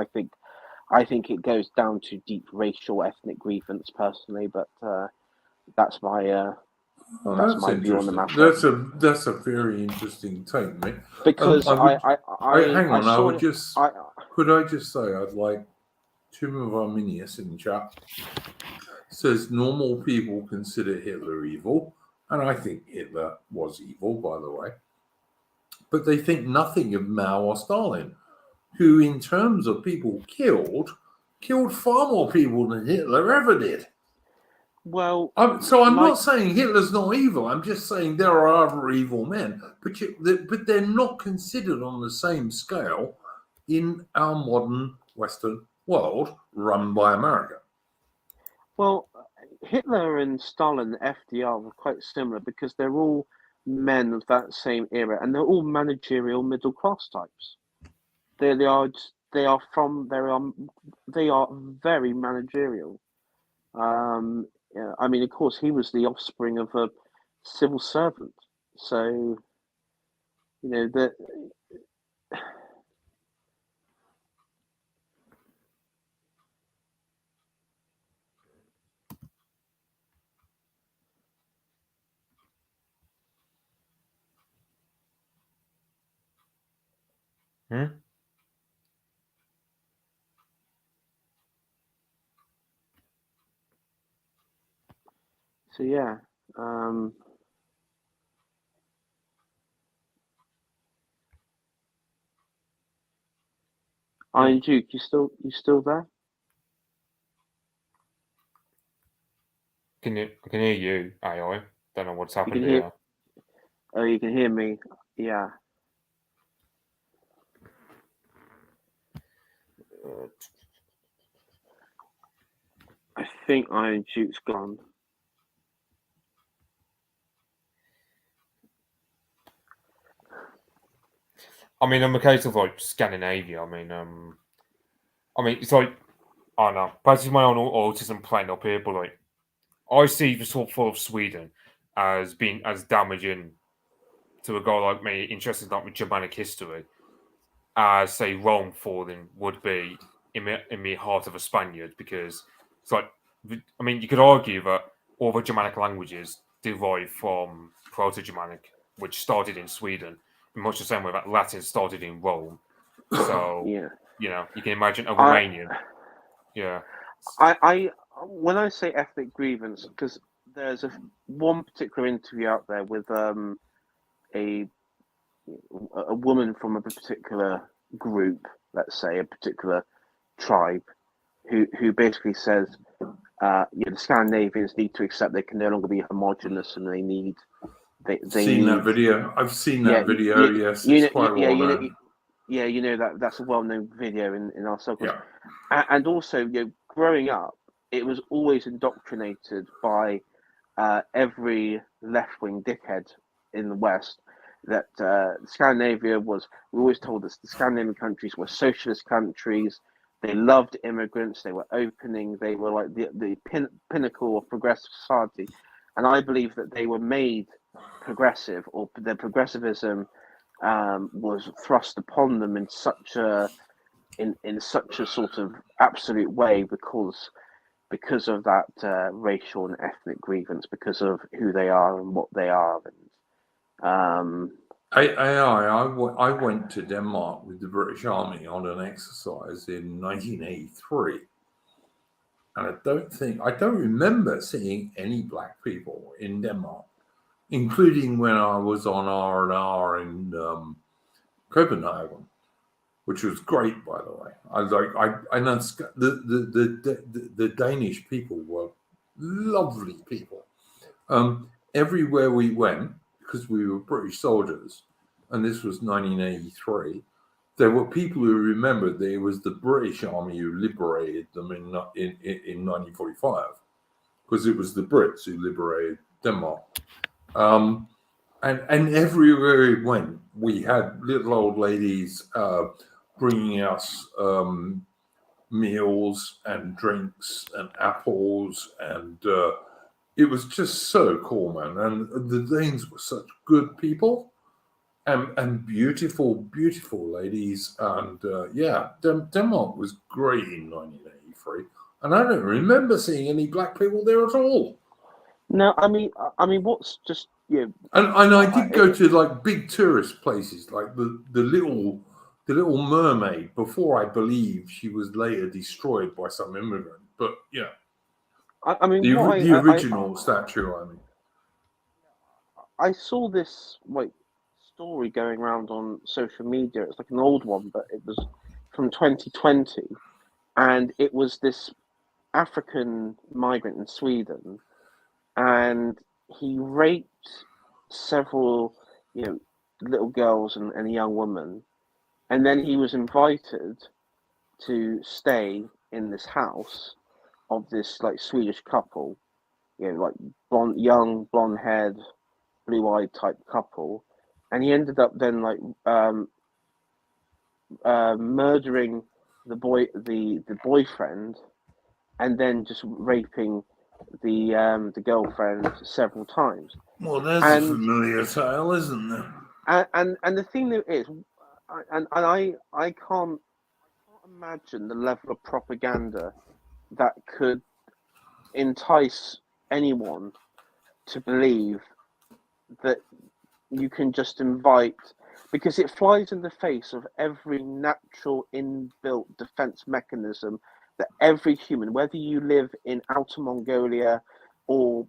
Speaker 4: I think it goes down to deep racial, ethnic grievance personally. But that's my
Speaker 1: that's
Speaker 4: my view on the
Speaker 1: interesting.
Speaker 4: matter.
Speaker 1: That's a very interesting take, mate.
Speaker 4: Because
Speaker 1: Hang on.
Speaker 4: saw
Speaker 1: Could I just say I'd like Tim of Arminius in the chat says normal people consider Hitler evil, and I think Hitler was evil, by the way, but they think nothing of Mao or Stalin, who, in terms of people killed far more people than Hitler ever did.
Speaker 4: Well,
Speaker 1: I'm not saying Hitler's not evil. I'm just saying there are other evil men, but they're not considered on the same scale in our modern Western world run by America.
Speaker 4: Well, Hitler and Stalin and FDR were quite similar because they're all men of that same era, and they're all managerial middle class types. They are very managerial. Yeah, I mean, of course, he was the offspring of a civil servant, so you know that. So yeah, Iron Duke, you still there?
Speaker 3: I can hear you, AI. Don't know what's happened
Speaker 4: hear-
Speaker 3: here.
Speaker 4: Oh, you can hear me. Yeah. I think Iron Duke's gone.
Speaker 3: I mean, in the case of like Scandinavia, I mean, it's like I don't know, perhaps it's my own autism playing up here, but like I see the sort of Sweden as being as damaging to a guy like me interested in like Germanic history as say Rome falling would be in the heart of a Spaniard, because it's like, I mean, you could argue that all the Germanic languages derive from Proto-Germanic, which started in Sweden, in much the same way that Latin started in Rome. So
Speaker 4: Yeah.
Speaker 3: you know, you can imagine a Romanian. Yeah.
Speaker 4: I when I say ethnic grievance, because there's one particular interview out there with a woman from a particular group, let's say a particular tribe, who basically says, the Scandinavians need to accept they can no longer be homogenous, and they need
Speaker 1: that video. I've seen that video. Yes, it's quite well known.
Speaker 4: You know that's a well-known video in our circles.
Speaker 1: Yeah.
Speaker 4: And also, growing up, it was always indoctrinated by every left-wing dickhead in the West that Scandinavia was. We always told us the Scandinavian countries were socialist countries. They loved immigrants. They were opening. They were like the pinnacle of progressive society. And I believe that they were made progressive, or their progressivism was thrust upon them in such a sort of absolute way because of that racial and ethnic grievance, because of who they are and what they are. And
Speaker 1: I went to Denmark with the British Army on an exercise in 1983, and I don't remember seeing any black people in Denmark, including when I was on R&R in Copenhagen, which was great, by the way. I was like, I know the Danish people were lovely people. Everywhere we went, because we were British soldiers, and this was 1983, there were people who remembered that it was the British Army who liberated them in 1945, because it was the Brits who liberated Denmark. And everywhere we went, we had little old ladies bringing us meals and drinks and apples, and it was just so cool, man. And the Danes were such good people. and beautiful ladies, and Denmark was great in 1983, and I don't remember seeing any black people there at all.
Speaker 4: No, I mean, what's just
Speaker 1: And I did go to like big tourist places, like the Little Mermaid, before I believe she was later destroyed by some immigrant. But yeah,
Speaker 4: I mean,
Speaker 1: the original statue. I mean,
Speaker 4: I saw this like story going around on social media. It's like an old one, but it was from 2020, and it was this African migrant in Sweden, and he raped several, little girls and a young woman, and then he was invited to stay in this house of this like Swedish couple, like young, blonde-haired, blue-eyed type couple, and he ended up then like murdering the boyfriend, and then just raping the girlfriend several times.
Speaker 1: Well, there's a familiar tale, isn't there?
Speaker 4: And the thing that is, I can't imagine the level of propaganda that could entice anyone to believe that you can just invite, because it flies in the face of every natural inbuilt defense mechanism that every human, whether you live in Outer Mongolia or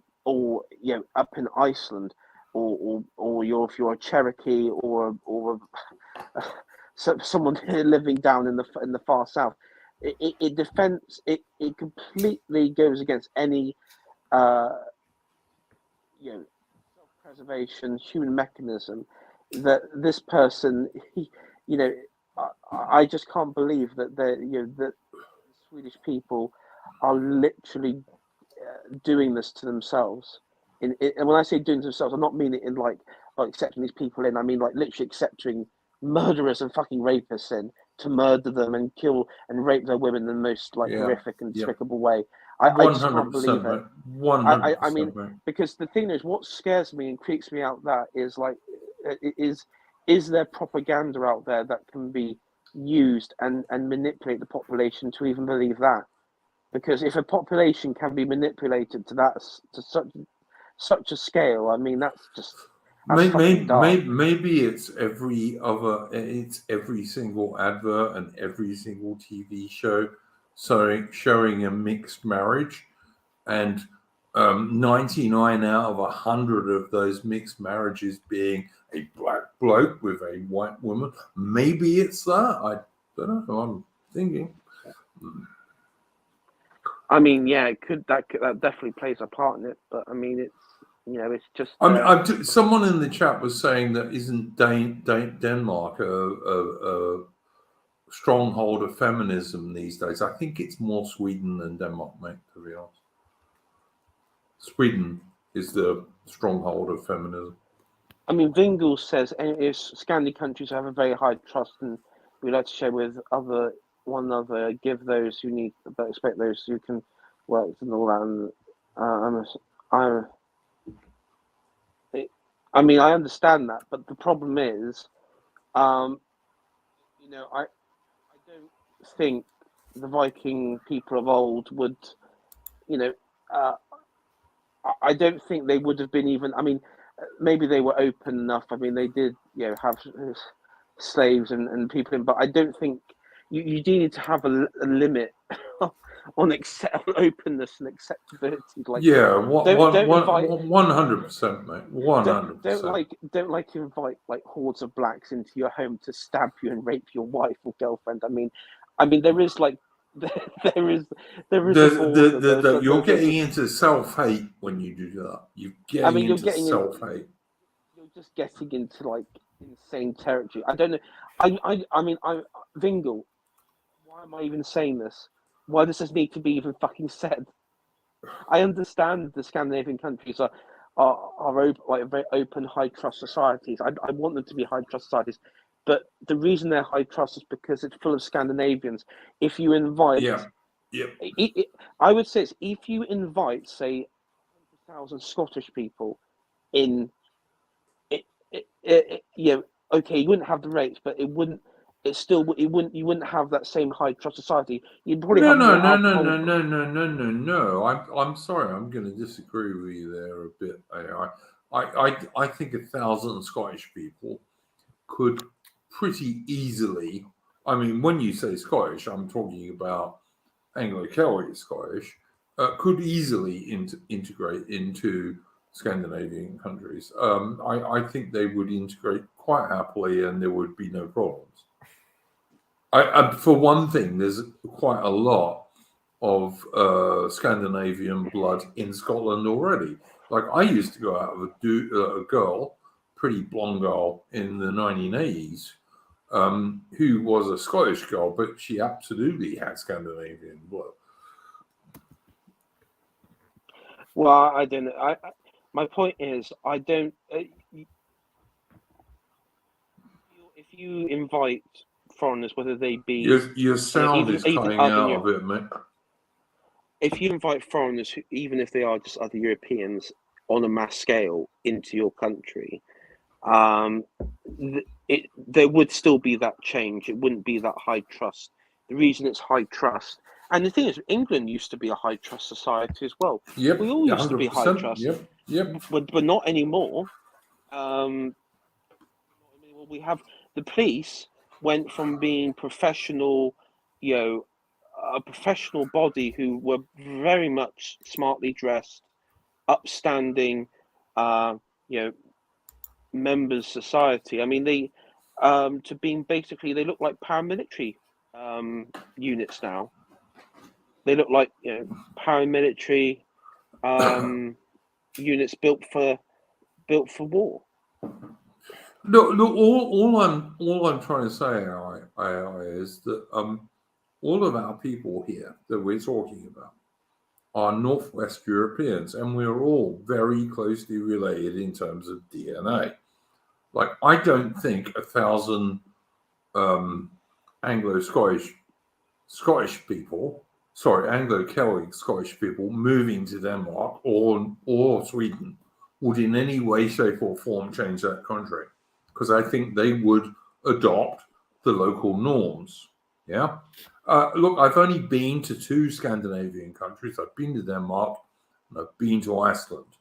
Speaker 4: up in Iceland, or if you're a Cherokee or someone living down in the far south, it completely goes against any self-preservation human mechanism that this person, I just can't believe that that Swedish people are literally doing this to themselves. And when I say doing to themselves, I'm not meaning it in like accepting these people in. I mean like literally accepting murderers and fucking rapists in to murder them and kill and rape their women in the most horrific and despicable way. I just can't believe it.
Speaker 1: 100%.
Speaker 4: I mean, because the thing is, what scares me and creeps me out that is like, is there propaganda out there that can be used and manipulate the population to even believe that? Because if a population can be manipulated to such a scale, I mean, that's
Speaker 1: maybe it's every single advert and every single TV show showing a mixed marriage, and 99 out of 100 of those mixed marriages being a black bloke with a white woman. Maybe it's that. I don't know. I'm thinking.
Speaker 4: I mean, yeah, that definitely plays a part in it, but I mean, it's it's just.
Speaker 1: Someone in the chat was saying that isn't Denmark a stronghold of feminism these days? I think it's more Sweden than Denmark, mate, to be honest. Sweden is the stronghold of feminism.
Speaker 4: I mean, Vingel says Scandinavian countries have a very high trust, and we like to share with one another, give those who need, but expect those who can work and all that. I mean, I understand that, but the problem is, I don't think the Viking people of old would, I don't think they would have been even. I mean, maybe they were open enough. I mean, they did, have slaves and people in, but I don't think you do need to have a limit on openness and acceptability. Like,
Speaker 1: 100%, mate. 100%.
Speaker 4: Don't invite like hordes of blacks into your home to stab you and rape your wife or girlfriend. I mean, there is like. There is.
Speaker 1: You're getting into self-hate when you do that. You're getting into self-hate.
Speaker 4: You're just getting into like insane territory. I don't know. I mean, Vingel. Why am I even saying this? Why does this need to be even fucking said? I understand the Scandinavian countries are very open, high trust societies. I want them to be high trust societies. But the reason they're high trust is because it's full of Scandinavians. If you invite, I would say if you invite, say, 100,000 Scottish people in, okay, you wouldn't have the rates, but it wouldn't. You wouldn't have that same high trust society. You'd probably have more alcohol.
Speaker 1: No. I'm sorry. I'm going to disagree with you there a bit. I think 1,000 Scottish people could pretty easily. I mean, when you say Scottish, I'm talking about Anglo-Celtic Scottish. Could easily integrate into Scandinavian countries. I think they would integrate quite happily, and there would be no problems. For one thing, there's quite a lot of Scandinavian blood in Scotland already. Like, I used to go out with a girl, pretty blonde girl in the 1980s, who was a Scottish girl, but she absolutely had Scandinavian blood.
Speaker 4: Well, I don't know. My point is, I don't. If you invite foreigners, whether they be
Speaker 1: your sound is cutting out a bit, mate.
Speaker 4: If you invite foreigners, even if they are just other Europeans, on a mass scale into your country, there would still be that change. It wouldn't be that high trust. The reason it's high trust, and the thing is, England used to be a high trust society as well.
Speaker 1: Yep,
Speaker 4: we all used to be high trust.
Speaker 1: Yep.
Speaker 4: But not anymore. We have the police went from being professional, a professional body who were very much smartly dressed, upstanding, members of society. I mean, they to being basically, they look like paramilitary units now. They look like paramilitary units built for war.
Speaker 1: Look. All I'm trying to say, is that all of our people here that we're talking about are Northwest Europeans, and we're all very closely related in terms of DNA. Like, I don't think 1,000 Anglo-Scottish people, Anglo-Celtic Scottish people moving to Denmark or Sweden would in any way, shape, or form change that country, because I think they would adopt the local norms. Yeah. Look, I've only been to 2 Scandinavian countries. I've been to Denmark and I've been to Iceland.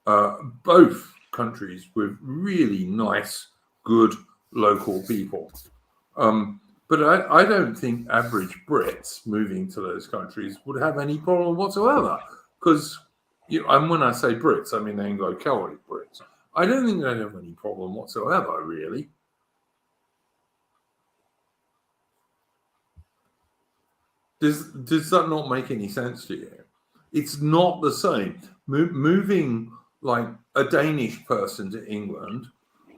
Speaker 1: Both countries with really nice, good local people. But I don't think average Brits moving to those countries would have any problem whatsoever. Because, and when I say Brits, I mean Anglo-Celtic Brits. I don't think they'd have any problem whatsoever, really. Does that not make any sense to you? It's not the same. Moving like a Danish person to England,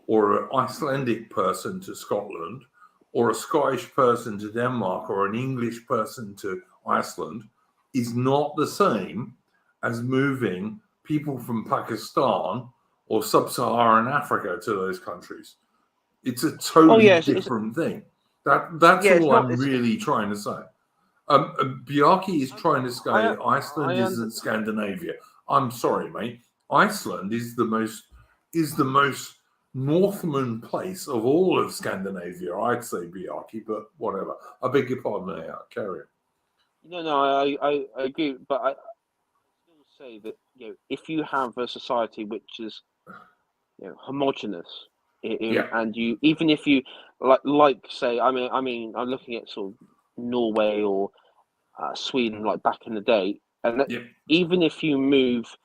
Speaker 1: or an Icelandic person to Scotland, or a Scottish person to Denmark, or an English person to Iceland is not the same as moving people from Pakistan or sub-Saharan Africa to those countries. It's a totally different thing. That's all I'm really trying to say. Bjarke is trying to say Iceland isn't Scandinavia. I'm sorry, mate. Iceland is the most Northman place of all of Scandinavia. I'd say, Bjarke, but whatever. I beg your pardon. Carry on.
Speaker 4: No, I agree, but I still say that if you have a society which is homogenous, and you, even if you like say, I mean, I'm looking at sort of Norway or Sweden, like back in the day, and even if you move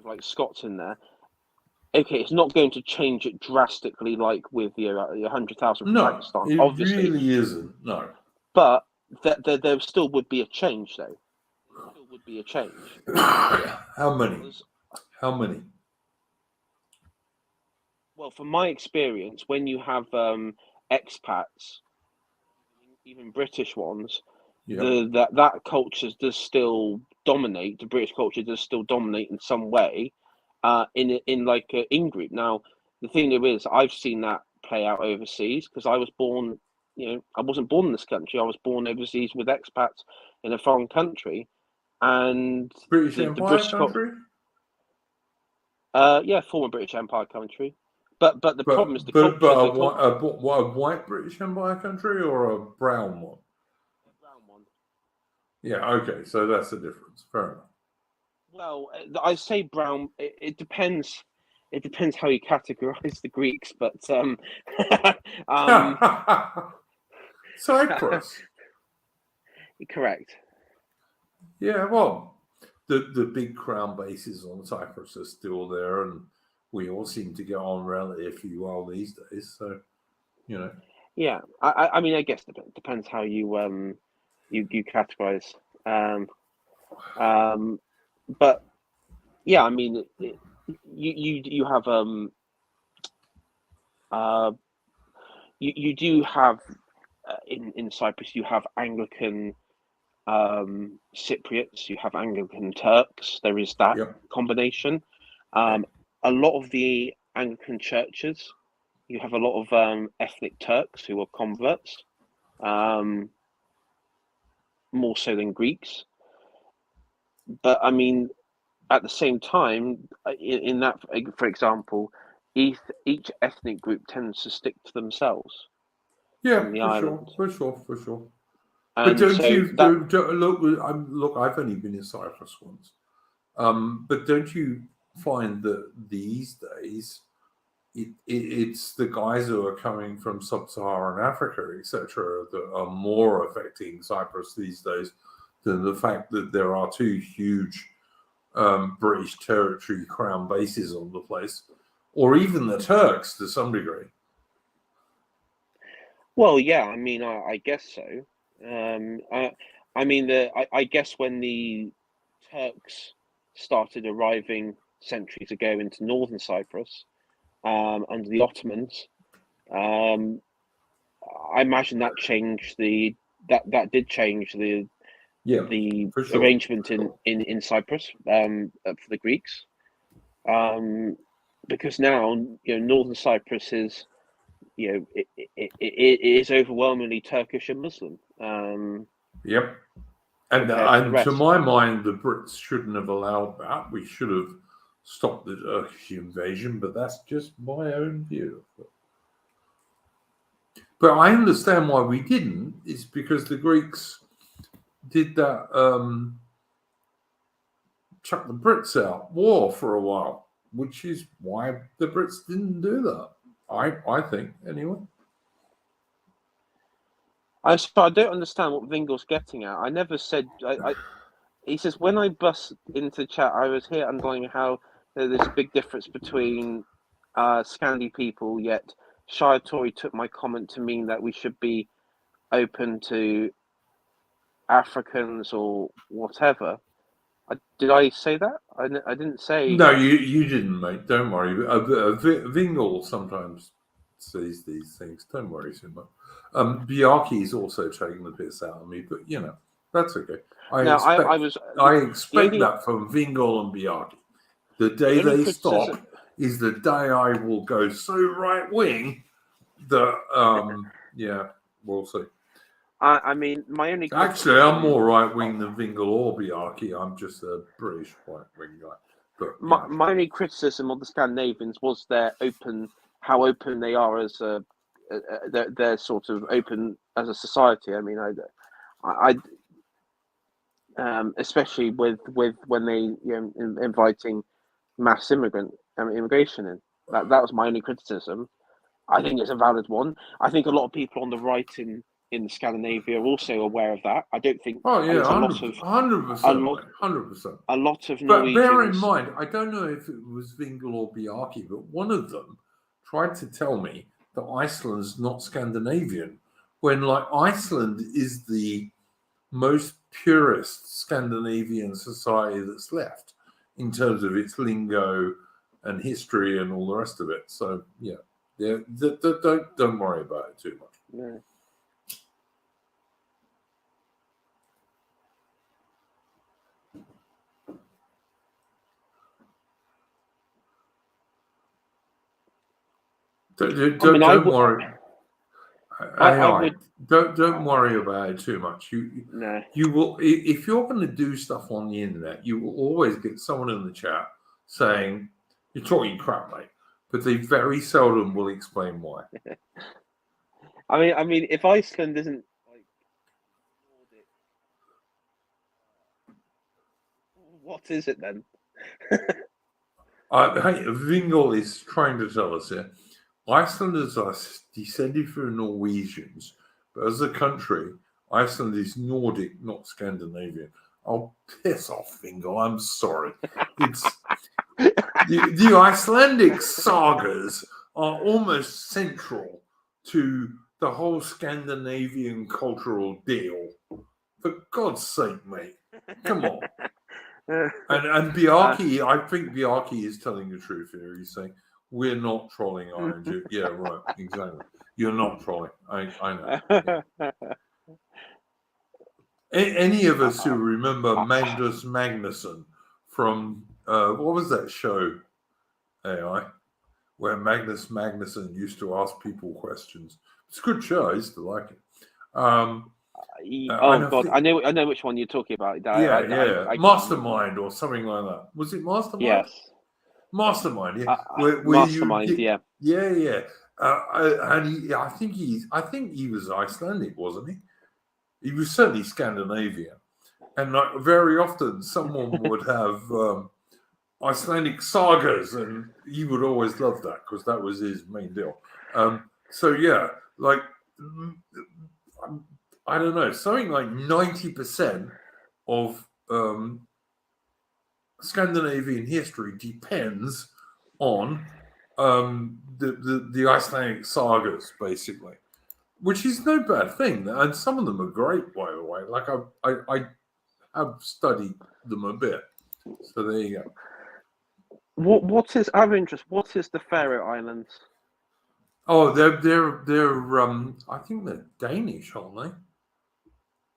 Speaker 4: like Scots in there, okay, it's not going to change it drastically like with 100,000 from Pakistan.
Speaker 1: It
Speaker 4: obviously
Speaker 1: really isn't. No,
Speaker 4: but there still would be a change, though. There still would be a change.
Speaker 1: How many?
Speaker 4: Well, from my experience, when you have expats, even British ones, that culture does still dominate. The British culture does still dominate in some way, in like an in-group. Now, the thing there is, I've seen that play out overseas because I was born. I wasn't born in this country. I was born overseas with expats in a foreign country, and
Speaker 1: British Empire country.
Speaker 4: Yeah, former British Empire country. But the problem is the culture.
Speaker 1: A white British Empire country or a brown one?
Speaker 4: Brown one.
Speaker 1: Yeah, okay, so that's the difference. Fair enough.
Speaker 4: Well, I say brown. It depends. It depends how you categorize the Greeks, but
Speaker 1: Cyprus.
Speaker 4: correct.
Speaker 1: Yeah, well, the big crown bases on Cyprus are still there, and we all seem to get on relatively well these days. So, you know.
Speaker 4: Yeah, I mean, I guess it depends how you you categorize. But yeah, I mean, you have you do have in Cyprus you have Anglican Cypriots, you have Anglican Turks. There is that combination. A lot of the Anglican churches, you have a lot of ethnic Turks who are converts, more so than Greeks. But I mean, at the same time, in that, for example, each ethnic group tends to stick to themselves.
Speaker 1: Yeah,
Speaker 4: in the
Speaker 1: for
Speaker 4: island.
Speaker 1: sure, for sure.
Speaker 4: And
Speaker 1: But
Speaker 4: so
Speaker 1: look, I've only been in Cyprus once. But don't you find that these days it's the guys who are coming from sub-Saharan Africa, etc., that are more affecting Cyprus these days than the fact that there are two huge British territory crown bases on the place, or even the Turks to some degree.
Speaker 4: Well, yeah, I mean, I guess so. I mean, I guess when the Turks started arriving centuries ago into northern Cyprus under the Ottomans, I imagine that changed that did change the
Speaker 1: for sure.
Speaker 4: arrangement in Cyprus for the Greeks, because now northern Cyprus is it is overwhelmingly Turkish and Muslim.
Speaker 1: Yep. And to my mind, the Brits shouldn't have allowed that. We should have stopped the Turkish invasion, but that's just my own view. But I understand why we didn't. It's because the Greeks did that chuck the Brits out war for a while, which is why the Brits didn't do that. I think, anyway.
Speaker 4: I don't understand what Vingel's getting at. I never said. He says when I bust into chat, I was here underlining how there's a big difference between Scandi people. Yet Shire Tory took my comment to mean that we should be open to Africans or whatever. Did I say that? I didn't say.
Speaker 1: No, you didn't, mate. Don't worry. Vingel sometimes says these things. Don't worry too much. Bjarki's also taking the piss out of me, but that's okay. I expect that from Vingel and Bjarki. The day they stop is the day I will go so right wing that we'll see.
Speaker 4: I mean, my only
Speaker 1: actually, I'm more right wing than Vingel or Bjarki. I'm just a British right wing guy. But
Speaker 4: my only criticism of the Scandinavians was how open they are as they're sort of open as a society. I mean, I especially with when they inviting mass immigration in. That was my only criticism. I think it's a valid one. I think a lot of people on the right in Scandinavia are also aware of that. I don't think.
Speaker 1: Oh yeah, 100%.
Speaker 4: A lot of Norwegians.
Speaker 1: But bear in mind, I don't know if it was Vingel or Bjarki, but one of them tried to tell me that Iceland's not Scandinavian, when Iceland is the most purest Scandinavian society that's left in terms of its lingo and history and all the rest of it. So don't worry about it too much.
Speaker 4: No.
Speaker 1: Don't worry. Don't worry about it too much. You will, if you're going to do stuff on the internet, you will always get someone in the chat saying, You're talking crap, mate. But they very seldom will explain why.
Speaker 4: I mean, if Iceland isn't like Nordic, what is it then?
Speaker 1: Hey, Vingel is trying to tell us here. Icelanders are descended from Norwegians, but as a country, Iceland is Nordic, not Scandinavian. Oh, piss off, Vingel. I'm sorry. It's the Icelandic sagas are almost central to the whole Scandinavian cultural deal. For God's sake, mate. Come on. And Bjarke, I think Bjarke is telling the truth here. He's saying, we're not trolling Orange. Yeah, right, exactly. You're not trolling. I know. Yeah. Any of us who remember Magnus Magnusson from, what was that show, AI, where Magnus Magnusson used to ask people questions. It's a good show. I used to like it.
Speaker 4: Oh God, I know which one you're talking about.
Speaker 1: I Mastermind or something like that. Was it Mastermind?
Speaker 4: Yes.
Speaker 1: Mastermind, yeah.
Speaker 4: Mastermind, yeah.
Speaker 1: Yeah. And I think he was Icelandic, wasn't he? He was certainly Scandinavian. And like very often someone would have Icelandic sagas, and he would always love that because that was his main deal. So yeah, like I don't know, something like 90% of Scandinavian history depends on the Icelandic sagas, basically, which is no bad thing, and some of them are great, by the way. Like I have studied them a bit, so there you go.
Speaker 4: What is out of interest? What is the Faroe Islands?
Speaker 1: Oh, they're I think they're Danish, aren't they?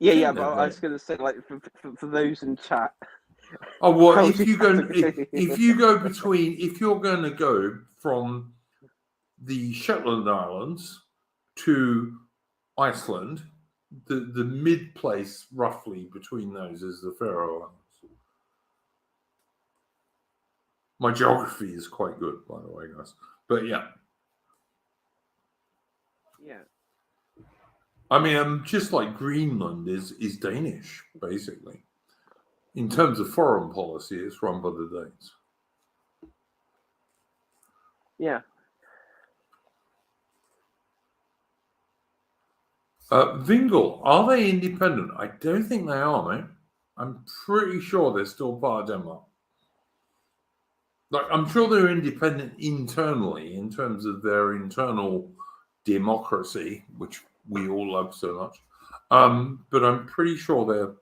Speaker 4: Yeah, but I was going to say, like, for those in chat.
Speaker 1: Oh well, if you're going to go from the Shetland Islands to Iceland, the mid place roughly between those is the Faroe Islands. My geography is quite good, by the way, guys. But yeah.
Speaker 4: Yeah.
Speaker 1: I mean, just like Greenland is Danish, basically. In terms of foreign policy, it's run by the Danes.
Speaker 4: Yeah.
Speaker 1: Vingel, are they independent? I don't think they are, mate. I'm pretty sure they're still part of Denmark. Like, I'm sure they're independent internally in terms of their internal democracy, which we all love so much. But I'm pretty sure they're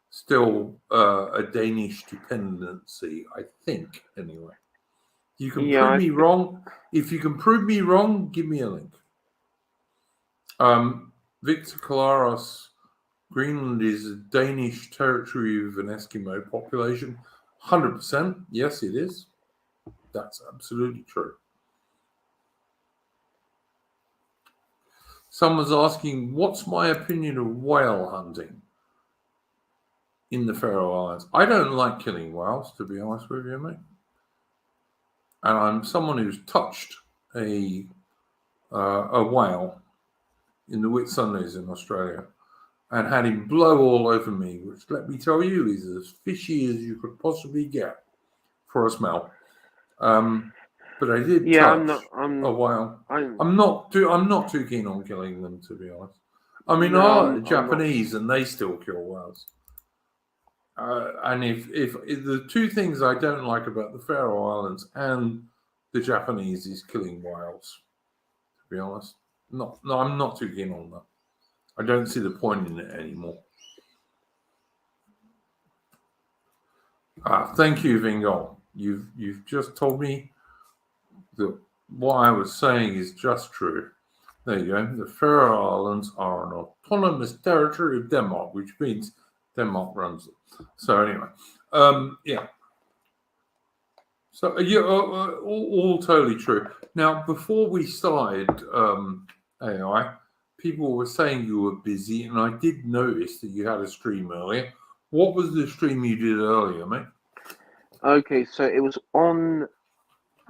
Speaker 1: still a Danish dependency, I think, anyway. You can prove me wrong. If you can prove me wrong, give me a link. Victor Kalaros, Greenland is a Danish territory with an Eskimo population. 100%. Yes, it is. That's absolutely true. Someone's asking, what's my opinion of whale hunting in the Faroe Islands? I don't like killing whales, to be honest with you, mate. And I'm someone who's touched a whale in the Whitsundays in Australia and had him blow all over me, which, let me tell you, is as fishy as you could possibly get for a smell. But I did touch a whale. I'm not too keen on killing them, to be honest. I mean, I'm Japanese and they still kill whales. And if the two things I don't like about the Faroe Islands and the Japanese is killing whales, to be honest. No, I'm not too keen on that. I don't see the point in it anymore. Thank you, Vingol. You've just told me that what I was saying is just true. There you go. The Faroe Islands are an autonomous territory of Denmark, which means Denmark runs them. So anyway, yeah. So yeah, all totally true. Now, before we started AI, people were saying you were busy, and I did notice that you had a stream earlier. What was the stream you did earlier, mate?
Speaker 4: Okay, so it was on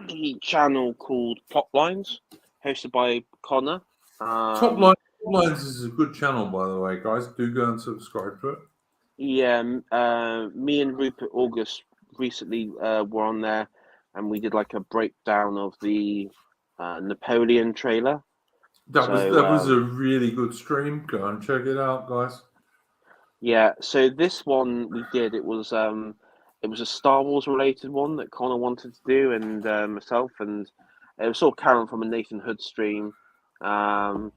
Speaker 4: a channel called Plotlines, hosted by Connor.
Speaker 1: Top Lines is a good channel, by the way, guys. Do go and subscribe to it.
Speaker 4: Yeah, me and Rupert August recently were on there, and we did like a breakdown of the Napoleon trailer.
Speaker 1: That was a really good stream. Go and check it out, guys.
Speaker 4: Yeah, so this one we did. It was a Star Wars related one that Connor wanted to do, and myself, and it was sort of carrying from a Nathan Hood stream, and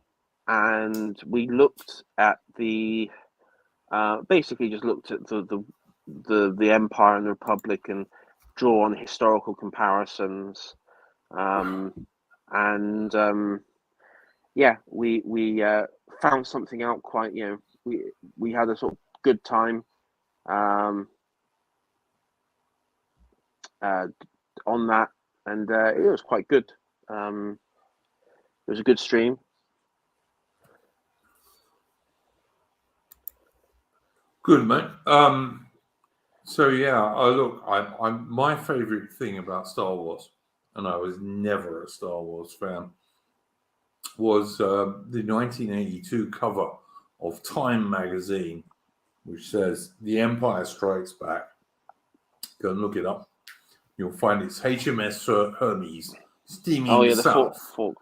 Speaker 4: we looked at the basically just looked at the Empire and the Republic and draw on historical comparisons, and yeah, we found something out quite. We had a sort of good time on that, and it was quite good. It was a good stream.
Speaker 1: Good, mate. So yeah, look, I'm my favorite thing about Star Wars, and I was never a Star Wars fan, was the 1982 cover of Time magazine, which says "The Empire Strikes Back." Go and look it up. You'll find it's HMS Hermes steaming south.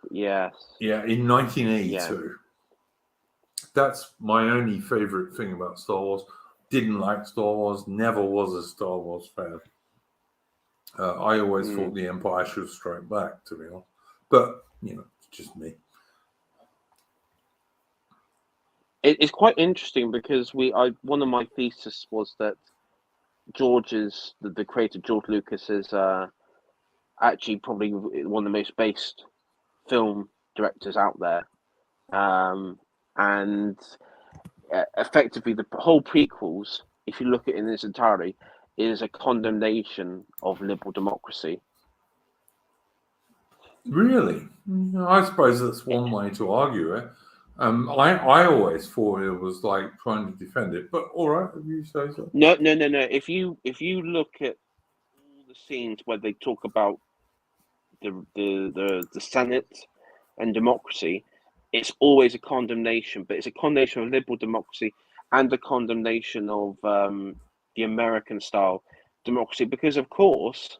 Speaker 4: Yes.
Speaker 1: Yeah, in 1982.
Speaker 4: Yeah.
Speaker 1: That's my only favorite thing about Star Wars. Didn't like Star Wars, never was a Star Wars fan. I always thought the Empire should strike back, to be honest. But, it's just me.
Speaker 4: It's quite interesting because one of my thesis was that the creator George Lucas is actually probably one of the most based film directors out there, and effectively the whole prequels, if you look at it in its entirety, is a condemnation of liberal democracy.
Speaker 1: Really? I suppose that's one way to argue it. I always thought it was like trying to defend it, but all right, if you say so.
Speaker 4: No. If you look at all the scenes where they talk about the Senate and democracy, it's always a condemnation, but it's a condemnation of liberal democracy and a condemnation of the American style democracy, because of course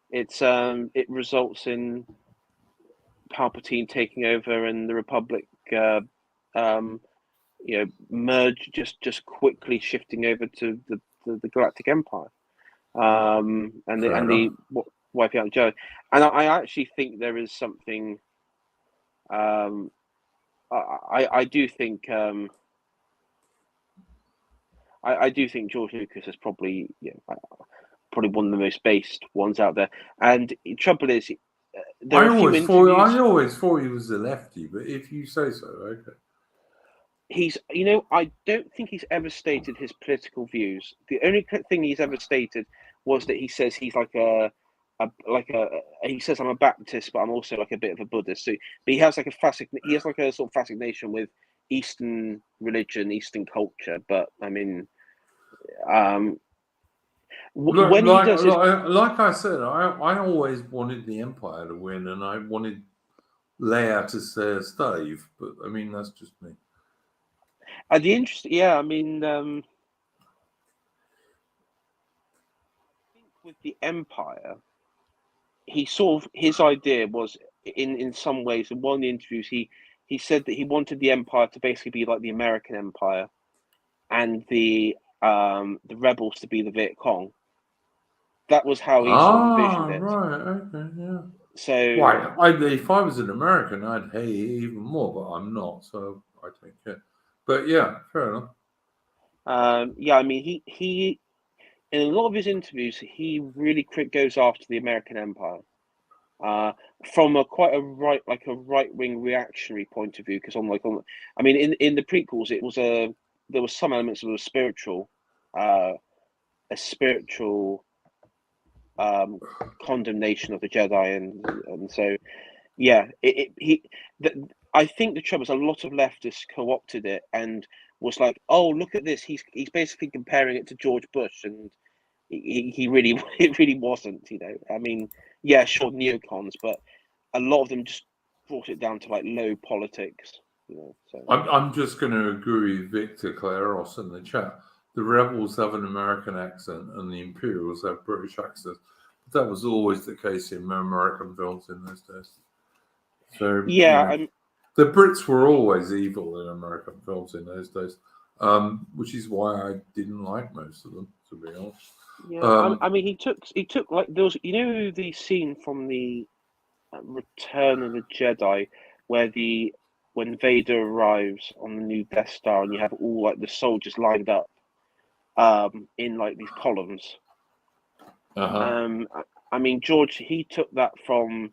Speaker 4: it results in Palpatine taking over and the Republic merge, just quickly shifting over to the Galactic Empire, and the wiping out Joe. And I actually think there is something. I do think I do think George Lucas is probably one of the most based ones out there. And the trouble is,
Speaker 1: I always thought he was a lefty, but if you say so, okay.
Speaker 4: He's, I don't think he's ever stated his political views. The only thing he's ever stated was that he says he's he says I'm a Baptist, but I'm also like a bit of a Buddhist. So, but he has like a sort of fascination with Eastern religion, Eastern culture. But I mean,
Speaker 1: like I said, I always wanted the Empire to win, and I wanted Leia to stave. But I mean, that's just me.
Speaker 4: The interest, yeah. I mean, I think with the Empire, his idea was in some ways. In one of the interviews, he said that he wanted the Empire to basically be like the American Empire, and the rebels to be the Viet Cong. That was how he sort of envisioned it.
Speaker 1: Right, okay, yeah.
Speaker 4: So,
Speaker 1: if I was an American, I'd hate it even more, but I'm not, so I take it. But yeah, fair enough.
Speaker 4: I mean, he in a lot of his interviews, he really goes after the American Empire, from quite a right wing reactionary point of view. Because I mean, in the prequels, there was some elements of a spiritual condemnation of the Jedi, and so yeah, I think the trouble is a lot of leftists co-opted it and was like, oh, look at this, he's basically comparing it to George Bush, and he really it really wasn't. I mean, yeah, sure, neocons, but a lot of them just brought it down to like low politics. So
Speaker 1: I'm just going to agree with Victor Claros in the chat. The rebels have an American accent and the Imperials have British accents. That was always the case in American films in those days. So
Speaker 4: yeah,
Speaker 1: the Brits were always evil in American films in those days, which is why I didn't like most of them, to be honest.
Speaker 4: yeah. I mean, he took like those. The scene from the Return of the Jedi, where when Vader arrives on the new Death Star, and you have all like the soldiers lined up, in like these columns. I mean, George, he took that from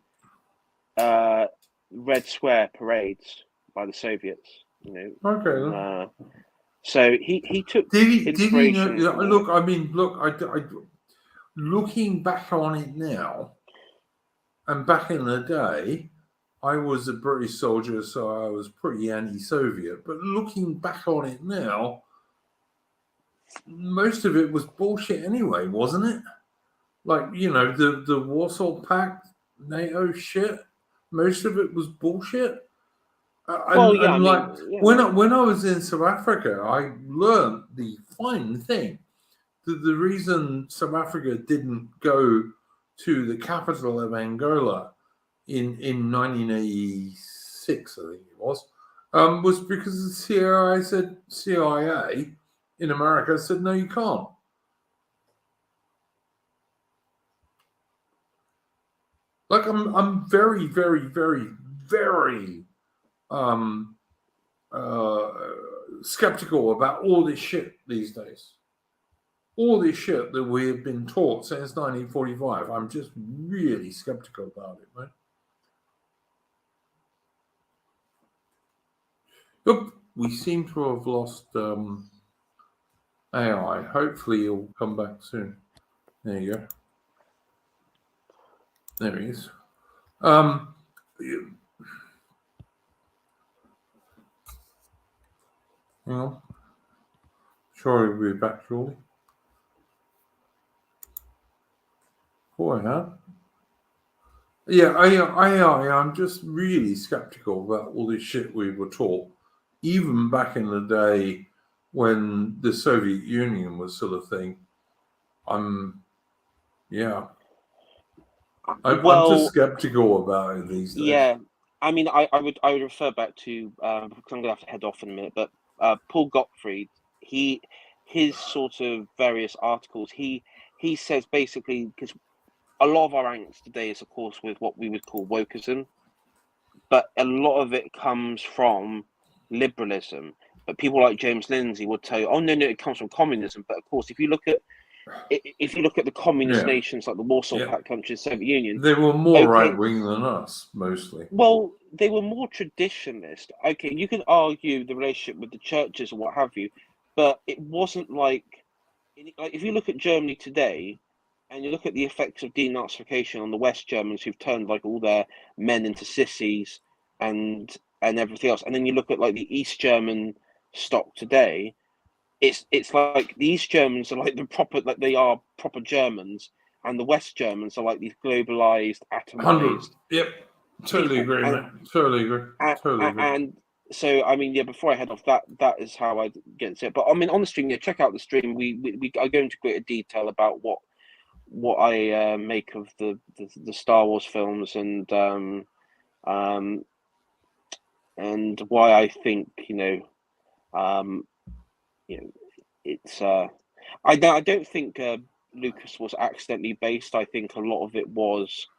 Speaker 4: Red Square parades by the Soviets.
Speaker 1: Okay.
Speaker 4: So he took
Speaker 1: Did he know?
Speaker 4: inspiration.
Speaker 1: Look, I mean, I looking back on it now, and back in the day, I was a British soldier, so I was pretty anti-Soviet. But looking back on it now, most of it was bullshit anyway, wasn't it? Like, the Warsaw Pact, NATO shit, most of it was bullshit. When I was in South Africa, I learned the fine thing that the reason South Africa didn't go to the capital of Angola in 1986, I think it was because the CIA in America said, no, you can't. Like, I'm very, very, very, very skeptical about all this shit these days. All this shit that we have been taught since 1945. I'm just really skeptical about it, man. Look, we seem to have lost AI. Hopefully he'll come back soon. There you go. There he is. Sure, he'll be back shortly. Boy, huh? Yeah, I'm just really skeptical about all this shit we were taught, even back in the day when the Soviet Union was still a thing. I'm just skeptical about it these days.
Speaker 4: Yeah, I mean, I would refer back to because I'm gonna have to head off in a minute, but Paul Gottfried, his sort of various articles, he says basically, because a lot of our angst today is, of course, with what we would call wokeism, but a lot of it comes from liberalism. But people like James Lindsay will tell you, oh no, it comes from communism. But of course, if you look at the communist nations like the Warsaw Pact countries, Soviet Union,
Speaker 1: they were more right wing than us, mostly.
Speaker 4: Well, they were more traditionalist. Okay, you can argue the relationship with the churches or what have you, but it wasn't like if you look at Germany today, and you look at the effects of denazification on the West Germans who've turned like all their men into sissies and everything else, and then you look at like the East German stock today, it's like the East Germans are like they are proper Germans, and the West Germans are like these globalized, atomized.
Speaker 1: Yep, totally agree, man. Totally agree.
Speaker 4: And so, I mean, before I head off, that is how I get into it. But I mean, on the stream, check out the stream. I go into greater detail about what I make of the Star Wars films and why I think it's I don't think Lucas was accidentally based. I think a lot of it was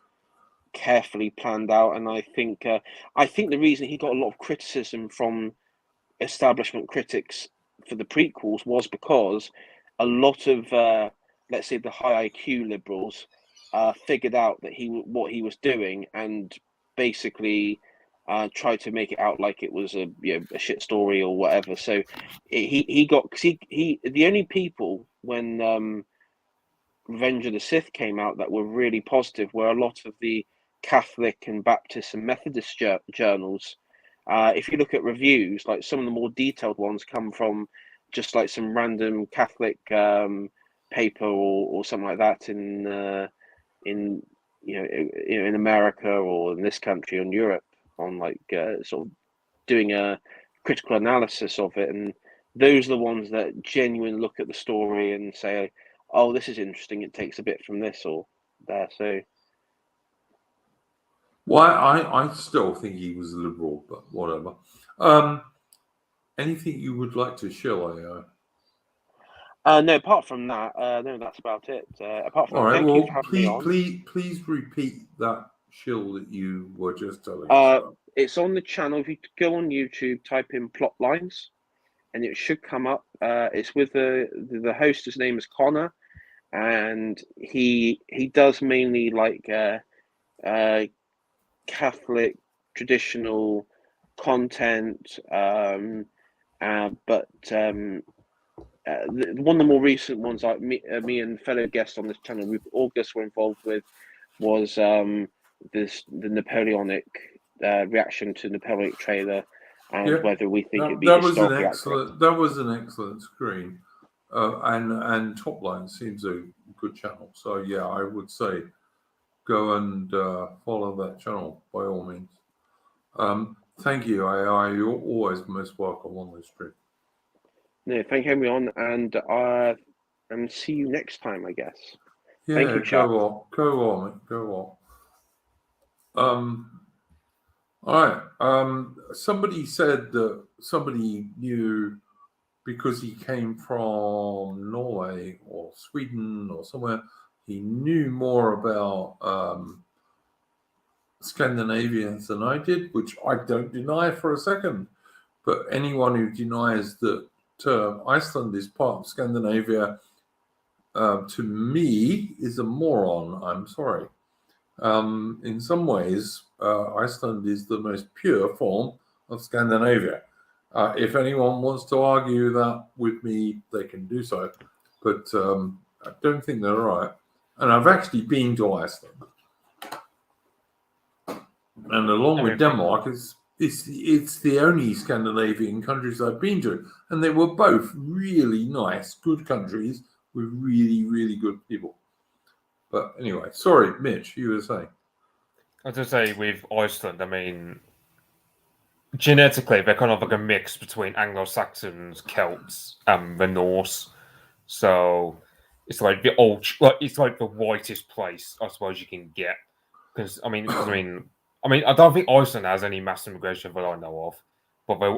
Speaker 4: carefully planned out, and I think the reason he got a lot of criticism from establishment critics for the prequels was because a lot of let's say the high IQ liberals figured out that what he was doing and basically tried to make it out like it was a shit story or whatever. So he got the only people when Revenge of the Sith came out that were really positive were a lot of the Catholic and Baptist and Methodist journals. If you look at reviews, like some of the more detailed ones come from just like some random Catholic paper or something like that in in America or in this country or in Europe on like sort of doing a critical analysis of it, and those are the ones that genuinely look at the story and say, oh, this is interesting, it takes a bit from this or there. So
Speaker 1: well, I still think he was liberal, but whatever. Anything you would like to share,
Speaker 4: no, apart from that, no, that's about it. Apart from
Speaker 1: all
Speaker 4: that,
Speaker 1: right.
Speaker 4: thank you
Speaker 1: Well,
Speaker 4: for having me on.
Speaker 1: please repeat that shill that you were just telling us about.
Speaker 4: It's on the channel. If you go on YouTube, type in plot lines, and it should come up. It's with the host. His name is Connor, and he does mainly like Catholic traditional content, but one of the more recent ones, like me and fellow guests on this channel, August were involved with, was the Napoleonic reaction to Napoleonic trailer, and whether we think it'd be historically accurate.
Speaker 1: That was an excellent screen, and Top Line seems a good channel. So yeah, I would say go and follow that channel by all means. Thank you. You're always most welcome on this trip.
Speaker 4: No, thank you for having me on, and see you next time, I guess.
Speaker 1: Yeah,
Speaker 4: thank you, Chuck.
Speaker 1: Go on. All right. Somebody said that somebody knew because he came from Norway or Sweden or somewhere. He knew more about Scandinavians than I did, which I don't deny for a second. But anyone who denies that Iceland is part of Scandinavia, to me, is a moron. I'm sorry. In some ways, Iceland is the most pure form of Scandinavia. If anyone wants to argue that with me, they can do so. But I don't think they're right. And I've actually been to Iceland. And along with Denmark, it's the only Scandinavian countries I've been to. And they were both really nice, good countries with really, really good people. But anyway, sorry, Mitch, you were saying.
Speaker 3: As I say, with Iceland, I mean, genetically, they're kind of like a mix between Anglo-Saxons, Celts, and the Norse. So it's like it's like the whitest place I suppose you can get. Because I don't think Iceland has any mass immigration that I know of. But I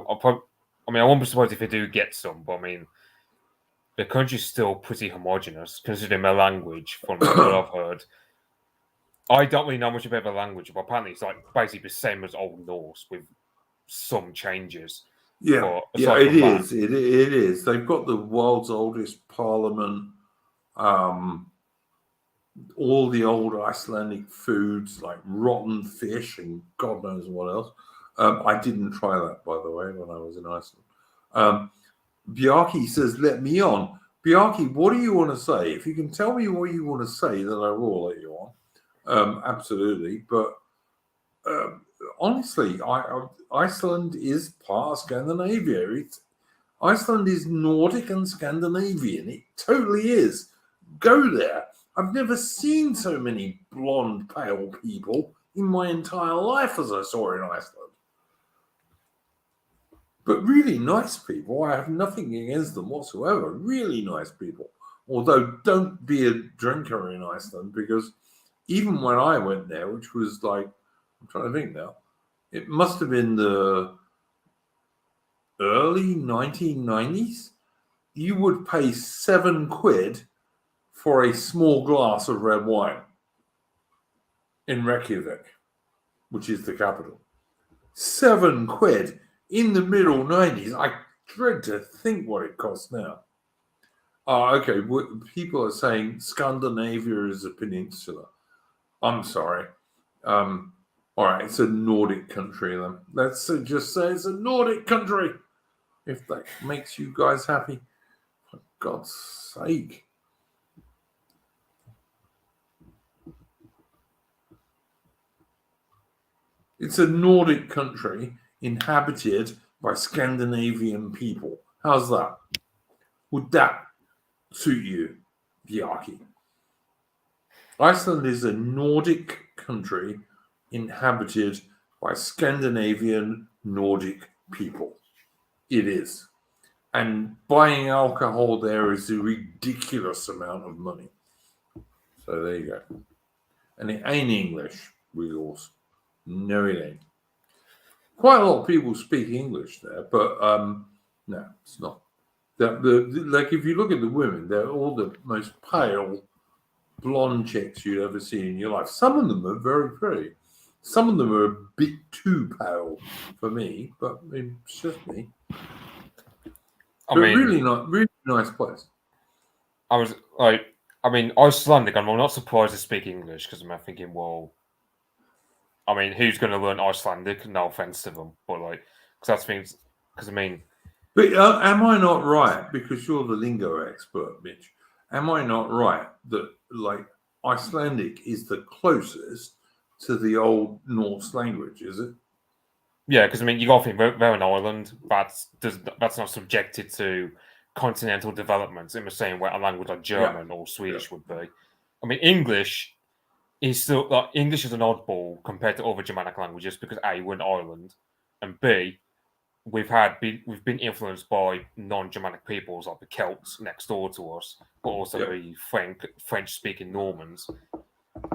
Speaker 3: won't be surprised if they do get some. But I mean, the country's still pretty homogenous considering their language. From what I've heard, I don't really know much about the language, but apparently it's like basically the same as Old Norse with some changes.
Speaker 1: Yeah, it is. It is. They've got the world's oldest parliament. All the old Icelandic foods like rotten fish and God knows what else. I didn't try that, by the way, when I was in Iceland. Bjarki says, let me on. Bjarki, what do you want to say? If you can tell me what you want to say, then I will let you on. Absolutely. But honestly, Iceland is part of Scandinavia. Iceland is Nordic and Scandinavian. It totally is. Go there. I've never seen so many blonde, pale people in my entire life as I saw in Iceland. But really nice people. I have nothing against them whatsoever. Really nice people. Although don't be a drinker in Iceland, because even when I went there, which was like, I'm trying to think now, it must have been the early 1990s, you would pay £7 for a small glass of red wine in Reykjavik, which is the capital. £7 in the middle 90s. I dread to think what it costs now. Okay, people are saying Scandinavia is a peninsula. I'm sorry. All right, it's a Nordic country then. Let's just say it's a Nordic country, if that makes you guys happy. For God's sake. It's a Nordic country inhabited by Scandinavian people. How's that? Would that suit you? Bjarki. Iceland is a Nordic country inhabited by Scandinavian Nordic people. It is. And buying alcohol there is a ridiculous amount of money. So there you go. And it ain't English, reals. No, it ain't. Quite a lot of people speak English there, but no, it's not. Like if you look at the women, they're all the most pale, blonde chicks you'd ever see in your life. Some of them are very pretty. Some of them are a bit too pale for me, but it's just me. But really nice place.
Speaker 3: I was like, Icelandic. I'm not surprised to speak English because I'm thinking, well, who's going to learn Icelandic? No offense to them, but because that's things. Because
Speaker 1: But am I not right? Because you're the lingo expert, Mitch. Am I not right that Icelandic is the closest to the Old Norse language? Is it?
Speaker 3: Yeah, because you got to think they're an island that's not subjected to continental developments in the same way a language like German or Swedish would be. English is still English is an oddball compared to other Germanic languages because A, we're an island, and B, we've been influenced by non-Germanic peoples like the Celts next door to us, but also the French-speaking Normans.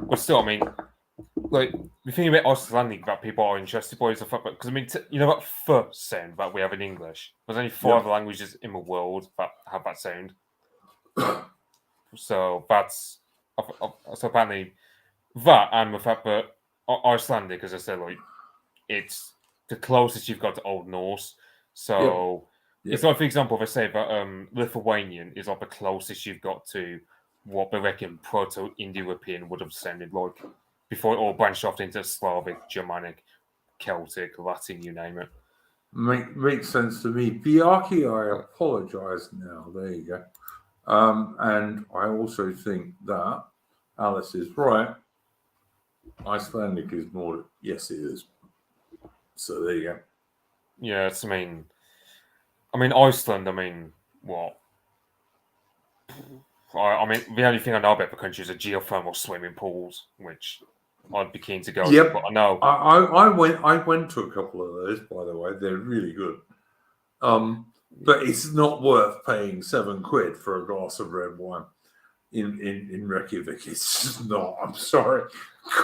Speaker 3: But still, the thing about Icelandic that people are interested by is the fact that, because you know that "f" sound that we have in English. There's only 5 languages in the world that have that sound. So that's apparently that, and the fact that Icelandic, as I said, it's the closest you've got to Old Norse. So it's like, for example, if I say that Lithuanian is the closest you've got to what they reckon Proto-Indo-European would have sounded like before it all branched off into Slavic, Germanic, Celtic, Latin, you name it.
Speaker 1: Makes sense to me. Bjarki, I apologise now. There you go. And I also think that Alice is right. Icelandic is more. Yes, it is. So there you go.
Speaker 3: Yes, Iceland. What? The only thing I know about the country is geothermal swimming pools, which I'd be keen to go.
Speaker 1: Yep.
Speaker 3: But I know.
Speaker 1: I went to a couple of those, by the way. They're really good. But it's not worth paying £7 for a glass of red wine in Reykjavik. It's just not. I'm sorry.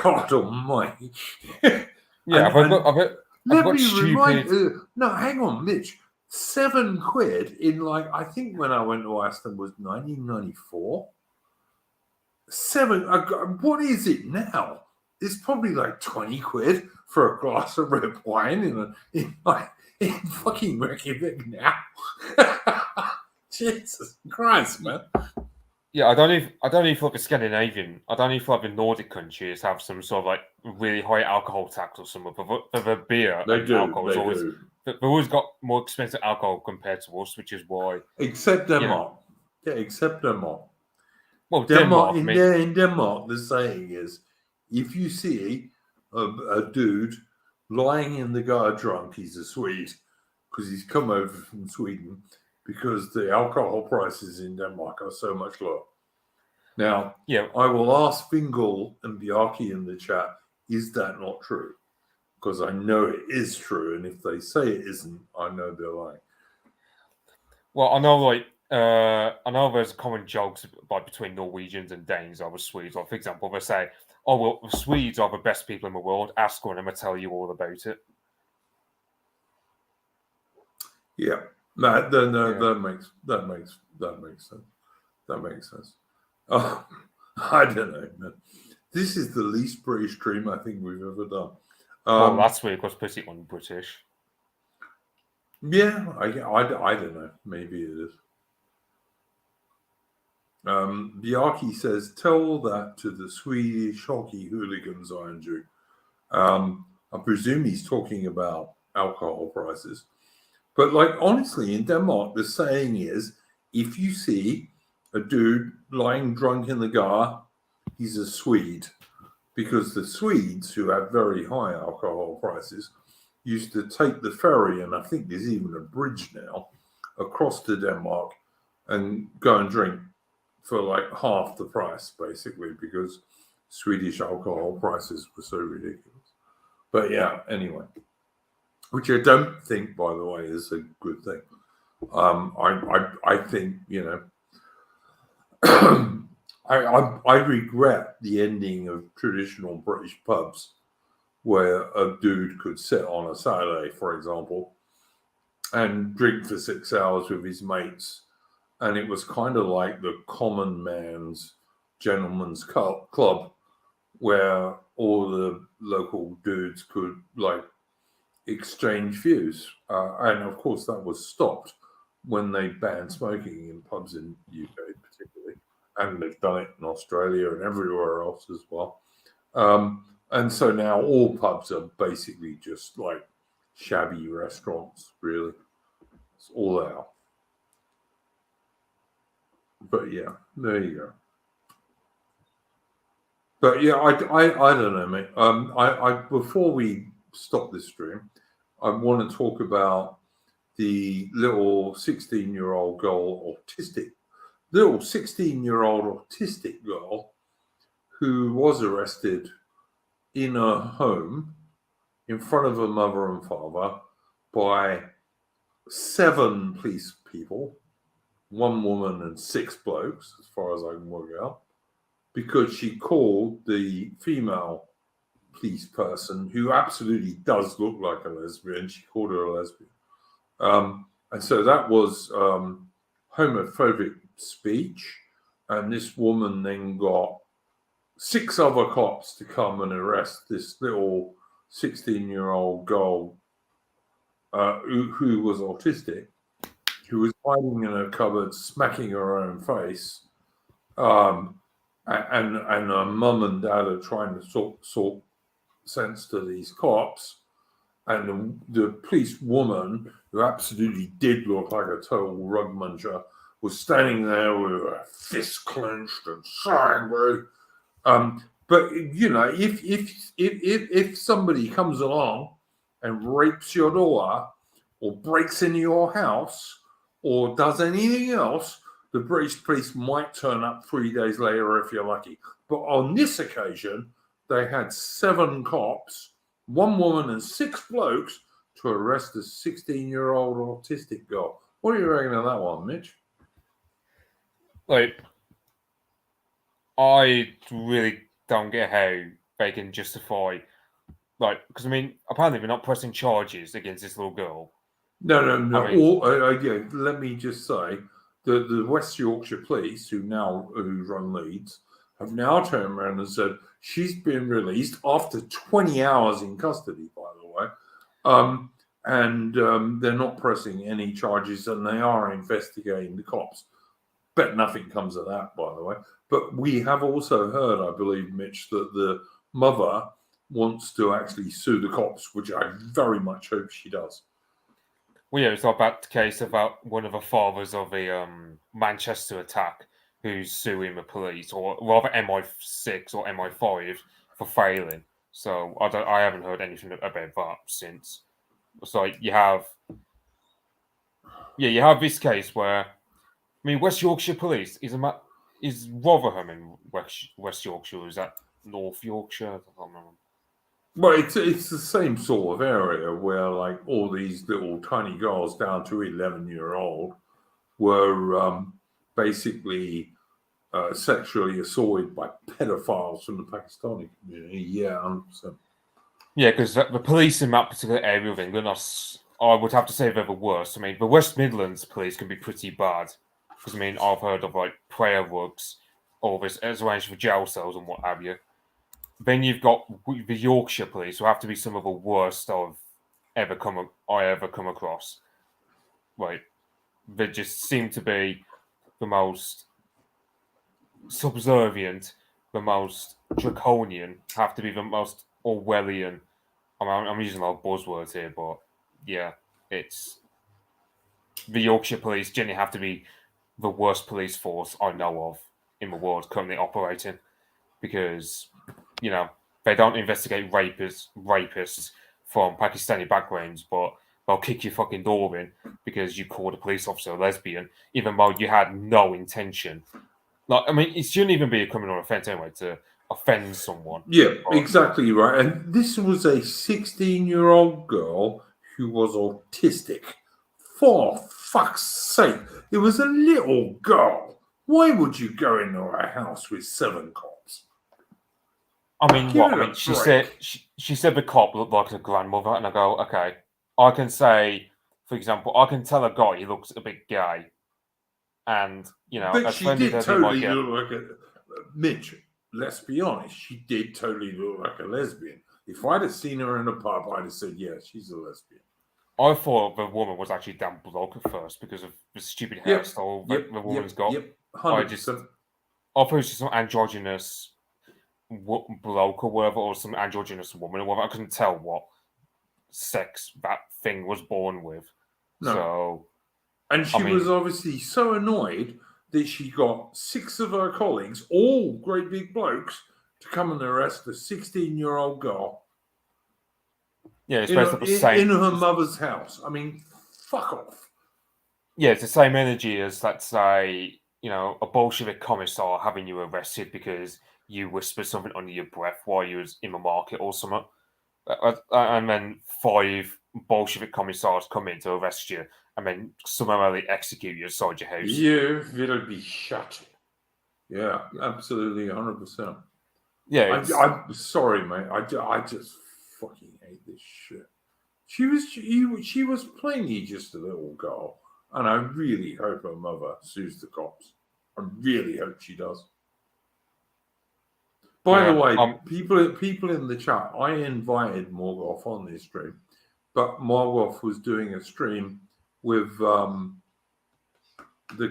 Speaker 1: God almighty.
Speaker 3: Yeah,
Speaker 1: let me remind you. No, hang on, Mitch. £7 in I think when I went to Iceland was 1994. What is it now? It's probably £20 for a glass of red wine in fucking Reykjavik now. Jesus Christ, man.
Speaker 3: Yeah, I don't even feel like the Scandinavian. I don't even feel like the Nordic countries have some sort of really high alcohol tax or something. But the beer and alcohol is always. They've always got more expensive alcohol compared to us, which is why.
Speaker 1: Except Denmark. Yeah, except Denmark.
Speaker 3: Well,
Speaker 1: Denmark. In Denmark, the saying is, if you see a dude lying in the gutter drunk, he's a Swede because he's come over from Sweden because the alcohol prices in Denmark are so much lower. Now, I will ask Fingal and Bjarki in the chat, is that not true? Because I know it is true, and if they say it isn't, I know they're lying.
Speaker 3: Well, I know there's common jokes between Norwegians and Danes over Swedes. Or, for example, they say, "Oh well, the Swedes are the best people in the world. Ask one, and they'll tell you all about it."
Speaker 1: Yeah, that makes sense. That makes sense. Oh, I don't know, man. This is the least British stream I think we've ever done.
Speaker 3: Well, last week was pretty un-British.
Speaker 1: Yeah, I don't know. Maybe it is. Bjarki says, tell that to the Swedish hockey hooligans, Andrew. I presume he's talking about alcohol prices. But honestly, in Denmark, the saying is, if you see a dude lying drunk in the gutter, he's a Swede. Because the Swedes, who have very high alcohol prices, used to take the ferry, and I think there's even a bridge now, across to Denmark and go and drink for like half the price, basically, because Swedish alcohol prices were so ridiculous. But yeah, anyway, which I don't think, by the way, is a good thing. I think, I regret the ending of traditional British pubs where a dude could sit on a Saturday, for example, and drink for 6 hours with his mates. And it was kind of like the common man's gentleman's club where all the local dudes could like exchange views. And of course, that was stopped when they banned smoking in pubs in the UK, particularly. And they've done it in Australia and everywhere else as well. And so now all pubs are basically just like shabby restaurants, really. It's all they are. But yeah, there you go. But yeah, I don't know, mate. I before we stop this stream, I want to talk about the little 16-year-old girl, autistic girl who was arrested in a home in front of her mother and father by 7 police people, 1 woman and 6 blokes, as far as I can work out, because she called the female police person, who absolutely does look like a lesbian, she called her a lesbian. And so that was homophobic speech. And this woman then got 6 other cops to come and arrest this little 16-year-old girl who was autistic, who was hiding in a cupboard, smacking her own face. And her mum and dad are trying to sort sense to these cops. And the police woman, who absolutely did look like a total rug muncher, was standing there with her fist clenched and so angry. But if somebody comes along and rapes your daughter, or breaks into your house, or does anything else, the British police might turn up 3 days later if you're lucky. But on this occasion, they had 7 cops, 1 woman and 6 blokes to arrest a 16-year-old autistic girl. What do you reckon of that one, Mitch?
Speaker 3: Like, I really don't get how they can justify, like, because I mean, apparently they're not pressing charges against this little girl.
Speaker 1: No.
Speaker 3: I mean,
Speaker 1: Yeah, let me just say, the West Yorkshire police, who run Leeds, have now turned around and said she's been released after 20 hours in custody, by the way. They're not pressing any charges, and they are investigating the cops. Bet nothing comes of that, by the way. But we have also heard, I believe, Mitch, that the mother wants to actually sue the cops, which I very much hope she does.
Speaker 3: well, yeah, it's about the case about one of the fathers of a Manchester attack who's suing the police, or rather MI6 or MI5 for failing. So I haven't heard anything about that since. So you have this case where, I mean, West Yorkshire police is Rotherham in West Yorkshire, or is that North Yorkshire? I can't remember.
Speaker 1: Well, it's the same sort of area where like all these little tiny girls down to 11-year-old were basically sexually assaulted by pedophiles from the Pakistani community. Yeah, 100%.
Speaker 3: Yeah, because the police in that particular area of England I would have to say they're the worst. I mean, the West Midlands police can be pretty bad. Because, I mean, I've heard of, like, prayer rugs, all this, as arranged for jail cells and what have you. Then you've got the Yorkshire police, who have to be some of the worst I ever come across. Like, they just seem to be the most subservient, the most draconian, have to be the most Orwellian. I'm using a lot of buzzwords here, but yeah, it's the Yorkshire police generally have to be the worst police force I know of in the world currently operating, because they don't investigate rapists from Pakistani backgrounds, but they'll kick your fucking door in because you called a police officer a lesbian, even though you had no intention Like, I mean, it shouldn't even be a criminal offence anyway to offend someone.
Speaker 1: Yeah, exactly right. And this was a 16-year-old girl who was autistic. For fuck's sake, it was a little girl. Why would you go into a house with 7 cops?
Speaker 3: I mean,
Speaker 1: Give
Speaker 3: what?
Speaker 1: it
Speaker 3: I
Speaker 1: a
Speaker 3: mean, she
Speaker 1: break.
Speaker 3: said the cop looked like a grandmother, and I go, okay. I can say, for example, I can tell a guy he looks a bit gay, and
Speaker 1: But
Speaker 3: as
Speaker 1: she
Speaker 3: friendly
Speaker 1: did
Speaker 3: as he might
Speaker 1: totally
Speaker 3: get,
Speaker 1: look like a Mitch. Let's be honest. She did totally look like a lesbian. If I'd have seen her in a pub, I'd have said, "Yeah, she's a lesbian."
Speaker 3: I thought the woman was actually damn bloke at first because of the stupid hairstyle that the woman's got.
Speaker 1: Yep.
Speaker 3: I
Speaker 1: 100%.
Speaker 3: thought it was just some androgynous bloke or whatever, or some androgynous woman or whatever. I couldn't tell what sex that thing was born with.
Speaker 1: No.
Speaker 3: So,
Speaker 1: And she was obviously so annoyed that she got 6 of her colleagues, all great big blokes, to come and arrest a 16-year-old girl.
Speaker 3: Yeah, it's basically the same
Speaker 1: in her mother's house. I mean, fuck off.
Speaker 3: Yeah, it's the same energy as, let's say, a Bolshevik commissar having you arrested because you whispered something under your breath while you was in the market or something. And then 5 Bolshevik commissars come in to arrest you and then summarily execute you inside your house.
Speaker 1: You will be shot. Yeah, absolutely, 100%.
Speaker 3: Yeah,
Speaker 1: I'm sorry, mate. I just fucking hate this shit. She was plainly just a little girl, and I really hope her mother sues the cops. I really hope she does. By the way, people in the chat, I invited Morgoth on this stream, but Morgoth was doing a stream with the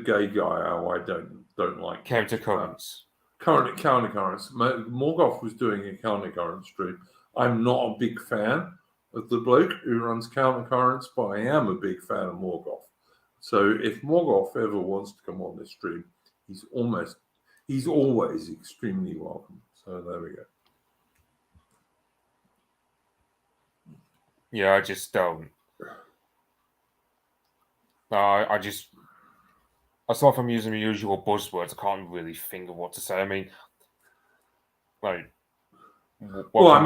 Speaker 1: gay guy who I don't like.
Speaker 3: Countercurrents.
Speaker 1: Countercurrents. Morgoth was doing a countercurrent stream. I'm not a big fan of the bloke who runs countercurrents, but I am a big fan of Morgoth. So if Morgoth ever wants to come on this stream, he's always extremely welcome. So there we go.
Speaker 3: Yeah, I just don't. Aside from using the usual buzzwords, I can't really think of what to say. I mean, like, what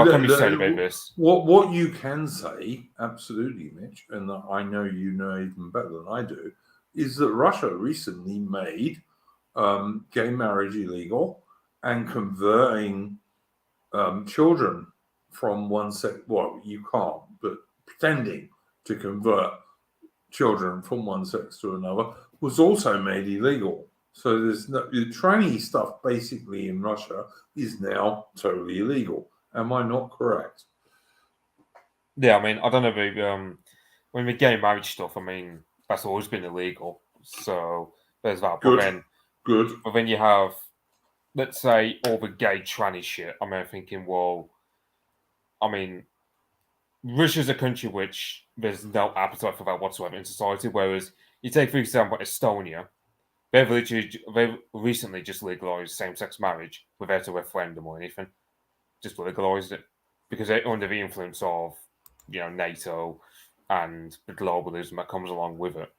Speaker 3: can be said about this?
Speaker 1: What you can say, absolutely, Mitch, and that I know you know even better than I do, is that Russia recently made gay marriage illegal and converting children from one sex. Well, you can't, but pretending to convert children from one sex to another was also made illegal. So there's the tranny stuff basically in Russia is now totally illegal. Am I not correct?
Speaker 3: Yeah, I mean, I don't know when the gay marriage stuff, I mean, that's always been illegal. So there's that.
Speaker 1: Good.
Speaker 3: But then you have, let's say, all the gay tranny shit. I mean, I'm thinking, well, I mean, Russia's a country which there's no appetite for that whatsoever in society. Whereas you take, for example, Estonia, they've recently just legalized same-sex marriage without a referendum or anything. Just legalized it because they're under the influence of, NATO and the globalism that comes along with it.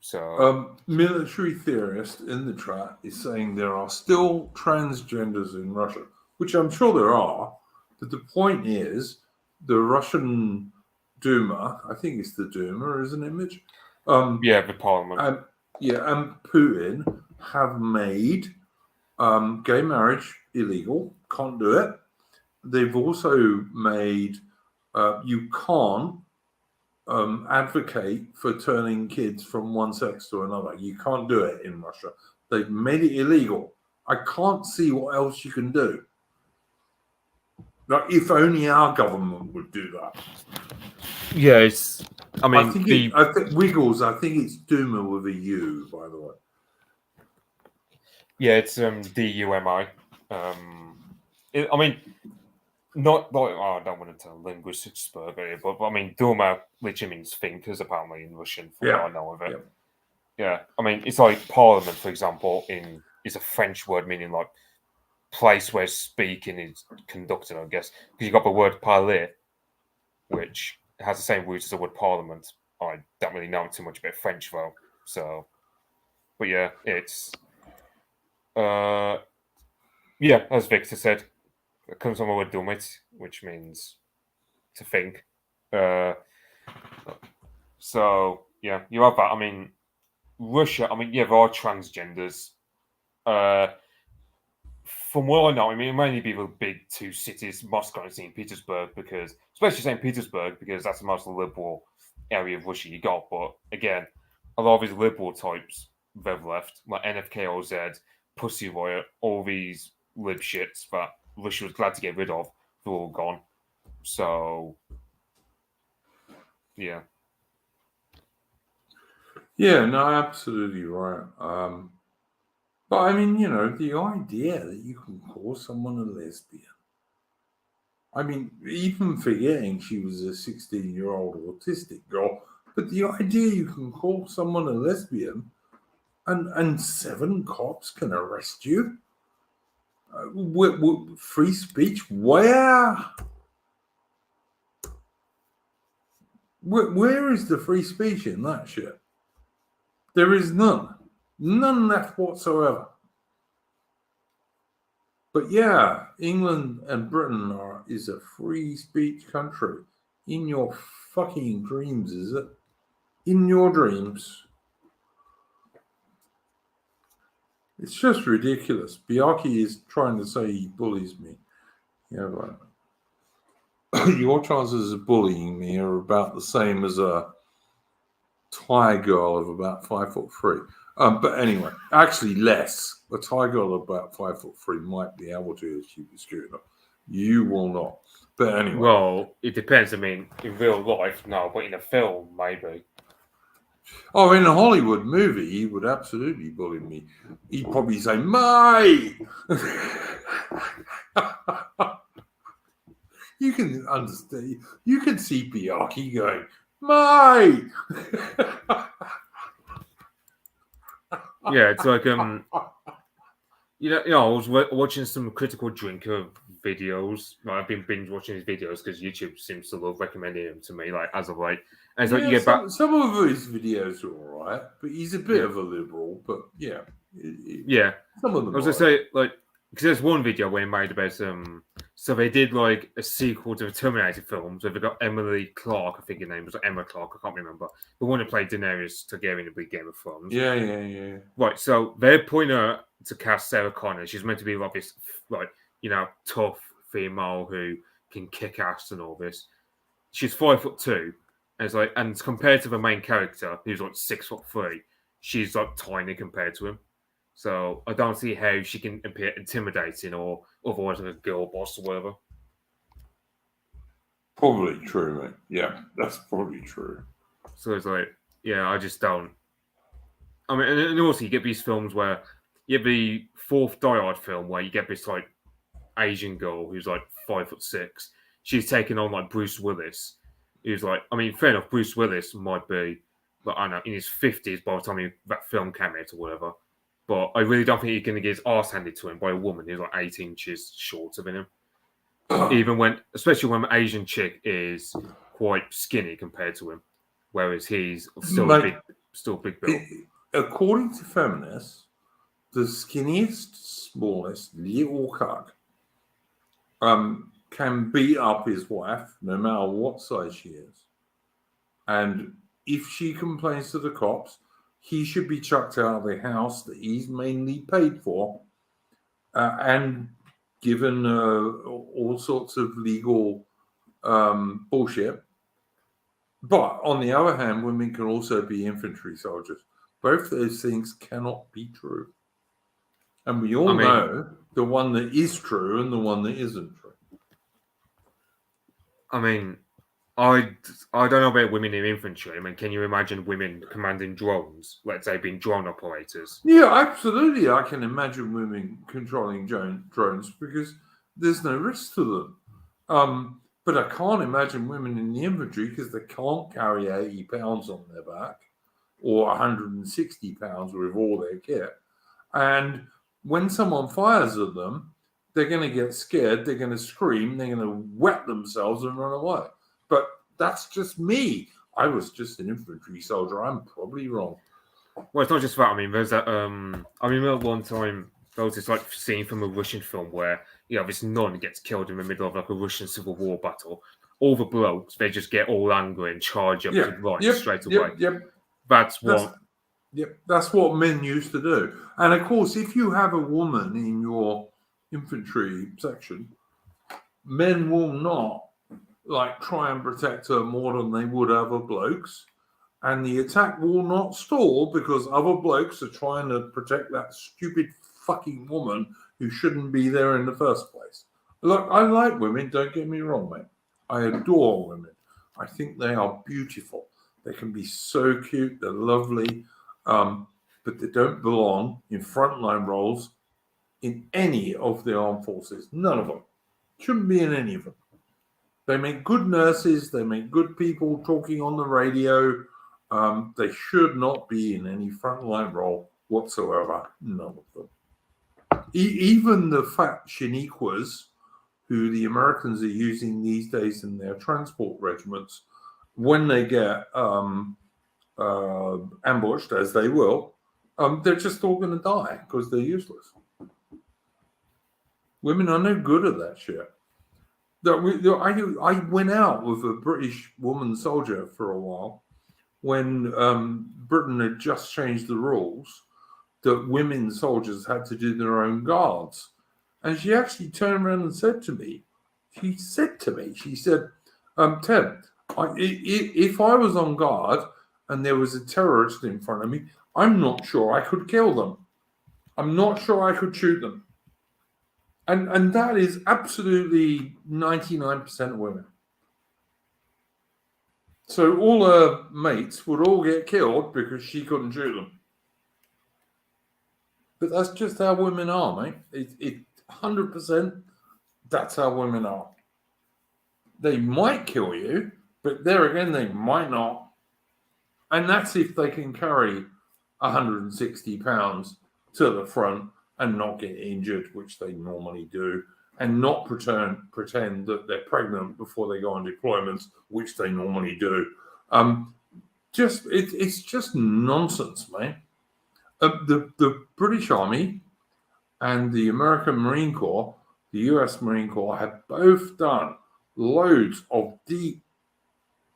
Speaker 3: So,
Speaker 1: military theorist in the chat is saying there are still transgenders in Russia, which I'm sure there are. But the point is, the Russian Duma, I think it's the Duma, isn't it, Mitch?
Speaker 3: the parliament.
Speaker 1: And Putin have made gay marriage illegal. Can't do it. They've also made you can't advocate for turning kids from one sex to another. You can't do it in Russia. They've made it illegal. I can't see what else you can do. Like, if only our government would do that.
Speaker 3: Yeah, it's. I mean,
Speaker 1: I think Wiggles. I think it's Duma with a U, by the way.
Speaker 3: Yeah, it's DUMI. I mean, not like I don't want to tell linguistics spur here, but I mean, Duma literally means thinkers apparently in Russian. From what I know of it. Yeah, I mean, it's like parliament, for example, is a French word meaning like place where speaking is conducted, I guess, because you got the word parler, which has the same roots as the word parliament. I don't really know too much about French though, so. But yeah, it's. Yeah, as Victor said, it comes from the word dummit, which means to think. So yeah, you have that. I mean, Russia. I mean, yeah, there are transgenders. From what I know, I mean, it mainly be the big two cities, Moscow and St. Petersburg, because especially St. Petersburg, because that's the most liberal area of Russia you got. But again, a lot of these liberal types they've left, like NFKOZ, Pussy Riot, all these lib shits that Russia was glad to get rid of, they're all gone. So yeah.
Speaker 1: Yeah, no, absolutely right. But I mean, the idea that you can call someone a lesbian. I mean, even forgetting she was a 16-year-old autistic girl, but the idea you can call someone a lesbian and 7 cops can arrest you. Free speech? Where is the free speech in that shit? There is none. None left whatsoever. But yeah, England and Britain is a free speech country. In your fucking dreams, is it? In your dreams. It's just ridiculous. Biaki is trying to say he bullies me. Yeah, right. Your chances of bullying me are about the same as a Thai girl of about 5'3". But anyway, actually less. A Thai girl of about 5'3" might be able to achieve the scooter. You will not. But anyway.
Speaker 3: Well, it depends. I mean, in real life, no, but in a film, maybe.
Speaker 1: Oh, in a Hollywood movie, he would absolutely bully me. He'd probably say, "Mate!" You can understand. You can see Biaki going, "Mate!"
Speaker 3: Yeah, it's like I was watching some critical drinker videos. Like, I've been binge watching his videos because YouTube seems to love recommending them to me, like as of late. And it's like you get back.
Speaker 1: Some of his videos are all right, but he's a bit of a liberal. But yeah, some of them.
Speaker 3: I was gonna say, like, because there's one video where he made about so they did like a sequel to the Terminator film. So they got Emily Clark, I think her name was Emma Clark, I can't remember. The one who played Daenerys Targaryen in the big Game of Thrones.
Speaker 1: Yeah.
Speaker 3: Right, so they're pointing her to cast Sarah Connor. She's meant to be like this, like, tough female who can kick ass and all this. She's 5'2", and it's like, and compared to the main character, who's like 6'3", she's like tiny compared to him. So I don't see how she can appear intimidating or otherwise like a girl boss or whatever.
Speaker 1: Probably true, mate. Yeah, that's probably true.
Speaker 3: So it's like, yeah, I just don't. I mean, and also you get these films where you have the fourth Die Hard film where you get this like Asian girl who's like 5'6". She's taking on like Bruce Willis, who's like, I mean, fair enough, Bruce Willis might be, like, I don't know, in his 50s by the time that film came out or whatever. But I really don't think he's going to get his arse handed to him by a woman who's like 8 inches shorter than him. Especially when an Asian chick is quite skinny compared to him, whereas he's still big built.
Speaker 1: According to feminists, the skinniest, smallest little cock can beat up his wife no matter what size she is. And if she complains to the cops, he should be chucked out of the house that he's mainly paid for and given all sorts of legal bullshit. But on the other hand, women can also be infantry soldiers. Both those things cannot be true. And we all know the one that is true and the one that isn't true.
Speaker 3: I mean, I don't know about women in infantry. I mean, can you imagine women commanding drones? Let's say being drone operators.
Speaker 1: Yeah, absolutely. I can imagine women controlling drones because there's no risk to them. But I can't imagine women in the infantry because they can't carry 80 pounds on their back or 160 pounds with all their kit. And when someone fires at them, they're going to get scared, they're going to scream, they're going to wet themselves and run away. But that's just me. I was just an infantry soldier. I'm probably wrong.
Speaker 3: Well, it's not just that. I mean, there's that. I remember one time there was this like scene from a Russian film where this nun gets killed in the middle of like a Russian Civil War battle. All the blokes, they just get all angry and charge up to right straight away. That's
Speaker 1: what men used to do. And of course, if you have a woman in your infantry section, men will not like try and protect her more than they would other blokes. And the attack will not stall because other blokes are trying to protect that stupid fucking woman who shouldn't be there in the first place. Look, I like women, don't get me wrong, mate. I adore women. I think they are beautiful. They can be so cute, they're lovely, but they don't belong in frontline roles in any of the armed forces. None of them. Shouldn't be in any of them. They make good nurses, they make good people talking on the radio. They should not be in any frontline role whatsoever. None of them. Even the fat Shaniquas, who the Americans are using these days in their transport regiments, when they get ambushed, as they will, they're just all going to die because they're useless. Women are no good at that shit. I went out with a British woman soldier for a while when Britain had just changed the rules that women soldiers had to do their own guards. And she actually turned around and said to me, she said, Ted, if I was on guard and there was a terrorist in front of me, I'm not sure I could kill them. I'm not sure I could shoot them. And that is absolutely 99% of women. So all her mates would all get killed because she couldn't shoot them. But that's just how women are, mate. It 100%, that's how women are. They might kill you, but there again, they might not. And that's if they can carry 160 pounds to the front and not get injured, which they normally do, and not pretend that they're pregnant before they go on deployments, which they normally do. It's just nonsense, mate. The British Army and the American Marine Corps, the US Marine Corps, have both done loads of deep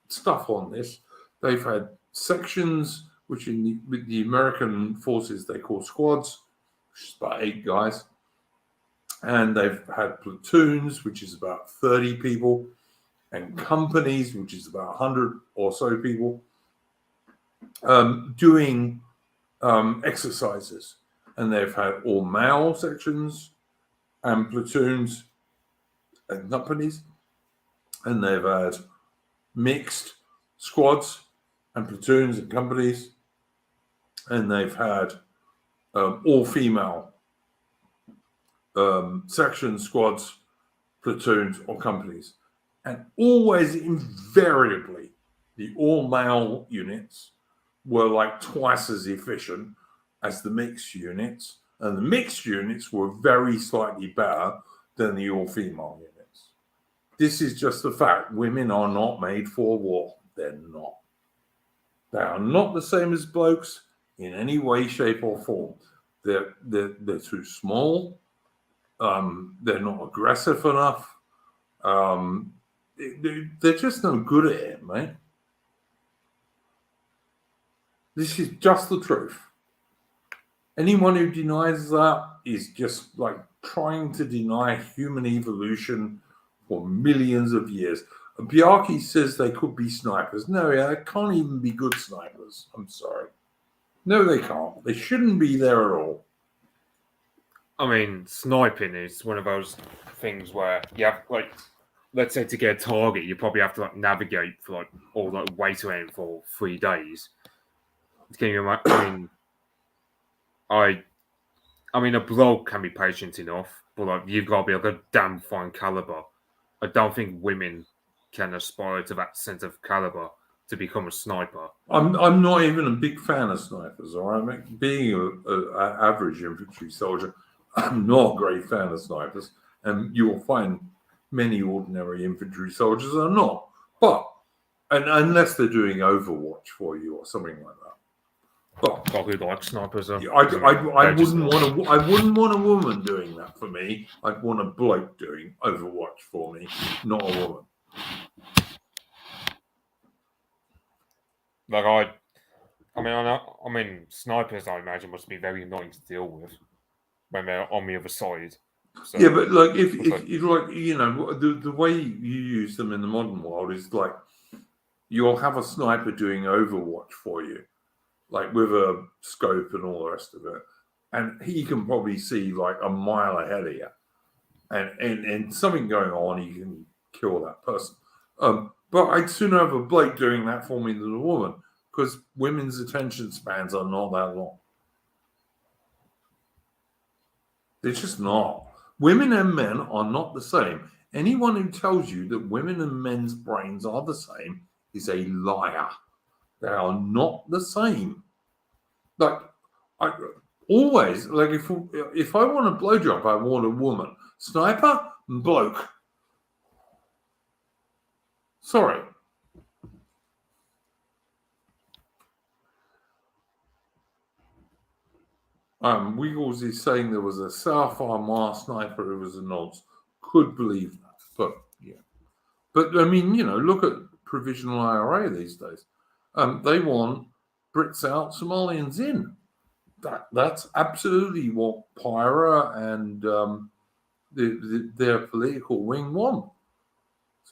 Speaker 1: stuff on this. They've had sections, which with the American forces they call squads, which is about 8 guys. And they've had platoons, which is about 30 people, and companies, which is about 100 or so people, doing exercises. And they've had all male sections and platoons and companies. And they've had mixed squads and platoons and companies. And they've had all female sections, squads, platoons, or companies. And always invariably, the all-male units were like twice as efficient as the mixed units. And the mixed units were very slightly better than the all-female units. This is just a fact. Women are not made for war. They're not. They are not the same as blokes in any way, shape, or form. They're too small. They're not aggressive enough. They're just no good at it, mate. This is just the truth. Anyone who denies that is just like trying to deny human evolution for millions of years. Bjarke says they could be snipers. No, they can't even be good snipers. I'm sorry. No, they can't. They shouldn't be there at all.
Speaker 3: I mean, sniping is one of those things where you have, like, let's say to get a target, you probably have to like navigate for like or like wait around for 3 days. I mean, a bloke can be patient enough, but like you've got to be like a damn fine caliber. I don't think women can aspire to that sense of caliber to become a sniper.
Speaker 1: I'm not even a big fan of snipers. All right, being an average infantry soldier, I'm not a great fan of snipers, and you will find many ordinary infantry soldiers are not. But and unless they're doing Overwatch for you or something like that. But
Speaker 3: God, who likes snipers?
Speaker 1: I wouldn't want a woman doing that for me. I'd want a bloke doing Overwatch for me, not a woman.
Speaker 3: Like I mean, snipers, I imagine, must be very annoying to deal with when they're on the other side. So,
Speaker 1: yeah, but like if like the way you use them in the modern world is like you'll have a sniper doing Overwatch for you, like with a scope and all the rest of it, and he can probably see like a mile ahead of you, and something going on, he can kill that person. But I'd sooner have a bloke doing that for me than a woman, because women's attention spans are not that long. They're just not. Women and men are not the same. Anyone who tells you that women and men's brains are the same is a liar. They are not the same. Like, I always, like if I want a blowjob, I want a woman. Sniper, bloke. Sorry. Wiggles is saying there was a Sapphire Mars sniper who was a nonce. Could believe that, but yeah. But I mean, look at provisional IRA these days. They want Brits out, Somalians in. That's absolutely what Pyra and their political wing want.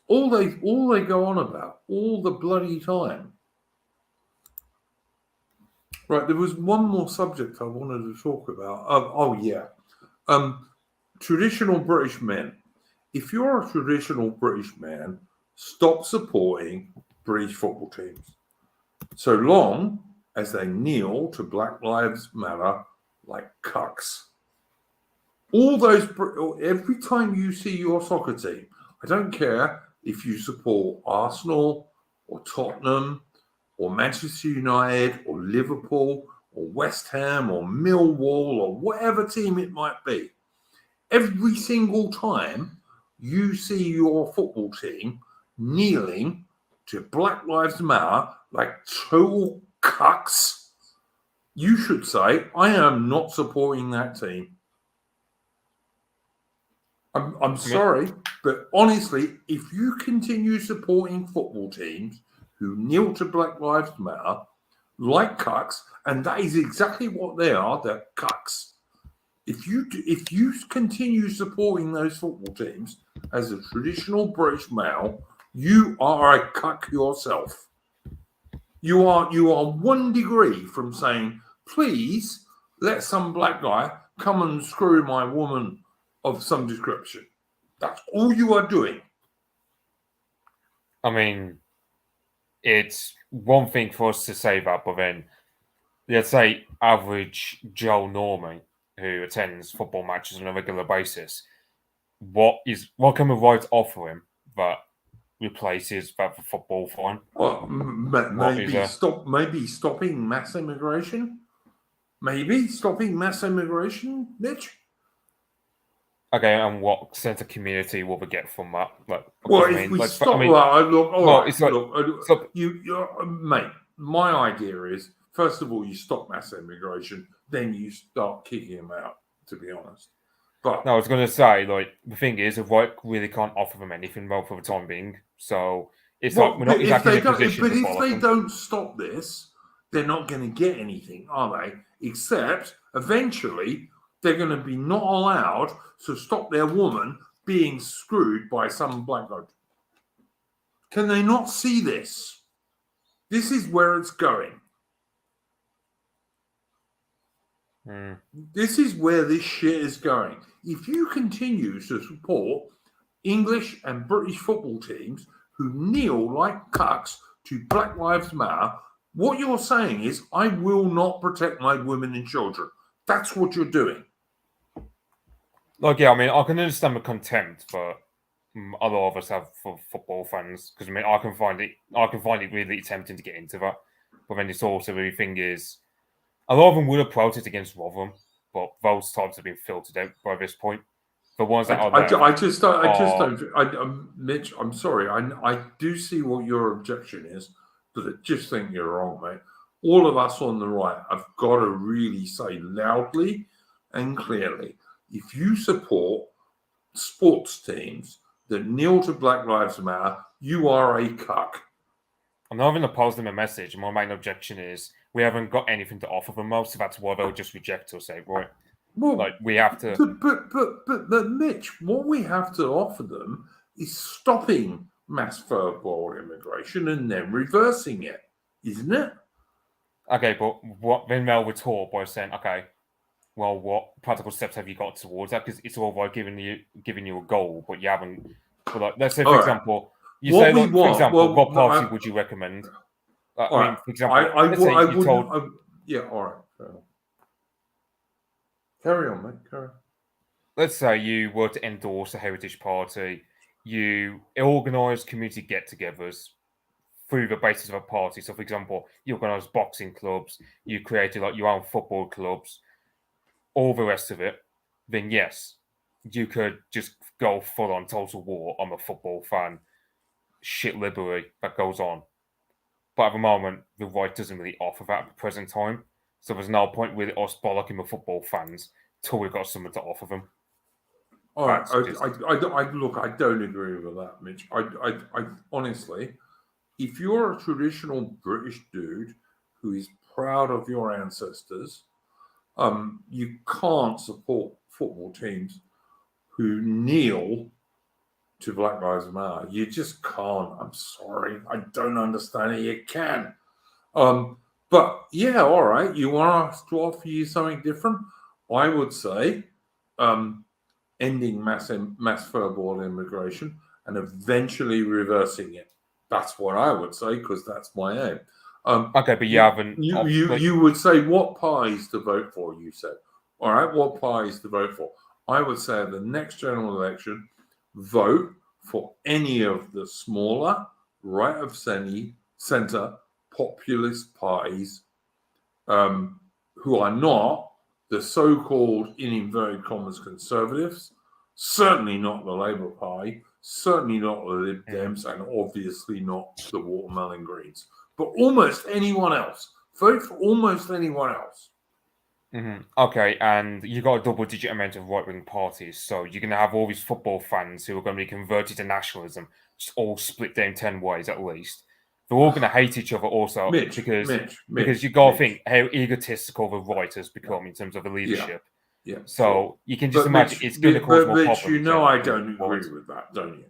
Speaker 1: All they go on about all the bloody time. Right, there was one more subject I wanted to talk about. Traditional British men. If you're a traditional British man, stop supporting British football teams. So long as they kneel to Black Lives Matter like cucks. Every time you see your soccer team, I don't care if you support Arsenal or Tottenham or Manchester United or Liverpool or West Ham or Millwall or whatever team it might be. Every single time you see your football team kneeling to Black Lives Matter like total cucks, you should say, I am not supporting that team. I'm sorry, but honestly, if you continue supporting football teams who kneel to Black Lives Matter like cucks, and that is exactly what they are, they're cucks. If you continue supporting those football teams as a traditional British male, you are a cuck yourself. You are 1 degree from saying, please let some black guy come and screw my woman of some description. That's all you are doing.
Speaker 3: I mean, it's one thing for us to say that, but then let's say average Joe Normie who attends football matches on a regular basis, what can we write offer him that replaces that for football for him?
Speaker 1: Well, maybe stopping mass immigration. Maybe stopping mass immigration, Mitch.
Speaker 3: Okay, and what sense of community will we get from that?
Speaker 1: Mate. My idea is, first of all, you stop mass immigration, then you start kicking them out. To be honest, but
Speaker 3: no, I was going to say, like, the thing is, the right really can't offer them anything well for the time being. So it's we're not exactly in a position.
Speaker 1: But if they don't stop this, they're not going to get anything, are they? Except eventually they're going to be not allowed to stop their woman being screwed by some black guy. Can they not see this? This is where it's going. This is where this shit is going. If you continue to support English and British football teams who kneel like cucks to Black Lives Matter, what you're saying is, I will not protect my women and children. That's what you're doing.
Speaker 3: Like, yeah, I mean, I can understand the contempt that a lot of us have for football fans, because I mean, I can find it really tempting to get into that. But then it's also the thing is, a lot of them would have protested against Rotherham, but those types have been filtered out by this point. The ones that
Speaker 1: Mitch, I'm sorry. I do see what your objection is, but I just think you're wrong, mate. all of us on the right have got to really say loudly and clearly, if you support sports teams that kneel to Black Lives Matter, you are a cuck.
Speaker 3: I'm not even opposed to the message. My main objection is we haven't got anything to offer them, so that's why they'll just reject us. Say, right,
Speaker 1: Well,
Speaker 3: like we have to.
Speaker 1: But Mitch, what we have to offer them is stopping mass third-world immigration and then reversing it, isn't it?
Speaker 3: Okay, but what then they'll retort by saying, okay, well, what practical steps have you got towards that? Because it's all about giving you a goal, but you haven't. But like, let's say, for example, you say, like, for example, what party would you recommend? I mean, for example, let's say you told.
Speaker 1: Yeah, all right. Carry on, mate. Carry on.
Speaker 3: Let's say you were to endorse a heritage party, you organise community get-togethers through the basis of a party. So, for example, you organise boxing clubs, you created like your own football clubs, all the rest of it. Then yes, you could just go full on total war. I'm a football fan, shit liberty that goes on. But at the moment, the right doesn't really offer that at the present time. So there's no point with us bollocking the football fans till we've got something to offer them.
Speaker 1: All right, look, I don't agree with that, Mitch. I honestly, if you're a traditional British dude who is proud of your ancestors, you can't support football teams who kneel to Black Lives Matter. You just can't. I'm sorry. I don't understand it. You can. But yeah, all right. You want us to offer you something different? I would say ending mass third-world immigration and eventually reversing it. That's what I would say, because that's my aim.
Speaker 3: Okay, but you haven't.
Speaker 1: You would say what parties to vote for, you said. All right, what parties to vote for? I would say at the next general election, vote for any of the smaller, right of centre populist parties who are not the so-called, in inverted commas, conservatives, certainly not the Labour Party, certainly not the Lib Dems, and obviously not the Watermelon Greens. But almost anyone else. Vote for almost anyone else.
Speaker 3: Mm-hmm. Okay, and you got a double-digit amount of right-wing parties, so you're going to have all these football fans who are going to be converted to nationalism, just all split down 10 ways at least. They're all going to hate each other also, because you got to think how egotistical the right has become in terms of the leadership.
Speaker 1: Yeah.
Speaker 3: So you can just imagine it's going to cause more problems.
Speaker 1: You know I don't agree with that, don't you?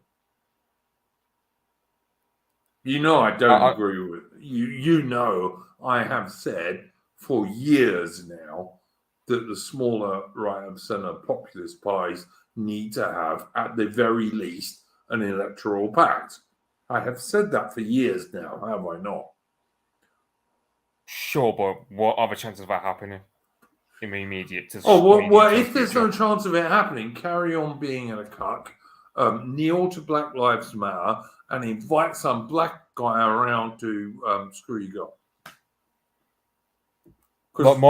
Speaker 1: You know I don't agree with you. You know I have said for years now that the smaller right of centre populist parties need to have, at the very least, an electoral pact. I have said that for years now, have I not?
Speaker 3: Sure, but what are the chances of that happening in the immediate?
Speaker 1: Well, if there's no chance of it happening, carry on being a cuck, kneel to Black Lives Matter, and invite some black guy around to screw you up. That's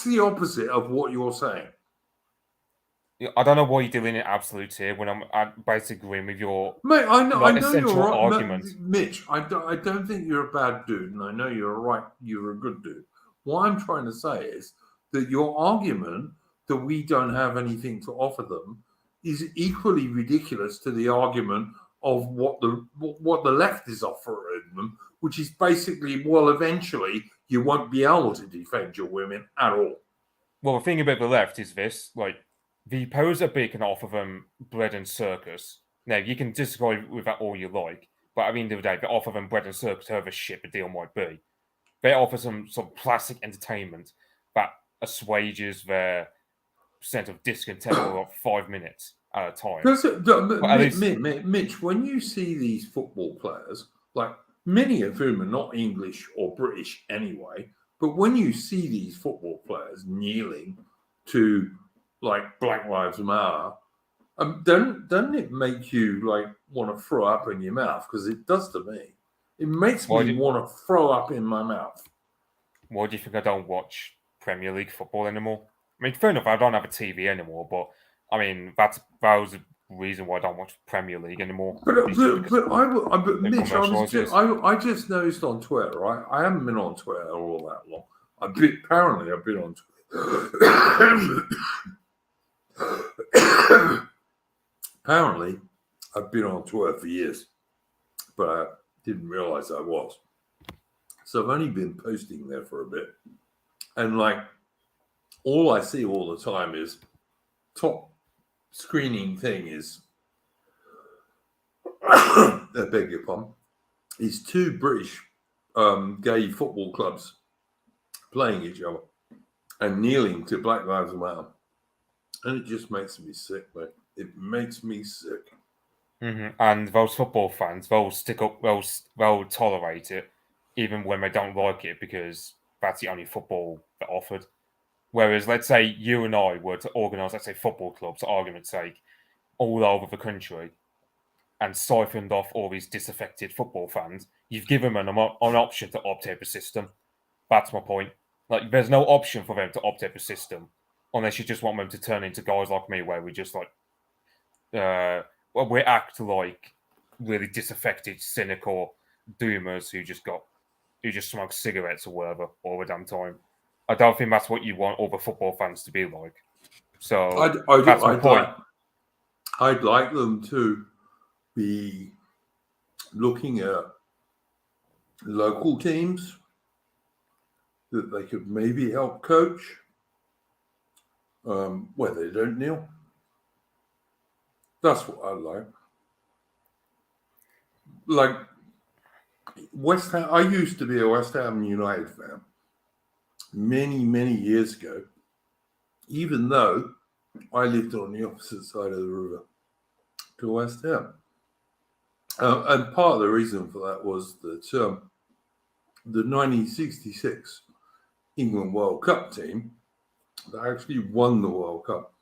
Speaker 1: the opposite of what you're saying.
Speaker 3: I don't know why you're doing it absolute here when I'm basically agreeing with your
Speaker 1: I know you're right,
Speaker 3: argument.
Speaker 1: Mitch. I don't think you're a bad dude, and I know you're a good dude. What I'm trying to say is that your argument that we don't have anything to offer them is equally ridiculous to the argument of what the left is offering them, which is basically, well, eventually you won't be able to defend your women at all.
Speaker 3: Well, the thing about the left is this, like, the powers that be can offer them bread and circus. Now, you can disagree with that all you like, but at the end of the day, they offer them bread and circus, however shit the deal might be. They offer some plastic entertainment that assuages their sense of discontent for about 5 minutes at a time.
Speaker 1: Mitch, when you see these football players, like many of whom are not English or British anyway, but when you see these football players kneeling to like Black Lives Matter, doesn't it make you like want to throw up in your mouth? Because it does to me. It makes me want to throw up in my mouth.
Speaker 3: Why do you think I don't watch Premier League football anymore? I mean, fair enough, I don't have a TV anymore, but I mean, that was reason why I don't watch Premier League anymore.
Speaker 1: But Mitch,
Speaker 3: commercialises.
Speaker 1: I just noticed on Twitter, right? I haven't been on Twitter all that long. Apparently, I've been on Twitter. Apparently, I've been on Twitter for years, but I didn't realize I was. So I've only been posting there for a bit. And like, all I see all the time is top screening thing is, I beg your pardon, is two British gay football clubs playing each other and kneeling to Black Lives Matter. And it just makes me sick, mate. It makes me sick.
Speaker 3: Mm-hmm. And those football fans, they'll stick up, they'll tolerate it, even when they don't like it, because that's the only football they're offered. Whereas, let's say you and I were to organise, let's say, football clubs, for argument's sake, all over the country, and siphoned off all these disaffected football fans, you've given them an option to opt out the system. That's my point. Like, there's no option for them to opt out the system, unless you just want them to turn into guys like me, where we just like, we act like really disaffected, cynical doomers who just smoke cigarettes or whatever all the damn time. I don't think that's what you want all the football fans to be like. So that's my point.
Speaker 1: I'd like them to be looking at local teams that they could maybe help coach, where they don't kneel. That's what I like. Like West Ham, I used to be a West Ham United fan many, many years ago, even though I lived on the opposite side of the river to West Ham. And part of the reason for that was that the 1966 England World Cup team that actually won the World Cup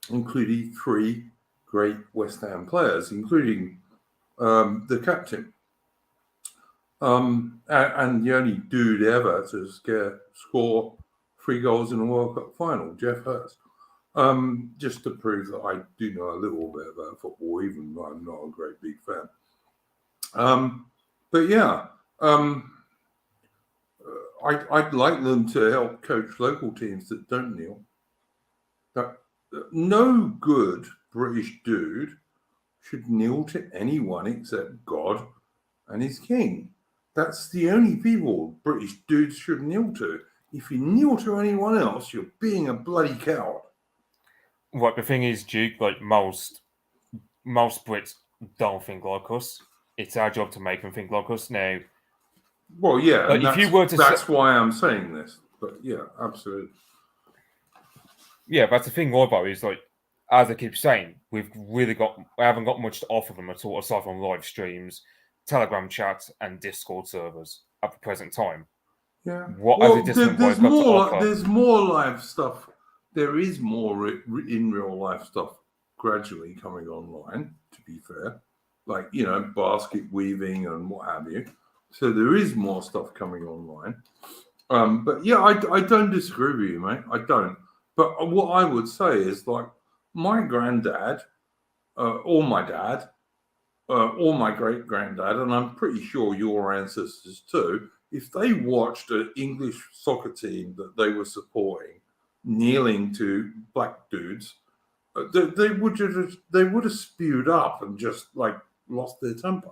Speaker 1: included three great West Ham players, including the captain. And the only dude ever to score 3 goals in a World Cup final, Jeff Hurst. Just to prove that I do know a little bit about football, even though I'm not a great big fan. But yeah, I'd like them to help coach local teams that don't kneel. No good British dude should kneel to anyone except God and his king. That's the only people British dudes should kneel to. If you kneel to anyone else, you're being a bloody coward.
Speaker 3: Right, the thing is, Duke, like most Brits don't think like us. It's our job to make them think like us. Now,
Speaker 1: well, yeah,
Speaker 3: like, if you were to
Speaker 1: that's why I'm saying this. But yeah, absolutely.
Speaker 3: Yeah, that's the thing about it is, like, as I keep saying, we haven't got much to offer them at all, aside from live streams, Telegram chats, and Discord servers at the present time.
Speaker 1: Yeah.
Speaker 3: There's
Speaker 1: more live stuff. There is more in real life stuff gradually coming online, to be fair. Like, you know, basket weaving and what have you. So there is more stuff coming online. But yeah, I don't disagree with you, mate. I don't. But what I would say is, like, my granddad, or my dad, or my great granddad, and I'm pretty sure your ancestors too, if they watched an English soccer team that they were supporting kneeling to black dudes, they would have spewed up and just like lost their temper.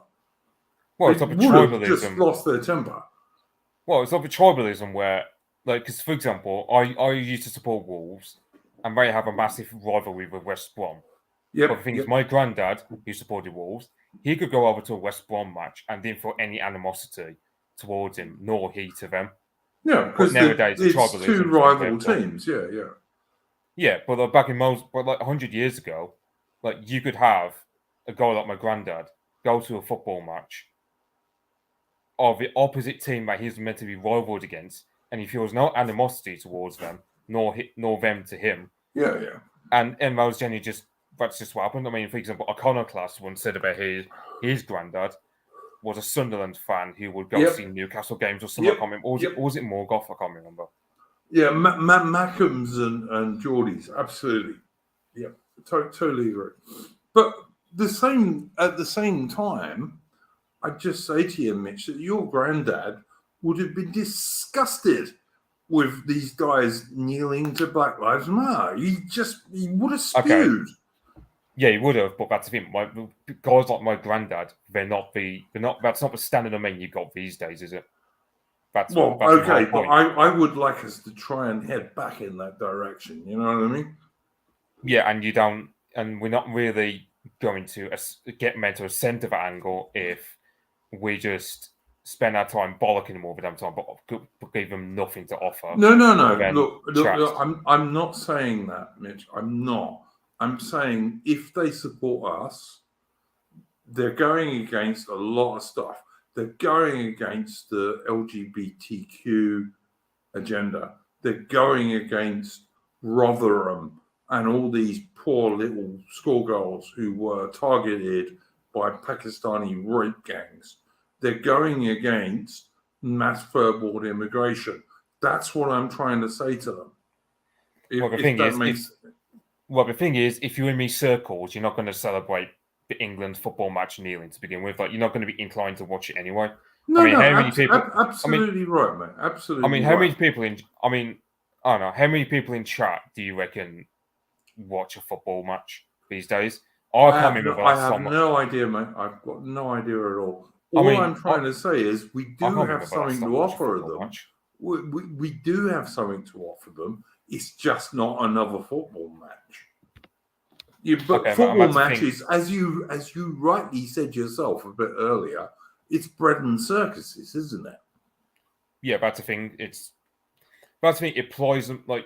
Speaker 3: Well, it's like a tribalism.
Speaker 1: Just lost their temper.
Speaker 3: Well, it's like a tribalism where, like, because for example, I used to support Wolves, and they have a massive rivalry with West Brom.
Speaker 1: Yeah.
Speaker 3: But the thing is, my granddad, who supported Wolves, he could go over to a West Brom match and didn't feel any animosity towards him, nor he to them.
Speaker 1: Yeah, because nowadays it's two rival teams. Yeah.
Speaker 3: Yeah, but like back in like 100 years ago, like, you could have a guy like my granddad go to a football match of the opposite team that he's meant to be rivaled against, and he feels no animosity towards them, nor them to him.
Speaker 1: Yeah.
Speaker 3: And those generally that's just what happened. I mean, for example, Iconoclast once said about his granddad was a Sunderland fan who would go see Newcastle games or something. I can't remember. Or was it Morgoth? I can't remember.
Speaker 1: Yeah, Mackems and Geordies, absolutely. Yeah, totally agree. But at the same time, I'd just say to you, Mitch, that your granddad would have been disgusted with these guys kneeling to Black Lives Matter. He would have spewed.
Speaker 3: Okay. Yeah, he would have, but that's the thing. Guys like my granddad, that's not the standard of men you've got these days, is it? That's
Speaker 1: okay, but I would like us to try and head back in that direction. You know what I mean?
Speaker 3: Yeah, and we're not really going to get men to ascend to that angle if we just spend our time bollocking them all the damn time, but give them nothing to offer.
Speaker 1: No. Look, I'm not saying that, Mitch. I'm not. I'm saying if they support us, they're going against a lot of stuff. They're going against the LGBTQ agenda. They're going against Rotherham and all these poor little schoolgirls who were targeted by Pakistani rape gangs. They're going against mass third-world immigration. That's what I'm trying to say to them.
Speaker 3: The thing is, if you're in these circles, you're not going to celebrate the England football match kneeling to begin with. Like, you're not going to be inclined to watch it anyway.
Speaker 1: Absolutely right, mate. Absolutely.
Speaker 3: How many people I don't know. How many people in chat do you reckon watch a football match these days? I have
Speaker 1: no idea, mate. I've got no idea at all. I'm trying to say is we do have something to offer them. We do have something to offer them. It's just not another football match. Football matches, as you rightly said yourself a bit earlier, it's bread and circuses, isn't it?
Speaker 3: Yeah, that's the thing. It applies them it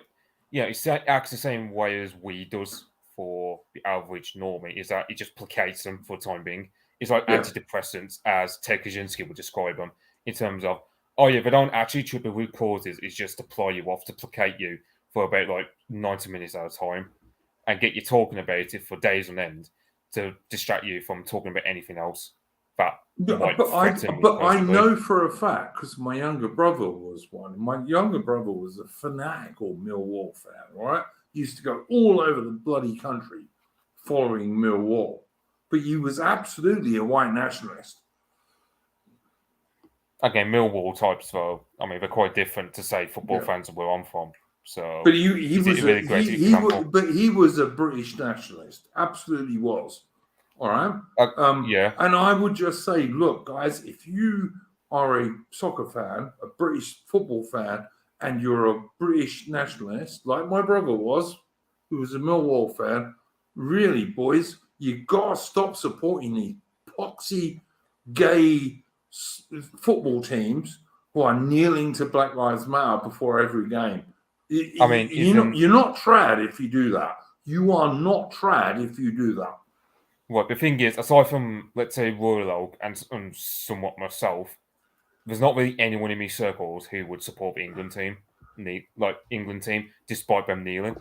Speaker 3: acts the same way as weed does for the average normie. Is that it just placates them for the time being? It's like antidepressants, as Ted Kaczynski would describe them, in terms of, they don't actually treat the root causes. It's just to ply you off, to placate you for about 90 minutes at a time and get you talking about it for days on end to distract you from talking about anything else. But I know for a fact, because my younger brother was one. My younger brother was a fanatical Millwall fan, right? He used to go all over the bloody country following Millwall. But he was absolutely a white nationalist. Again, Millwall types, though, they're quite different to, say, football fans of where I'm from. So,
Speaker 1: but he was a British nationalist. Absolutely was. All right. And I would just say, look, guys, if you are a soccer fan, a British football fan, and you're a British nationalist, like my brother was, who was a Millwall fan, really, boys, you gotta stop supporting these poxy, gay football teams who are kneeling to Black Lives Matter before every game. You're not trad if you do that. You are not trad if you do that.
Speaker 3: Well, the thing is, aside from, let's say, Royal Oak and somewhat myself, there's not really anyone in these circles who would support the England team, despite them kneeling.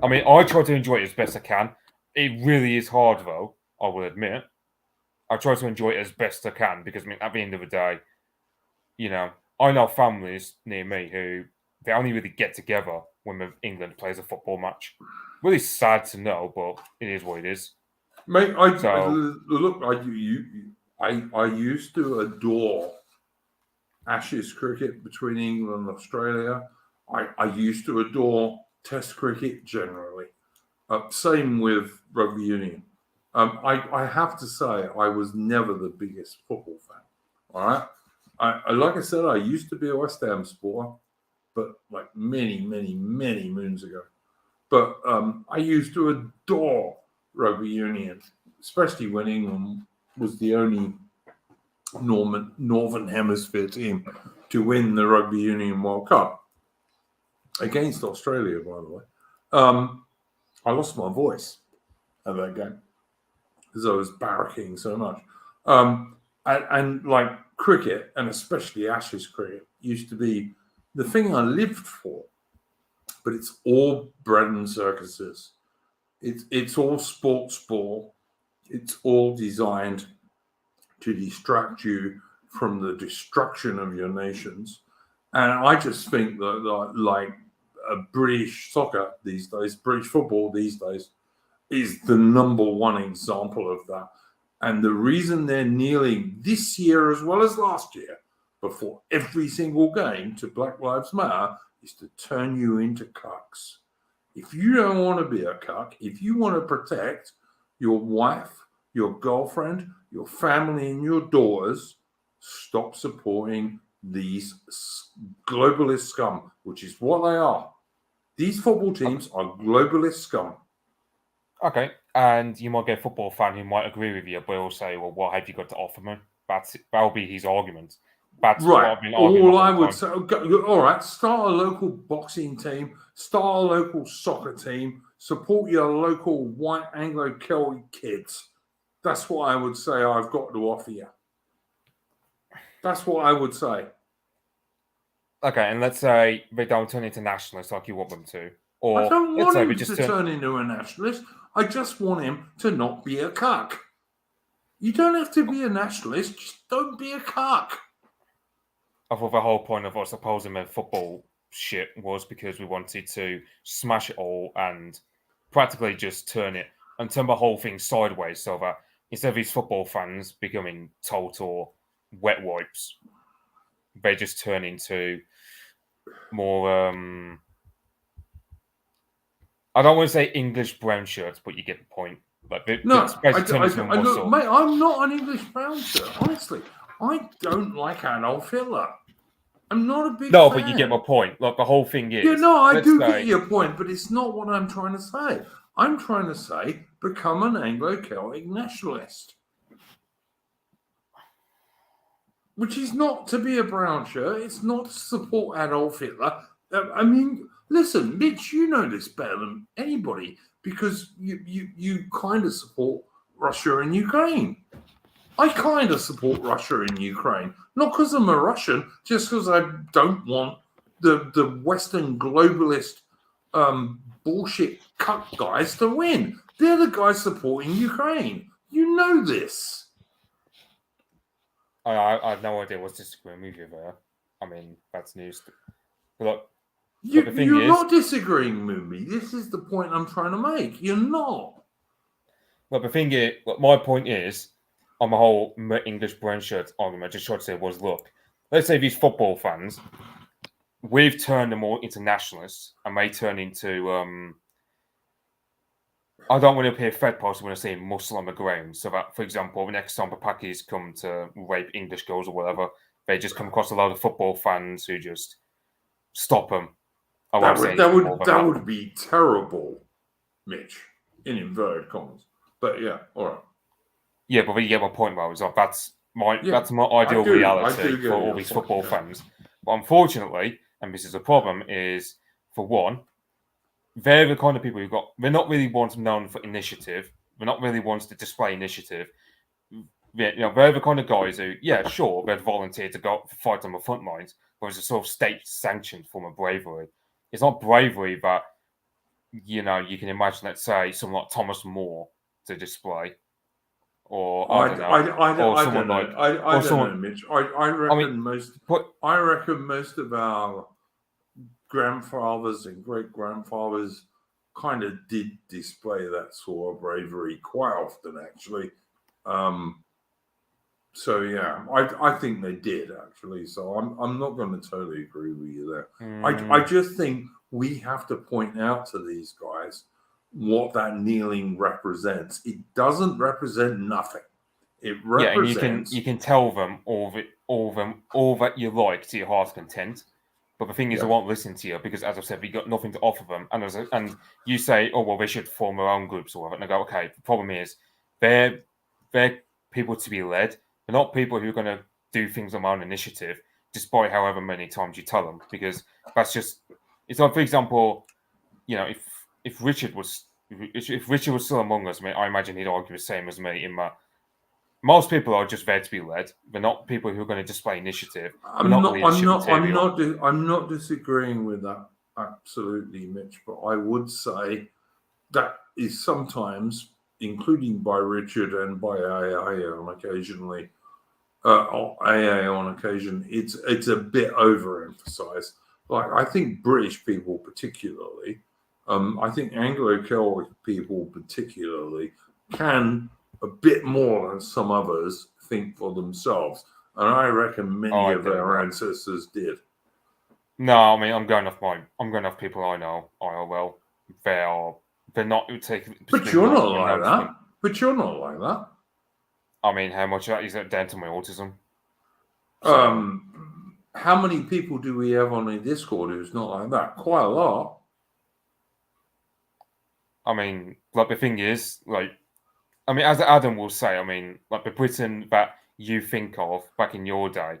Speaker 3: I try to enjoy it as best I can. It really is hard, though, I will admit. I try to enjoy it as best I can because, at the end of the day, I know families near me who they only really get together when England plays a football match. Really sad to know, but it is what it is.
Speaker 1: Mate, I used to adore Ashes cricket between England and Australia. I used to adore Test cricket generally. Same with rugby union. I have to say I was never the biggest football fan. All right. Like I said, I used to be a West Ham supporter, but many, many, many moons ago. But I used to adore rugby union, especially when England was the only Northern Hemisphere team to win the Rugby Union World Cup against Australia, by the way. I lost my voice at that game because I was barracking so much. And cricket, and especially Ashes cricket, used to be the thing I lived for. But it's all bread and circuses. It's all sports ball. It's all designed to distract you from the destruction of your nations. And I just think that British soccer these days, British football these days, is the number one example of that. And the reason they're kneeling this year as well as last year before every single game to Black Lives Matter is to turn you into cucks. If you don't want to be a cuck, if you want to protect your wife, your girlfriend, your family, and your daughters, stop supporting these globalist scum, which is what they are. These football teams are globalist scum.
Speaker 3: Okay, and you might get a football fan who might agree with you, but he'll say, well, what have you got to offer me? That'll be his argument. That's
Speaker 1: Right.
Speaker 3: what I've been arguing.
Speaker 1: All I would say, all right, start a local boxing team, start a local soccer team, support your local white Anglo-Celtic kids. That's what I would say I've got to offer you. That's what I would say.
Speaker 3: Okay, and let's say they don't turn into nationalists like you want them to. Or
Speaker 1: I don't
Speaker 3: let's
Speaker 1: want
Speaker 3: say
Speaker 1: him
Speaker 3: we
Speaker 1: to
Speaker 3: just
Speaker 1: turn into a nationalist. I just want him to not be a cuck. You don't have to be a nationalist. Just don't be a cuck.
Speaker 3: I thought the whole point of us opposing the football shit was because we wanted to smash it all and practically just turn the whole thing sideways, so that instead of these football fans becoming total wet wipes, they just turn into more I don't want to say English brown shirts, but you get the point. Like
Speaker 1: No,
Speaker 3: it's basically
Speaker 1: look, mate, I'm not an English brown shirt. Honestly, I don't like Adolf Hitler. I'm not a big fan.
Speaker 3: But you get my point. Like the whole thing is.
Speaker 1: Yeah, no, I do get your point, but it's not what I'm trying to say. I'm trying to say become an Anglo-Celtic nationalist, which is not to be a brown shirt. It's not to support Adolf Hitler. I mean, listen, Mitch, you know this better than anybody because you kind of support Russia and Ukraine. I kind of support Russia and Ukraine, not because I'm a Russian, just because I don't want the Western globalist bullshit cuck guys to win. They're the guys supporting Ukraine. You know this.
Speaker 3: I have no idea what's disagreeing with you there. I mean, that's news. Look,
Speaker 1: you're not disagreeing with me. This is the point I'm trying to make. You're not.
Speaker 3: But the thing is, my point is, on the whole English brown shirt argument, I just tried to say was, look, let's say these football fans, we've turned them all into nationalists, and they turn into, I don't want to appear fed post when I say muscle on the ground, so that, for example, the next time the Pakis come to rape English girls or whatever, they just come across a lot of football fans who just stop them.
Speaker 1: That would be terrible, Mitch, in inverted commas. But yeah, all right.
Speaker 3: Yeah, but you get my point, Well, that's my ideal reality for all these football fans. But unfortunately, and this is a problem, is for one, they're the kind of people they're not really ones known for initiative. They're not really ones to display initiative. They're the kind of guys who, yeah, sure, they'd volunteer to go fight on the front lines, but it's a sort of state-sanctioned form of bravery. It's not bravery that, you can imagine, let's say, someone like Thomas More to display. Or I don't know,
Speaker 1: Mitch. I reckon most of our grandfathers and great grandfathers kind of did display that sort of bravery quite often, actually. So yeah, I think they did actually. So I'm not going to totally agree with you there. I just think we have to point out to these guys what that kneeling represents. It doesn't represent nothing. It represents.
Speaker 3: And you can tell them all that you like to your heart's content. But the thing is, they won't listen to you because, as I said, we got nothing to offer them. And you say, oh well, they should form their own groups or whatever. And I go, okay. The problem is, they're people to be led. They're not people who are going to do things on their own initiative, despite however many times you tell them. Because that's just. It's like, for example, if Richard was still among us, I imagine he'd argue the same as me in that most people are just there to be led. They're not people who are going to display initiative.
Speaker 1: I'm not disagreeing with that absolutely, Mitch. But I would say that is sometimes, including by Richard and by AA on occasion, it's a bit overemphasized. Like I think British people particularly I think Anglo-Celtic people particularly can a bit more than some others think for themselves. And I reckon many of their ancestors did.
Speaker 3: No, I mean I'm going off people I know IRL. They're not taking.
Speaker 1: But you're not like that. But you're not like that.
Speaker 3: I mean, how much of that is down to my autism?
Speaker 1: So, how many people do we have on the Discord who's not like that? Quite a lot.
Speaker 3: I mean, like the thing is, like, I mean, as Adam will say, I mean, like the Britain that you think of back in your day,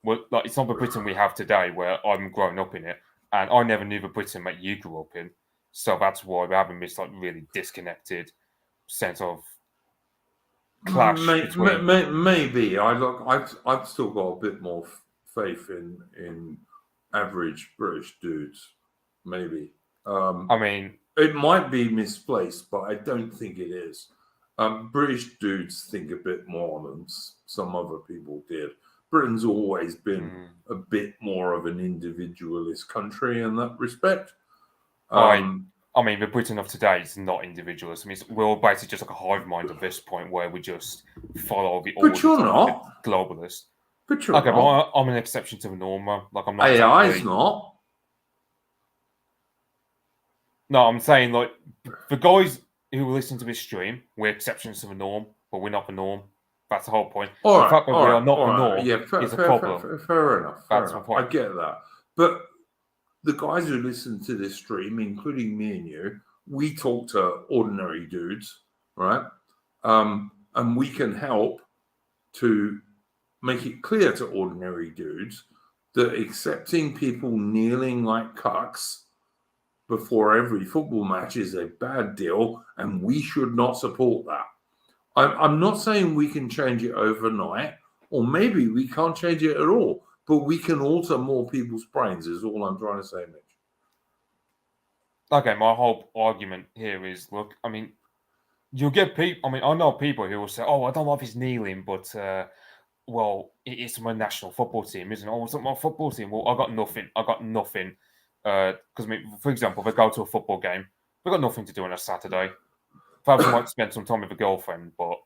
Speaker 3: well, like it's not the Britain we have today, where I'm growing up in it, and I never knew the Britain that you grew up in. So that's why we're having this like really disconnected sense of clash between.
Speaker 1: Maybe I've still got a bit more faith in average British dudes. Maybe.
Speaker 3: I mean,
Speaker 1: it might be misplaced, but I don't think it is. British dudes think a bit more than some other people did. Britain's always been a bit more of an individualist country in that respect.
Speaker 3: I mean, the Britain of today is not individualist. I mean, we're all basically just like a hive mind at this point where we just follow the orders of the globalist.
Speaker 1: But you're not.
Speaker 3: But I'm an exception to the norm. Like I'm not.
Speaker 1: AI's not.
Speaker 3: No, I'm saying like the guys who listen to this stream, we're exceptions to the norm, but we're not the norm. That's the whole point. The fact that we are not the norm is a problem.
Speaker 1: Fair enough.
Speaker 3: That's my point.
Speaker 1: I get that. But the guys who listen to this stream, including me and you, we talk to ordinary dudes, right? And we can help to make it clear to ordinary dudes that accepting people kneeling like cucks before every football match is a bad deal, and we should not support that. I'm not saying we can change it overnight, or maybe we can't change it at all, but we can alter more people's brains, is all I'm trying to say, Mitch.
Speaker 3: Okay, my whole argument here is, look, I mean, you'll get people, I mean, I know people who will say, oh, I don't like his kneeling, but, well, it's my national football team, isn't it? Oh, it's not my football team. Well, I got nothing. Because, I mean, for example, they go to a football game, they've got nothing to do on a Saturday. Perhaps might spend some time with a girlfriend, but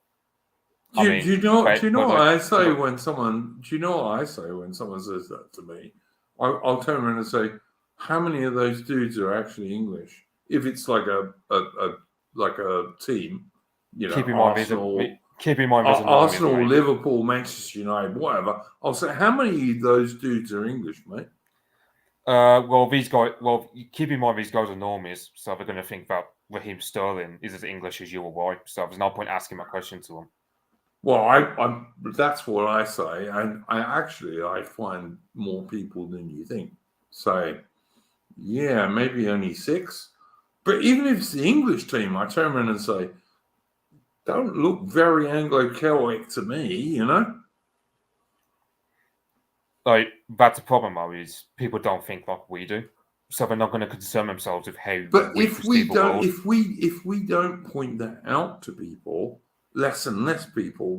Speaker 1: Do you know what I say when someone says that to me? I'll turn around and say, how many of those dudes are actually English? If it's like a team, you know,
Speaker 3: keep in mind,
Speaker 1: Arsenal, Liverpool, Manchester United, whatever. I'll say, how many of those dudes are English, mate?
Speaker 3: Well, keep in mind these guys are normies, so they're going to think that Raheem Sterling is as English as you or I. So there's no point asking that question to them.
Speaker 1: Well, that's what I say, and I find more people than you think say, yeah, maybe only 6. But even if it's the English team, I turn around and say, don't look very Anglo-Celtic to me, you know?
Speaker 3: Like, that's the problem, though, is people don't think like we do. So they're not going to concern themselves with how.
Speaker 1: But if we don't point that out to people, less and less people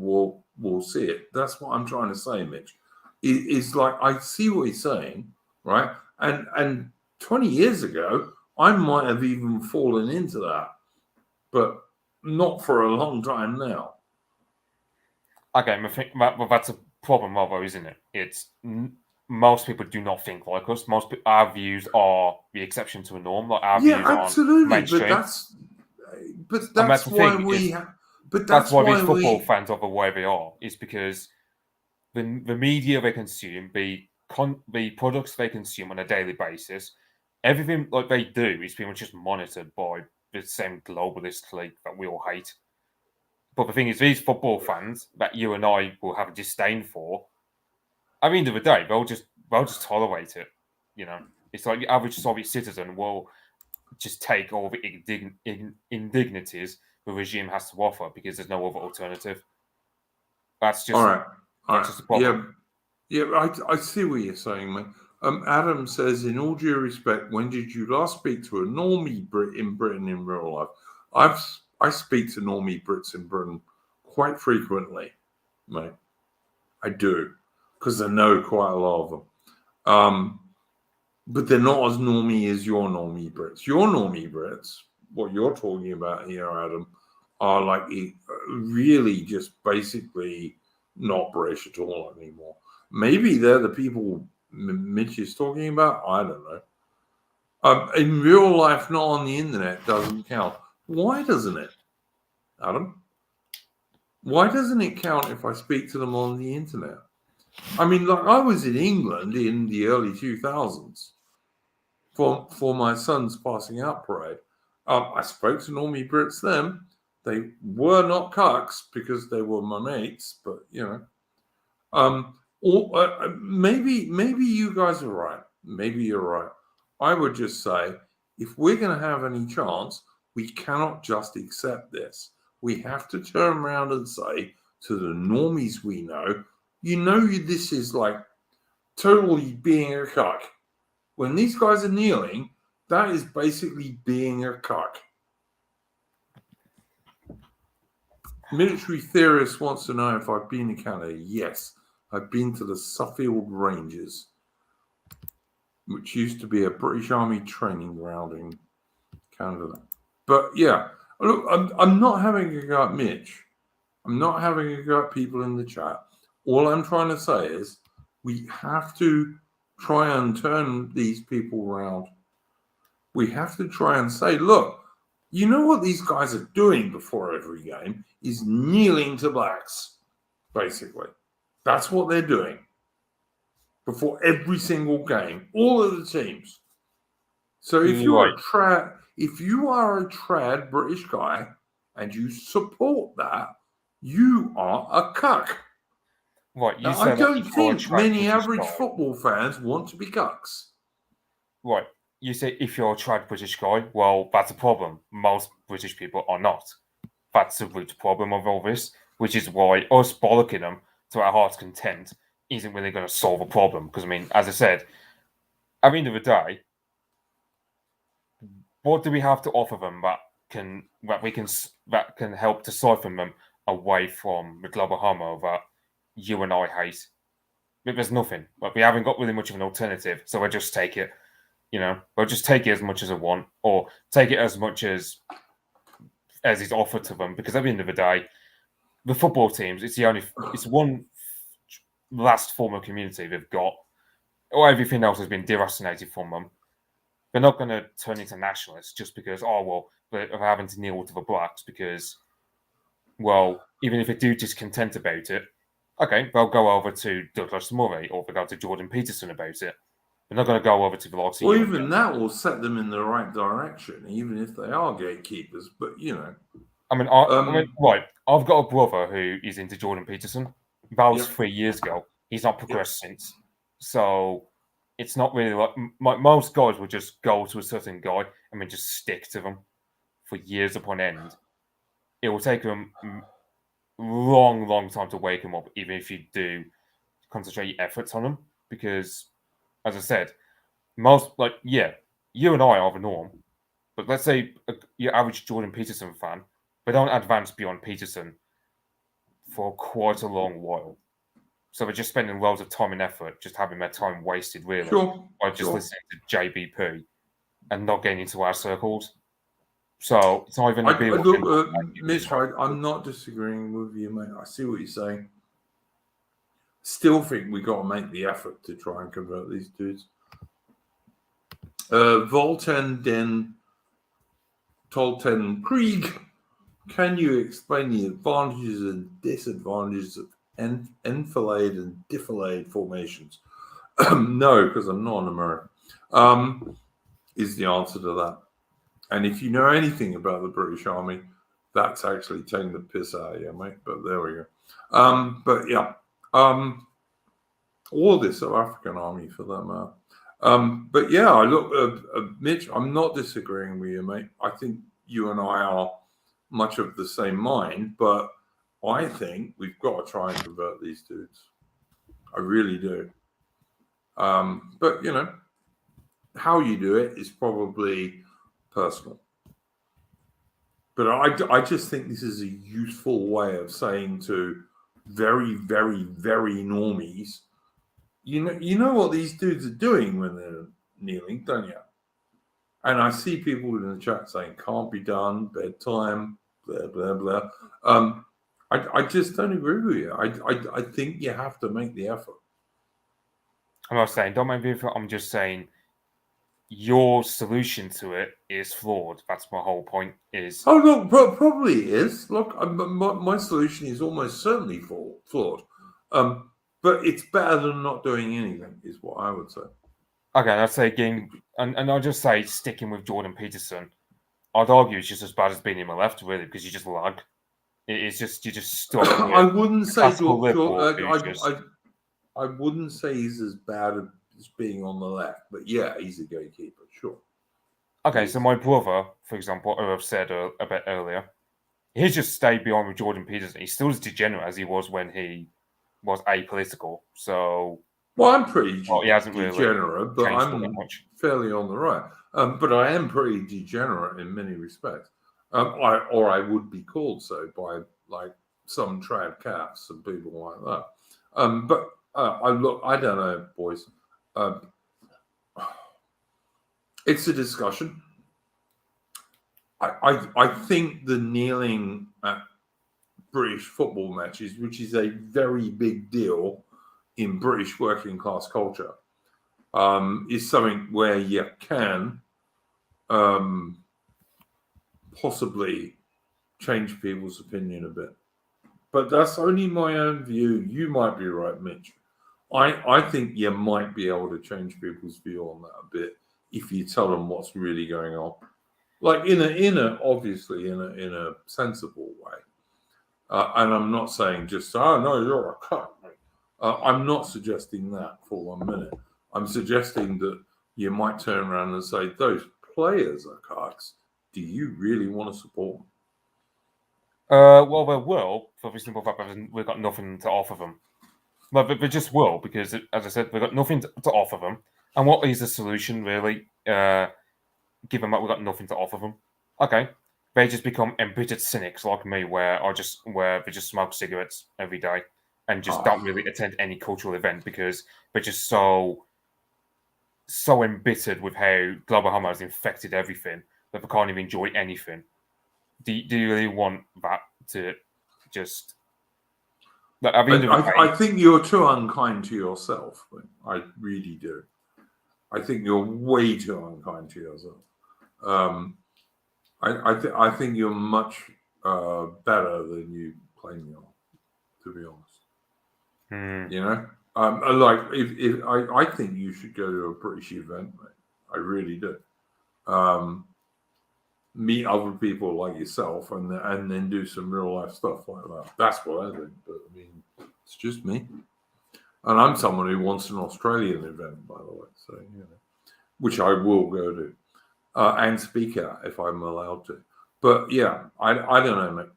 Speaker 1: will see it. That's what I'm trying to say, Mitch. It's like, I see what he's saying, right? And 20 years ago, I might have even fallen into that, but not for a long time now.
Speaker 3: Okay, I think that's a problem, though, isn't it? It's most people do not think like us. Our views are the exception to a norm. Like our views
Speaker 1: absolutely.
Speaker 3: Mainstream.
Speaker 1: That's why we.
Speaker 3: That's why these football fans are the way they are. Is because the media they consume, the products they consume on a daily basis, everything like they do is pretty much just monitored by the same globalist clique that we all hate. But the thing is, these football fans that you and I will have a disdain for, at the end of the day, they'll just tolerate it. You know, it's like the average Soviet citizen will just take all the indignities the regime has to offer because there's no other alternative. That's just
Speaker 1: all right.
Speaker 3: Just a problem.
Speaker 1: Yeah. I see what you're saying, mate. Adam says, in all due respect, when did you last speak to a normie in Britain in real life? I speak to normie Brits in Britain quite frequently, mate. I do, because I know quite a lot of them. but they're not as normie as your normie Brits. Your normie Brits, what you're talking about here, Adam, are like really just basically not British at all anymore. Maybe they're the people Mitch is talking about. I don't know. In real life, not on the internet, doesn't count. Why doesn't it, Adam? Why doesn't it count if I speak to them on the internet? I mean, like I was in England in the early 2000s for my son's passing out parade. I spoke to normie Brits then. They were not cucks because they were my mates, but maybe you guys are right. Maybe you're right. I would just say, if we're going to have any chance, we cannot just accept this. We have to turn around and say to the normies we know, this is like totally being a cuck. When these guys are kneeling, that is basically being a cuck. Military theorist wants to know if I've been to Canada. Yes, I've been to the Suffield Ranges, which used to be a British Army training ground in Canada. But yeah, look, I'm not having a go at Mitch. I'm not having a go at people in the chat. All I'm trying to say is we have to try and turn these people around. We have to try and say, look, you know what these guys are doing before every game is kneeling to blacks, basically. That's what they're doing before every single game, all of the teams. So if you're if you are a trad British guy and you support that, you are a cuck.
Speaker 3: Right,
Speaker 1: now, I don't think many average football fans want to be cucks.
Speaker 3: Right, you say if you're a trad British guy, well, that's a problem. Most British people are not. That's the root problem of all this, which is why us bollocking them to our heart's content isn't really going to solve a problem. Because, I mean, as I said, at the end of the day, what do we have to offer them that can help to siphon them away from the global homo that you and I hate? But there's nothing. Like, we haven't got really much of an alternative, so we'll just take it. We'll just take it as much as I want, or take it as much as is offered to them. Because at the end of the day, the football teams, it's one last form of community they've got. Or everything else has been deracinated from them. They're not going to turn into nationalists just because, they're having to kneel to the blacks because, well, even if they do discontent about it, okay, they'll go over to Douglas Murray or they'll go to Jordan Peterson about it. They're not going to go over to the likes of
Speaker 1: Well, even that will set them in the right direction, even if they are gatekeepers. But,
Speaker 3: I mean, right, I've got a brother who is into Jordan Peterson. That was 3 years ago. He's not progressed since. So it's not really like most guys will just go to a certain guy and then just stick to them for years upon end. It will take them long time to wake them up, even if you do concentrate your efforts on them. Because, as I said, you and I are the norm. But let's say your average Jordan Peterson fan, they don't advance beyond Peterson for quite a long while. So they're just spending loads of time and effort, just having their time wasted, really, by just listening to JBP and not getting into our circles. So it's not even
Speaker 1: Mitch, I'm not disagreeing with you, mate. I see what you're saying. Still think we got to make the effort to try and convert these dudes. Volten den Tolten Krieg. Can you explain the advantages and disadvantages of enfilade and defilade formations? No, because I'm not an American. Is the answer to that. And if you know anything about the British Army, that's actually taking the piss out of you, mate. But there we go. But yeah, all this South African army for that matter. But yeah, I look, Mitch, I'm not disagreeing with you, mate. I think you and I are much of the same mind, but I think we've got to try and convert these dudes. I really do. But, how you do it is probably personal. But I just think this is a useful way of saying to very, very, very normies, you know what these dudes are doing when kneeling, don't you? And I see people in the chat saying, can't be done, bedtime, blah, blah, blah. I just don't agree with you. I think you have to make the effort.
Speaker 3: I'm not saying don't make the effort. I'm just saying your solution to it is flawed. That's my whole point. Is
Speaker 1: look, probably is. Look, my solution is almost certainly flawed. But it's better than not doing anything, is what I would say.
Speaker 3: Okay, I'd say again, and I'll just say sticking with Jordan Peterson, I'd argue it's just as bad as being in the left, really, because you just lag. It's just you just stuck.
Speaker 1: I wouldn't say I wouldn't say he's as bad as being on the left, but yeah, he's a gatekeeper, sure.
Speaker 3: Okay, so my brother, for example, who I've said a bit earlier, he's just stayed behind with Jordan Peterson. He's still as degenerate as he was when he was apolitical. So,
Speaker 1: well, I'm pretty
Speaker 3: he hasn't
Speaker 1: degenerate,
Speaker 3: really
Speaker 1: but
Speaker 3: changed
Speaker 1: I'm
Speaker 3: that much.
Speaker 1: fairly on the right. But I am pretty degenerate in many respects. I would be called so by like some trad cats and people like that. But I don't know, boys. It's a discussion. I think the kneeling at British football matches, which is a very big deal in British working class culture, is something where you can possibly change people's opinion a bit. But that's only my own view. You might be right, Mitch. I think you might be able to change people's view on that a bit if you tell them what's really going on, like in a sensible way. And I'm not saying just, oh no, you're a cunt. I'm not suggesting that for 1 minute. I'm suggesting that you might turn around and say, those players are cucks. Do you really want to support them?
Speaker 3: Well, they will, for the simple fact that we've got nothing to offer them. But they just will, because, as I said, we've got nothing to offer them. And what is the solution, really, given that we've got nothing to offer them? Okay, they just become embittered cynics like me, where they just smoke cigarettes every day and just don't really attend any cultural event because they're just so embittered with how global homo has infected everything that they can't even enjoy anything. Do you really want that to just...
Speaker 1: I think you're too unkind to yourself. I really do. I think you're way too unkind to yourself. I think you're much better than you claim you are, to be honest. You know, like if I think you should go to a British event, mate. I really do. Meet other people like yourself, and then do some real life stuff like that. That's what I think. But I mean, it's just me, and I'm someone who wants an Australian event, by the way. So you know, which I will go to and speak at if I'm allowed to. But yeah, I don't know, mate.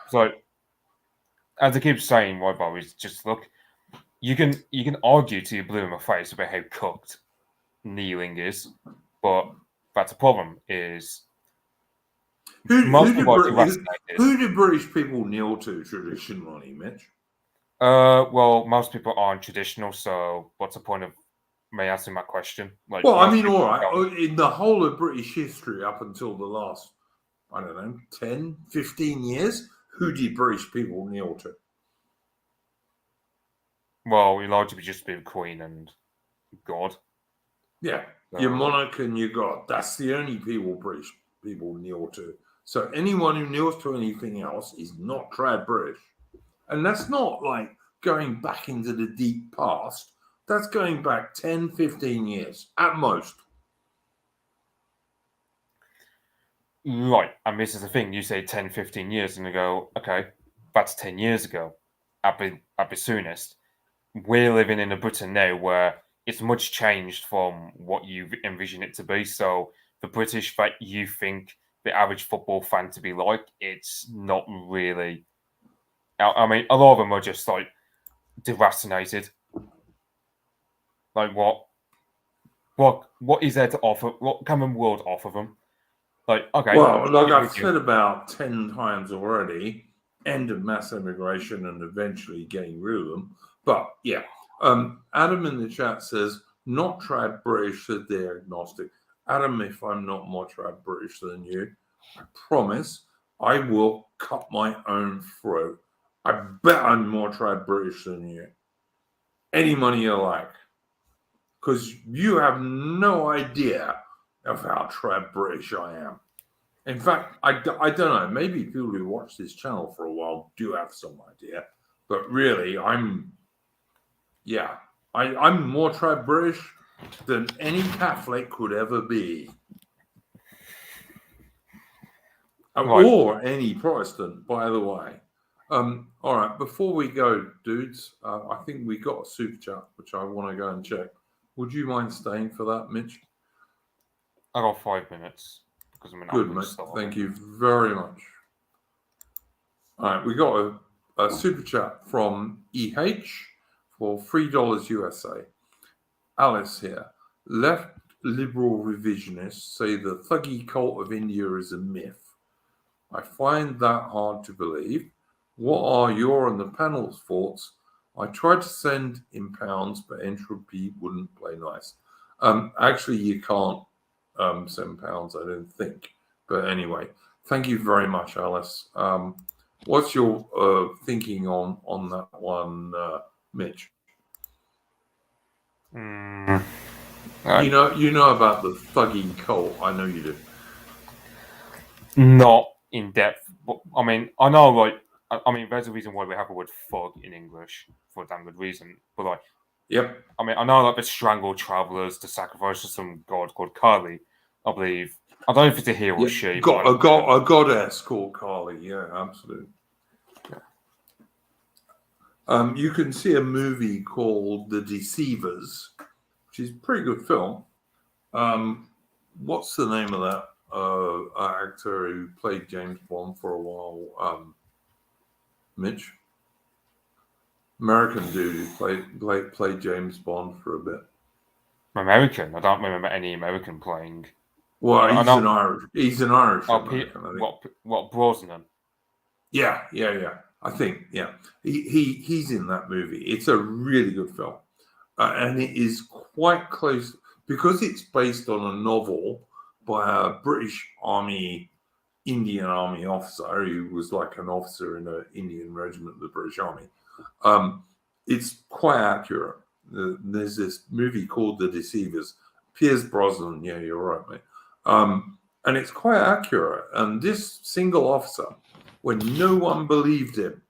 Speaker 3: So, as I keep saying, my boys, just look. You can argue till you're blue in the face about how cooked kneeling is, but that's a problem. Is
Speaker 1: who do British people kneel to traditionally, Mitch?
Speaker 3: Well, most people aren't traditional, so what's the point of me asking that question? Like,
Speaker 1: well, I mean, all right, in the whole of British history up until the last, I don't know, 10, 15 years, who did British people kneel to?
Speaker 3: Well, we largely just be the Queen and God.
Speaker 1: Yeah, your monarch and your God. That's the only people British people kneel to. So anyone who kneels to anything else is not trad British. And that's not like going back into the deep past. That's going back 10, 15 years at most.
Speaker 3: Right. And this is the thing. You say 10, 15 years and you go, okay, that's 10 years ago at the soonest. We're living in a Britain now where it's much changed from what you envision it to be. So the British that you think the average football fan to be like, it's not really. I mean, a lot of them are just like deracinated. Like what is there to offer? What can the world offer them? Like, okay.
Speaker 1: Well, like I've said about 10 times already, end of mass immigration and eventually getting rid of them. But yeah, Adam in the chat says not trad British, said the agnostic. Adam, if I'm not more trad British than you, I promise I will cut my own throat. I bet I'm more trad British than you. Any money you like. Because you have no idea of how trad British I am. In fact, I don't know. Maybe people who watch this channel for a while do have some idea. But really, I'm more trad British than any Catholic could ever be.
Speaker 3: Right.
Speaker 1: Or any Protestant, by the way. All right, before we go, dudes, I think we got a super chat, which I want to go and check. Would you mind staying for that, Mitch?
Speaker 3: I got 5 minutes because I'm an
Speaker 1: Good,
Speaker 3: angry
Speaker 1: mate.
Speaker 3: star.
Speaker 1: Thank you very much. All right, we got a super chat from EH for $3 USA. Alice here. Left liberal revisionists say the thuggy cult of India is a myth. I find that hard to believe. What are your and the panel's thoughts? I tried to send in pounds, but entropy wouldn't play nice. Actually, you can't send pounds, I don't think. But anyway, thank you very much, Alice. What's your thinking on that one, Mitch?
Speaker 3: Mm.
Speaker 1: You know about the thuggy cult. I know you do.
Speaker 3: Not in depth, but I mean, I know, like, I mean, there's a reason why we have the word thug in English for a damn good reason. But like,
Speaker 1: Yep.
Speaker 3: I mean, I know like the strangled travelers to sacrifice to some god called Kali, I believe. I don't know if it's a he or she.
Speaker 1: Got a goddess called Kali. Yeah, absolutely. You can see a movie called The Deceivers, which is a pretty good film. What's the name of that actor who played James Bond for a while? Mitch? American dude who played James Bond for a bit.
Speaker 3: American? I don't remember any American playing.
Speaker 1: Well, he's an Irish American, I think.
Speaker 3: What Brosnan?
Speaker 1: Yeah. I think, yeah. He's in that movie. It's a really good film. And it is quite close, because it's based on a novel by a British Indian Army officer who was like an officer in an Indian regiment of the British Army. It's quite accurate. There's this movie called The Deceivers. Pierce Brosnan, yeah, you're right, mate. And it's quite accurate. And this single officer, when no one believed him,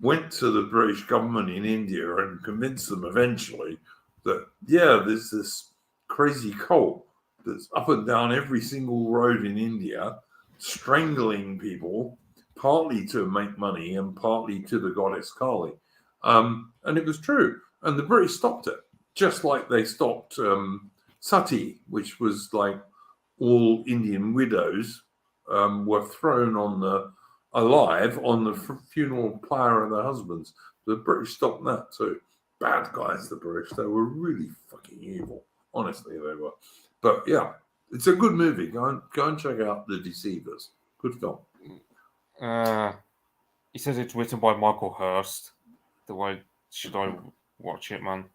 Speaker 1: went to the British government in India and convinced them eventually that, yeah, there's this crazy cult that's up and down every single road in India, strangling people, partly to make money and partly to the goddess Kali. And it was true. And the British stopped it, just like they stopped Sati, which was like all Indian widows were thrown alive on the funeral pyre of their husbands. The British stopped that too. Bad guys, the British. They were really fucking evil. Honestly, they were. But yeah, it's a good movie. Go and check out The Deceivers. Good film.
Speaker 3: He says it's written by Michael Hurst. Should I watch it, man?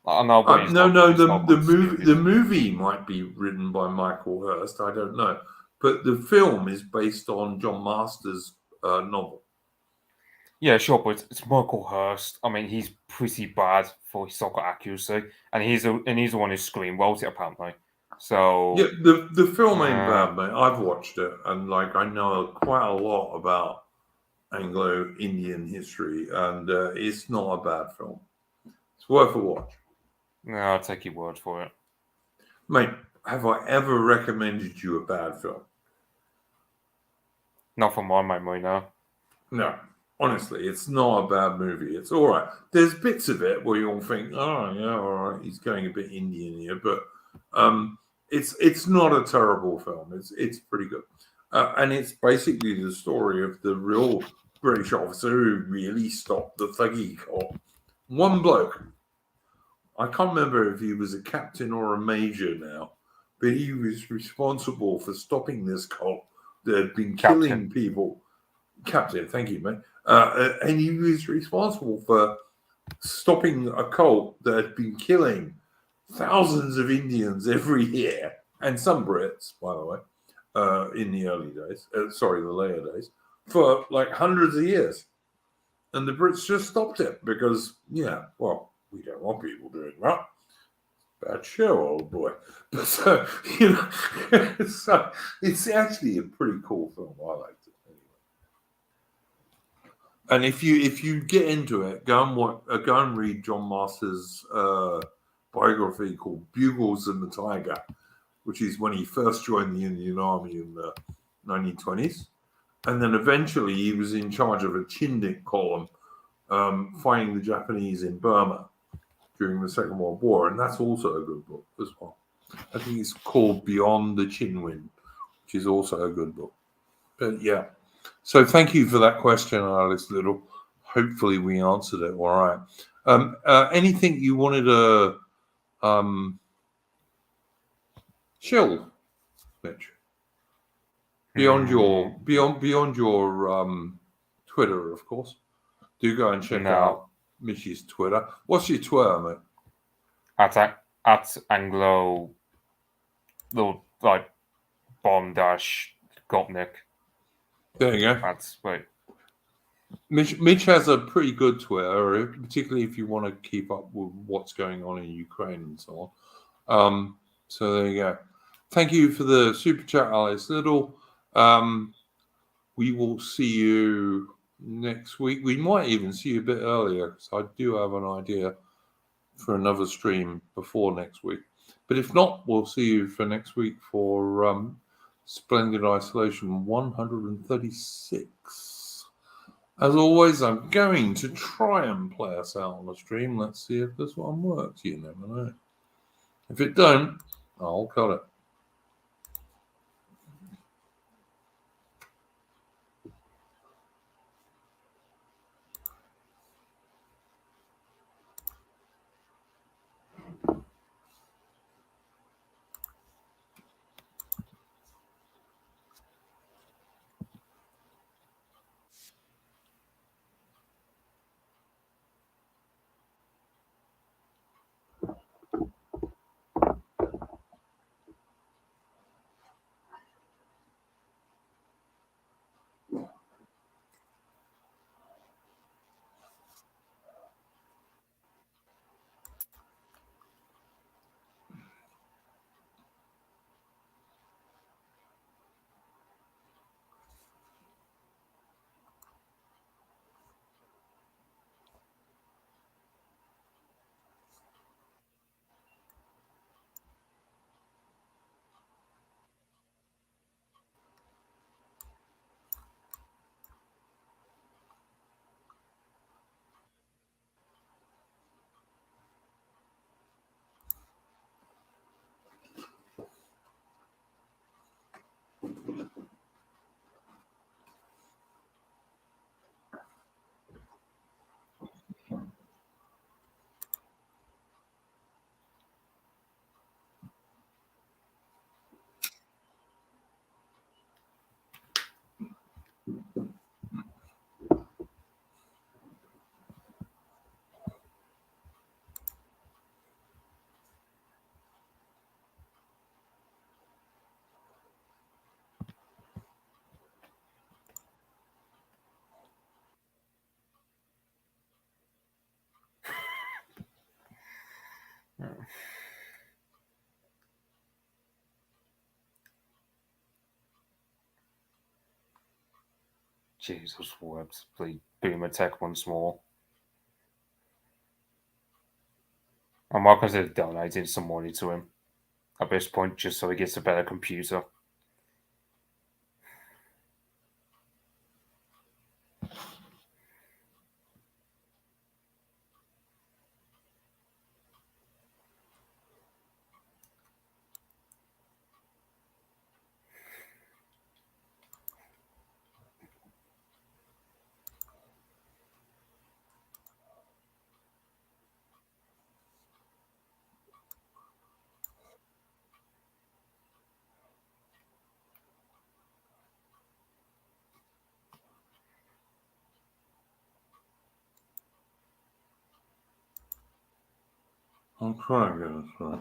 Speaker 3: I know, but
Speaker 1: the movie might be written by Michael Hurst. I don't know, but the film is based on John Masters' novel.
Speaker 3: Yeah, sure, but it's Michael Hurst. I mean, he's pretty bad for his soccer accuracy, and he's the one who screenwrote it apparently. So
Speaker 1: yeah, the film ain't bad, mate. I've watched it, and like I know quite a lot about Anglo-Indian history, and it's not a bad film. It's worth a watch.
Speaker 3: No, I'll take your word for it.
Speaker 1: Mate, have I ever recommended you a bad film?
Speaker 3: Not from my memory, no.
Speaker 1: No, honestly, it's not a bad movie. It's all right. There's bits of it where you'll think, oh, yeah, all right, he's going a bit Indian here, but it's not a terrible film. It's pretty good. And it's basically the story of the real British officer who really stopped the thuggy cult. One bloke. I can't remember if he was a captain or a major now, but he was responsible for stopping this cult that had been killing people. Captain, thank you, mate. And he was responsible for stopping a cult that had been killing thousands of Indians every year, and some Brits, by the way, in the early days, the later days, for like hundreds of years. And the Brits just stopped it because, we don't want people doing that. Bad show, old boy. But so it's actually a pretty cool film. I liked it anyway. And if you get into it, go and read John Masters' biography called Bugles and the Tiger, which is when he first joined the Indian Army in the 1920s, and then eventually he was in charge of a Chindik column fighting the Japanese in Burma during the Second World War, and that's also a good book as well. I think it's called Beyond the Chinwind, which is also a good book. But yeah, so thank you for that question, Alice Little. Hopefully we answered it all right. Anything you wanted to chill, Mitch? Beyond your Twitter, of course. Do go and check out Mitch's Twitter. What's your Twitter, mate?
Speaker 3: At Anglo, little like bomb-Gopnik.
Speaker 1: There you go.
Speaker 3: That's right.
Speaker 1: Mitch has a pretty good Twitter, particularly if you want to keep up with what's going on in Ukraine and so on. So there you go. Thank you for the super chat, Alice Little. We will see you next week. We might even see you a bit earlier because I do have an idea for another stream before next week. But if not, we'll see you for next week for Splendid Isolation 136. As always, I'm going to try and play us out on the stream. Let's see if this one works. You never know. If it don't, I'll cut it.
Speaker 3: Jesus works. Please boomer tech once more. I might consider donating some money to him at this point just so he gets a better computer.
Speaker 1: I'll try and get this right.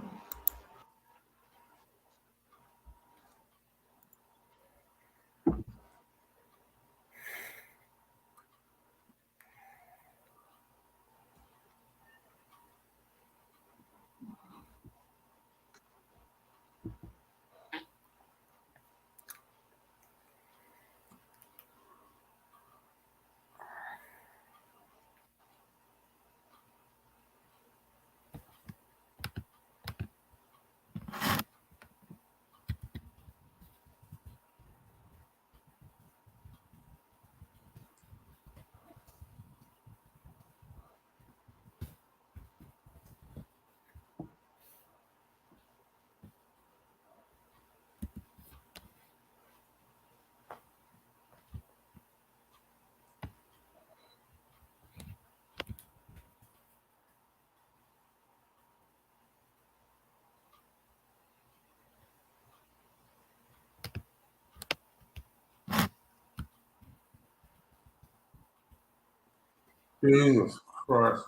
Speaker 1: Jesus Christ.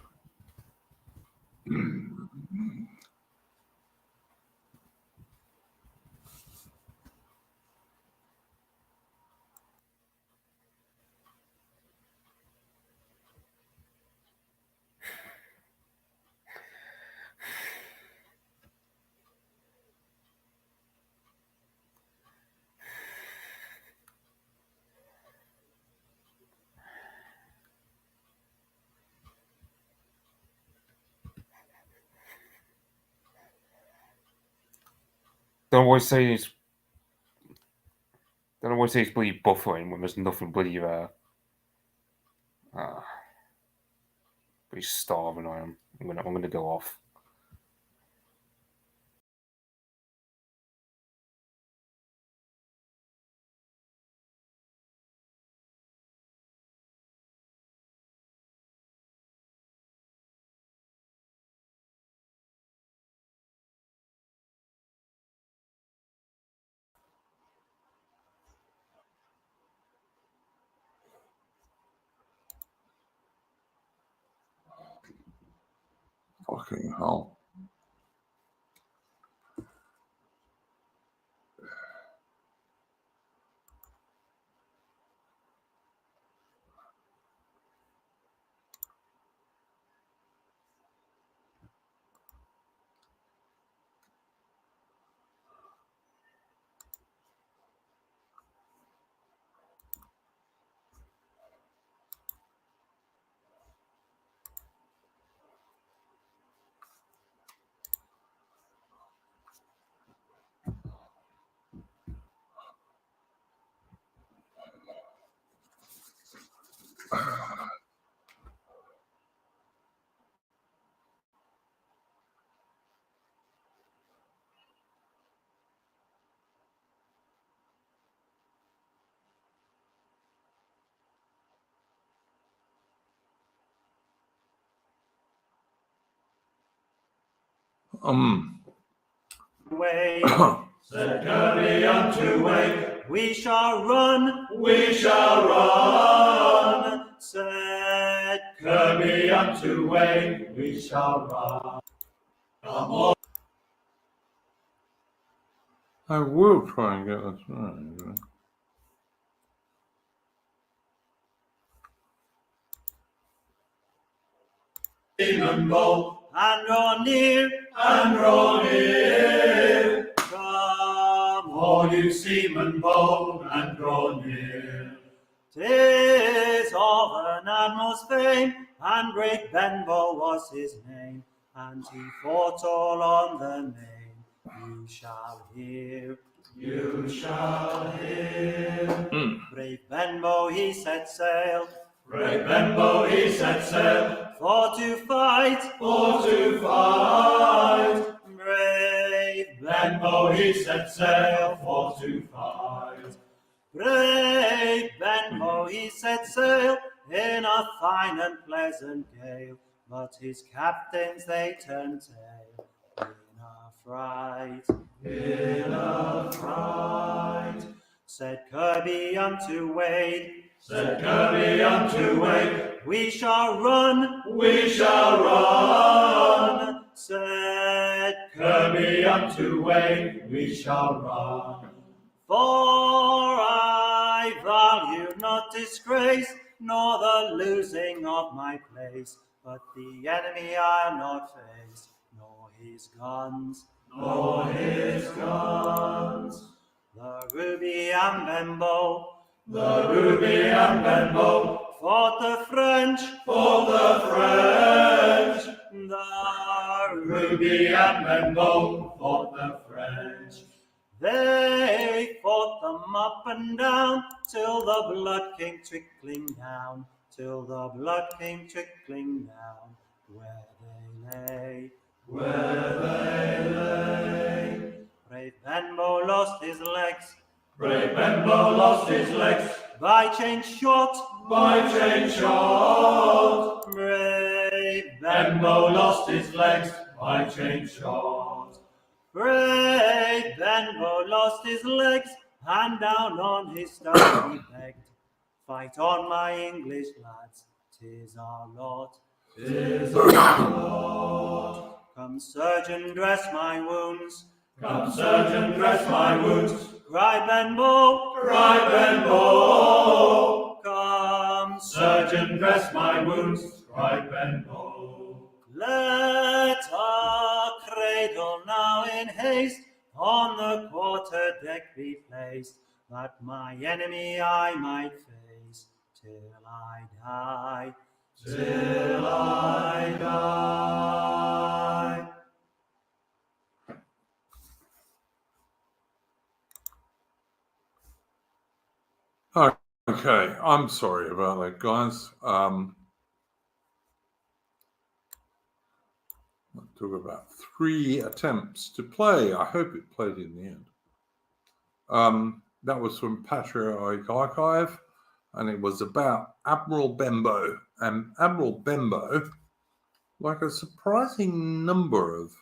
Speaker 3: Don't always say he's bloody buffering when there's nothing bloody there. But he's starving. I am. I'm gonna go off.
Speaker 1: Fucking hell.
Speaker 5: Wake, said Kirby unto wake, we shall run, said Kirby unto wake, we shall run. Come on.
Speaker 1: I will try and get this right.
Speaker 5: And draw near, come all you seamen bold, and draw near. 'Tis of an admiral's fame, and great Benbow was his name, and he fought all on the main. You shall hear. Brave Benbow he set sail, for to fight, Brave Benbow he set sail, for to fight. Brave Benbow he set sail, in a fine and pleasant gale, but his captains they turned tail, in a fright. Said Kirby unto Wade, we shall run, said early unto way we shall run. For I value not disgrace, nor the losing of my place, but the enemy I'll not face, nor his guns, nor his guns. The Ruby and Benbow, the Ruby and Benbow, fought the French, the Ruby and Benbow, fought the French. They fought them up and down, till the blood came trickling down, till the blood came trickling down, where they lay. Brave Benbow lost his legs, brave Benbow lost his legs, by chain shot, Brave Benbow lost his legs, by chain shot. Brave Benbow lost his legs, and down on his stone he begged, fight on, my English lads, 'tis our lot, 'tis our lot. Come surgeon, dress my wounds, come surgeon, dress my wounds, cry Benbow, come surgeon, dress my wounds, cry Benbow. Let a cradle now in haste on the quarter deck be placed, that my enemy I might face till I die, till I die.
Speaker 1: Okay, I'm sorry about that, guys. It took about 3 attempts to play. I hope it played in the end. That was from Patriotic Archive, and it was about Admiral Benbow. And Admiral Benbow, like a surprising number of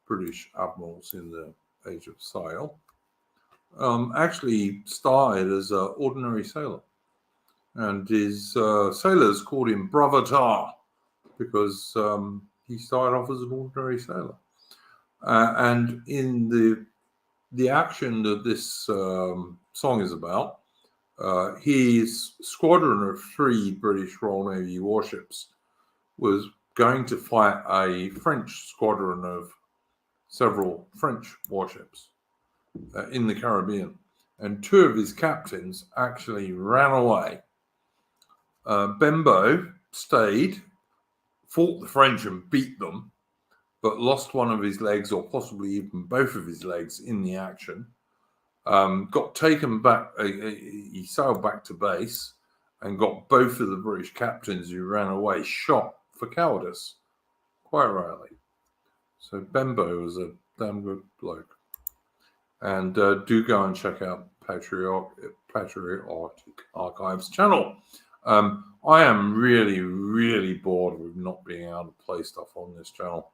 Speaker 1: British admirals in the Age of Sail, actually started as an ordinary sailor. And his sailors called him Brother Tar because he started off as an ordinary sailor. And in the action that this song is about, his squadron of 3 British Royal Navy warships was going to fight a French squadron of several French warships in the Caribbean. And 2 of his captains actually ran away. Benbow stayed, fought the French and beat them, but lost one of his legs, or possibly even both of his legs, in the action. Got taken back, he sailed back to base and got both of the British captains who ran away shot for cowardice, quite rightly. So Benbow was a damn good bloke. And do go and check out Patriotic Archives channel. I am really, really bored with not being able to play stuff on this channel.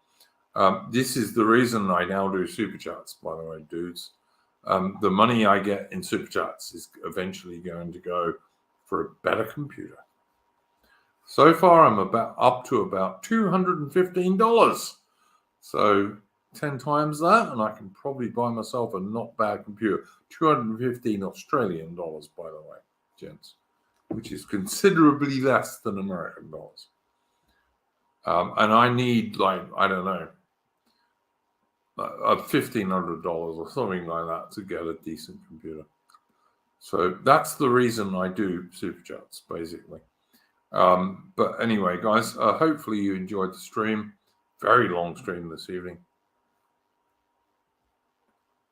Speaker 1: This is the reason I now do super chats, by the way, dudes. The money I get in super chats is eventually going to go for a better computer. So far, I'm up to about $215. So 10 times that, and I can probably buy myself a not bad computer. 215 Australian dollars, by the way, gents, which is considerably less than American dollars. And I need, like, I don't know, $1,500 or something like that to get a decent computer. So that's the reason I do super chats, basically. But anyway, guys, hopefully you enjoyed the stream. Very long stream this evening.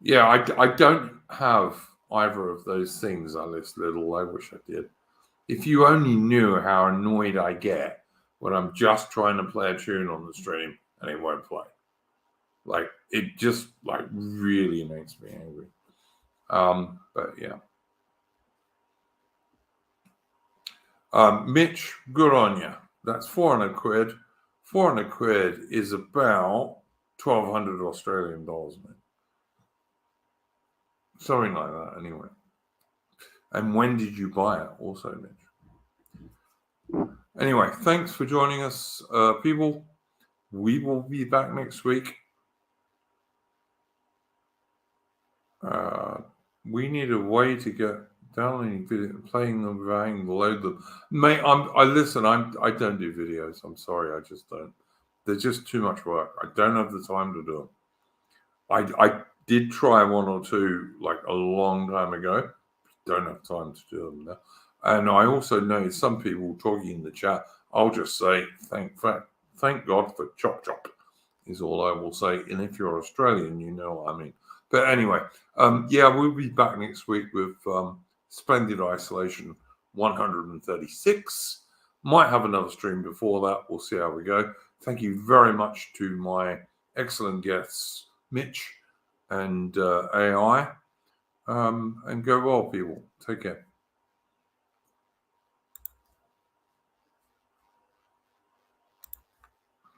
Speaker 1: Yeah, I don't have either of those things I listed, although I wish I did. If you only knew how annoyed I get when I'm just trying to play a tune on the stream and it won't play. Like, it just, like, really makes me angry. But yeah. Mitch, good on you. That's 400 quid. 400 quid is about 1,200 Australian dollars, man. Something like that, anyway. And when did you buy it, also, Mitch? Anyway, thanks for joining us, people. We will be back next week. We need a way to get downloading video, playing them, load them. Mate, I don't do videos. I'm sorry, I just don't. They're just too much work. I don't have the time to do them. I did try one or two like a long time ago. Don't have time to do them now. And I also know some people talking in the chat. I'll just say thank God for chop chop is all I will say. And if you're Australian, you know what I mean. But anyway, we'll be back next week with Splendid Isolation 136. Might have another stream before that. We'll see how we go. Thank you very much to my excellent guests, Mitch and AI. And go well, people. Take care.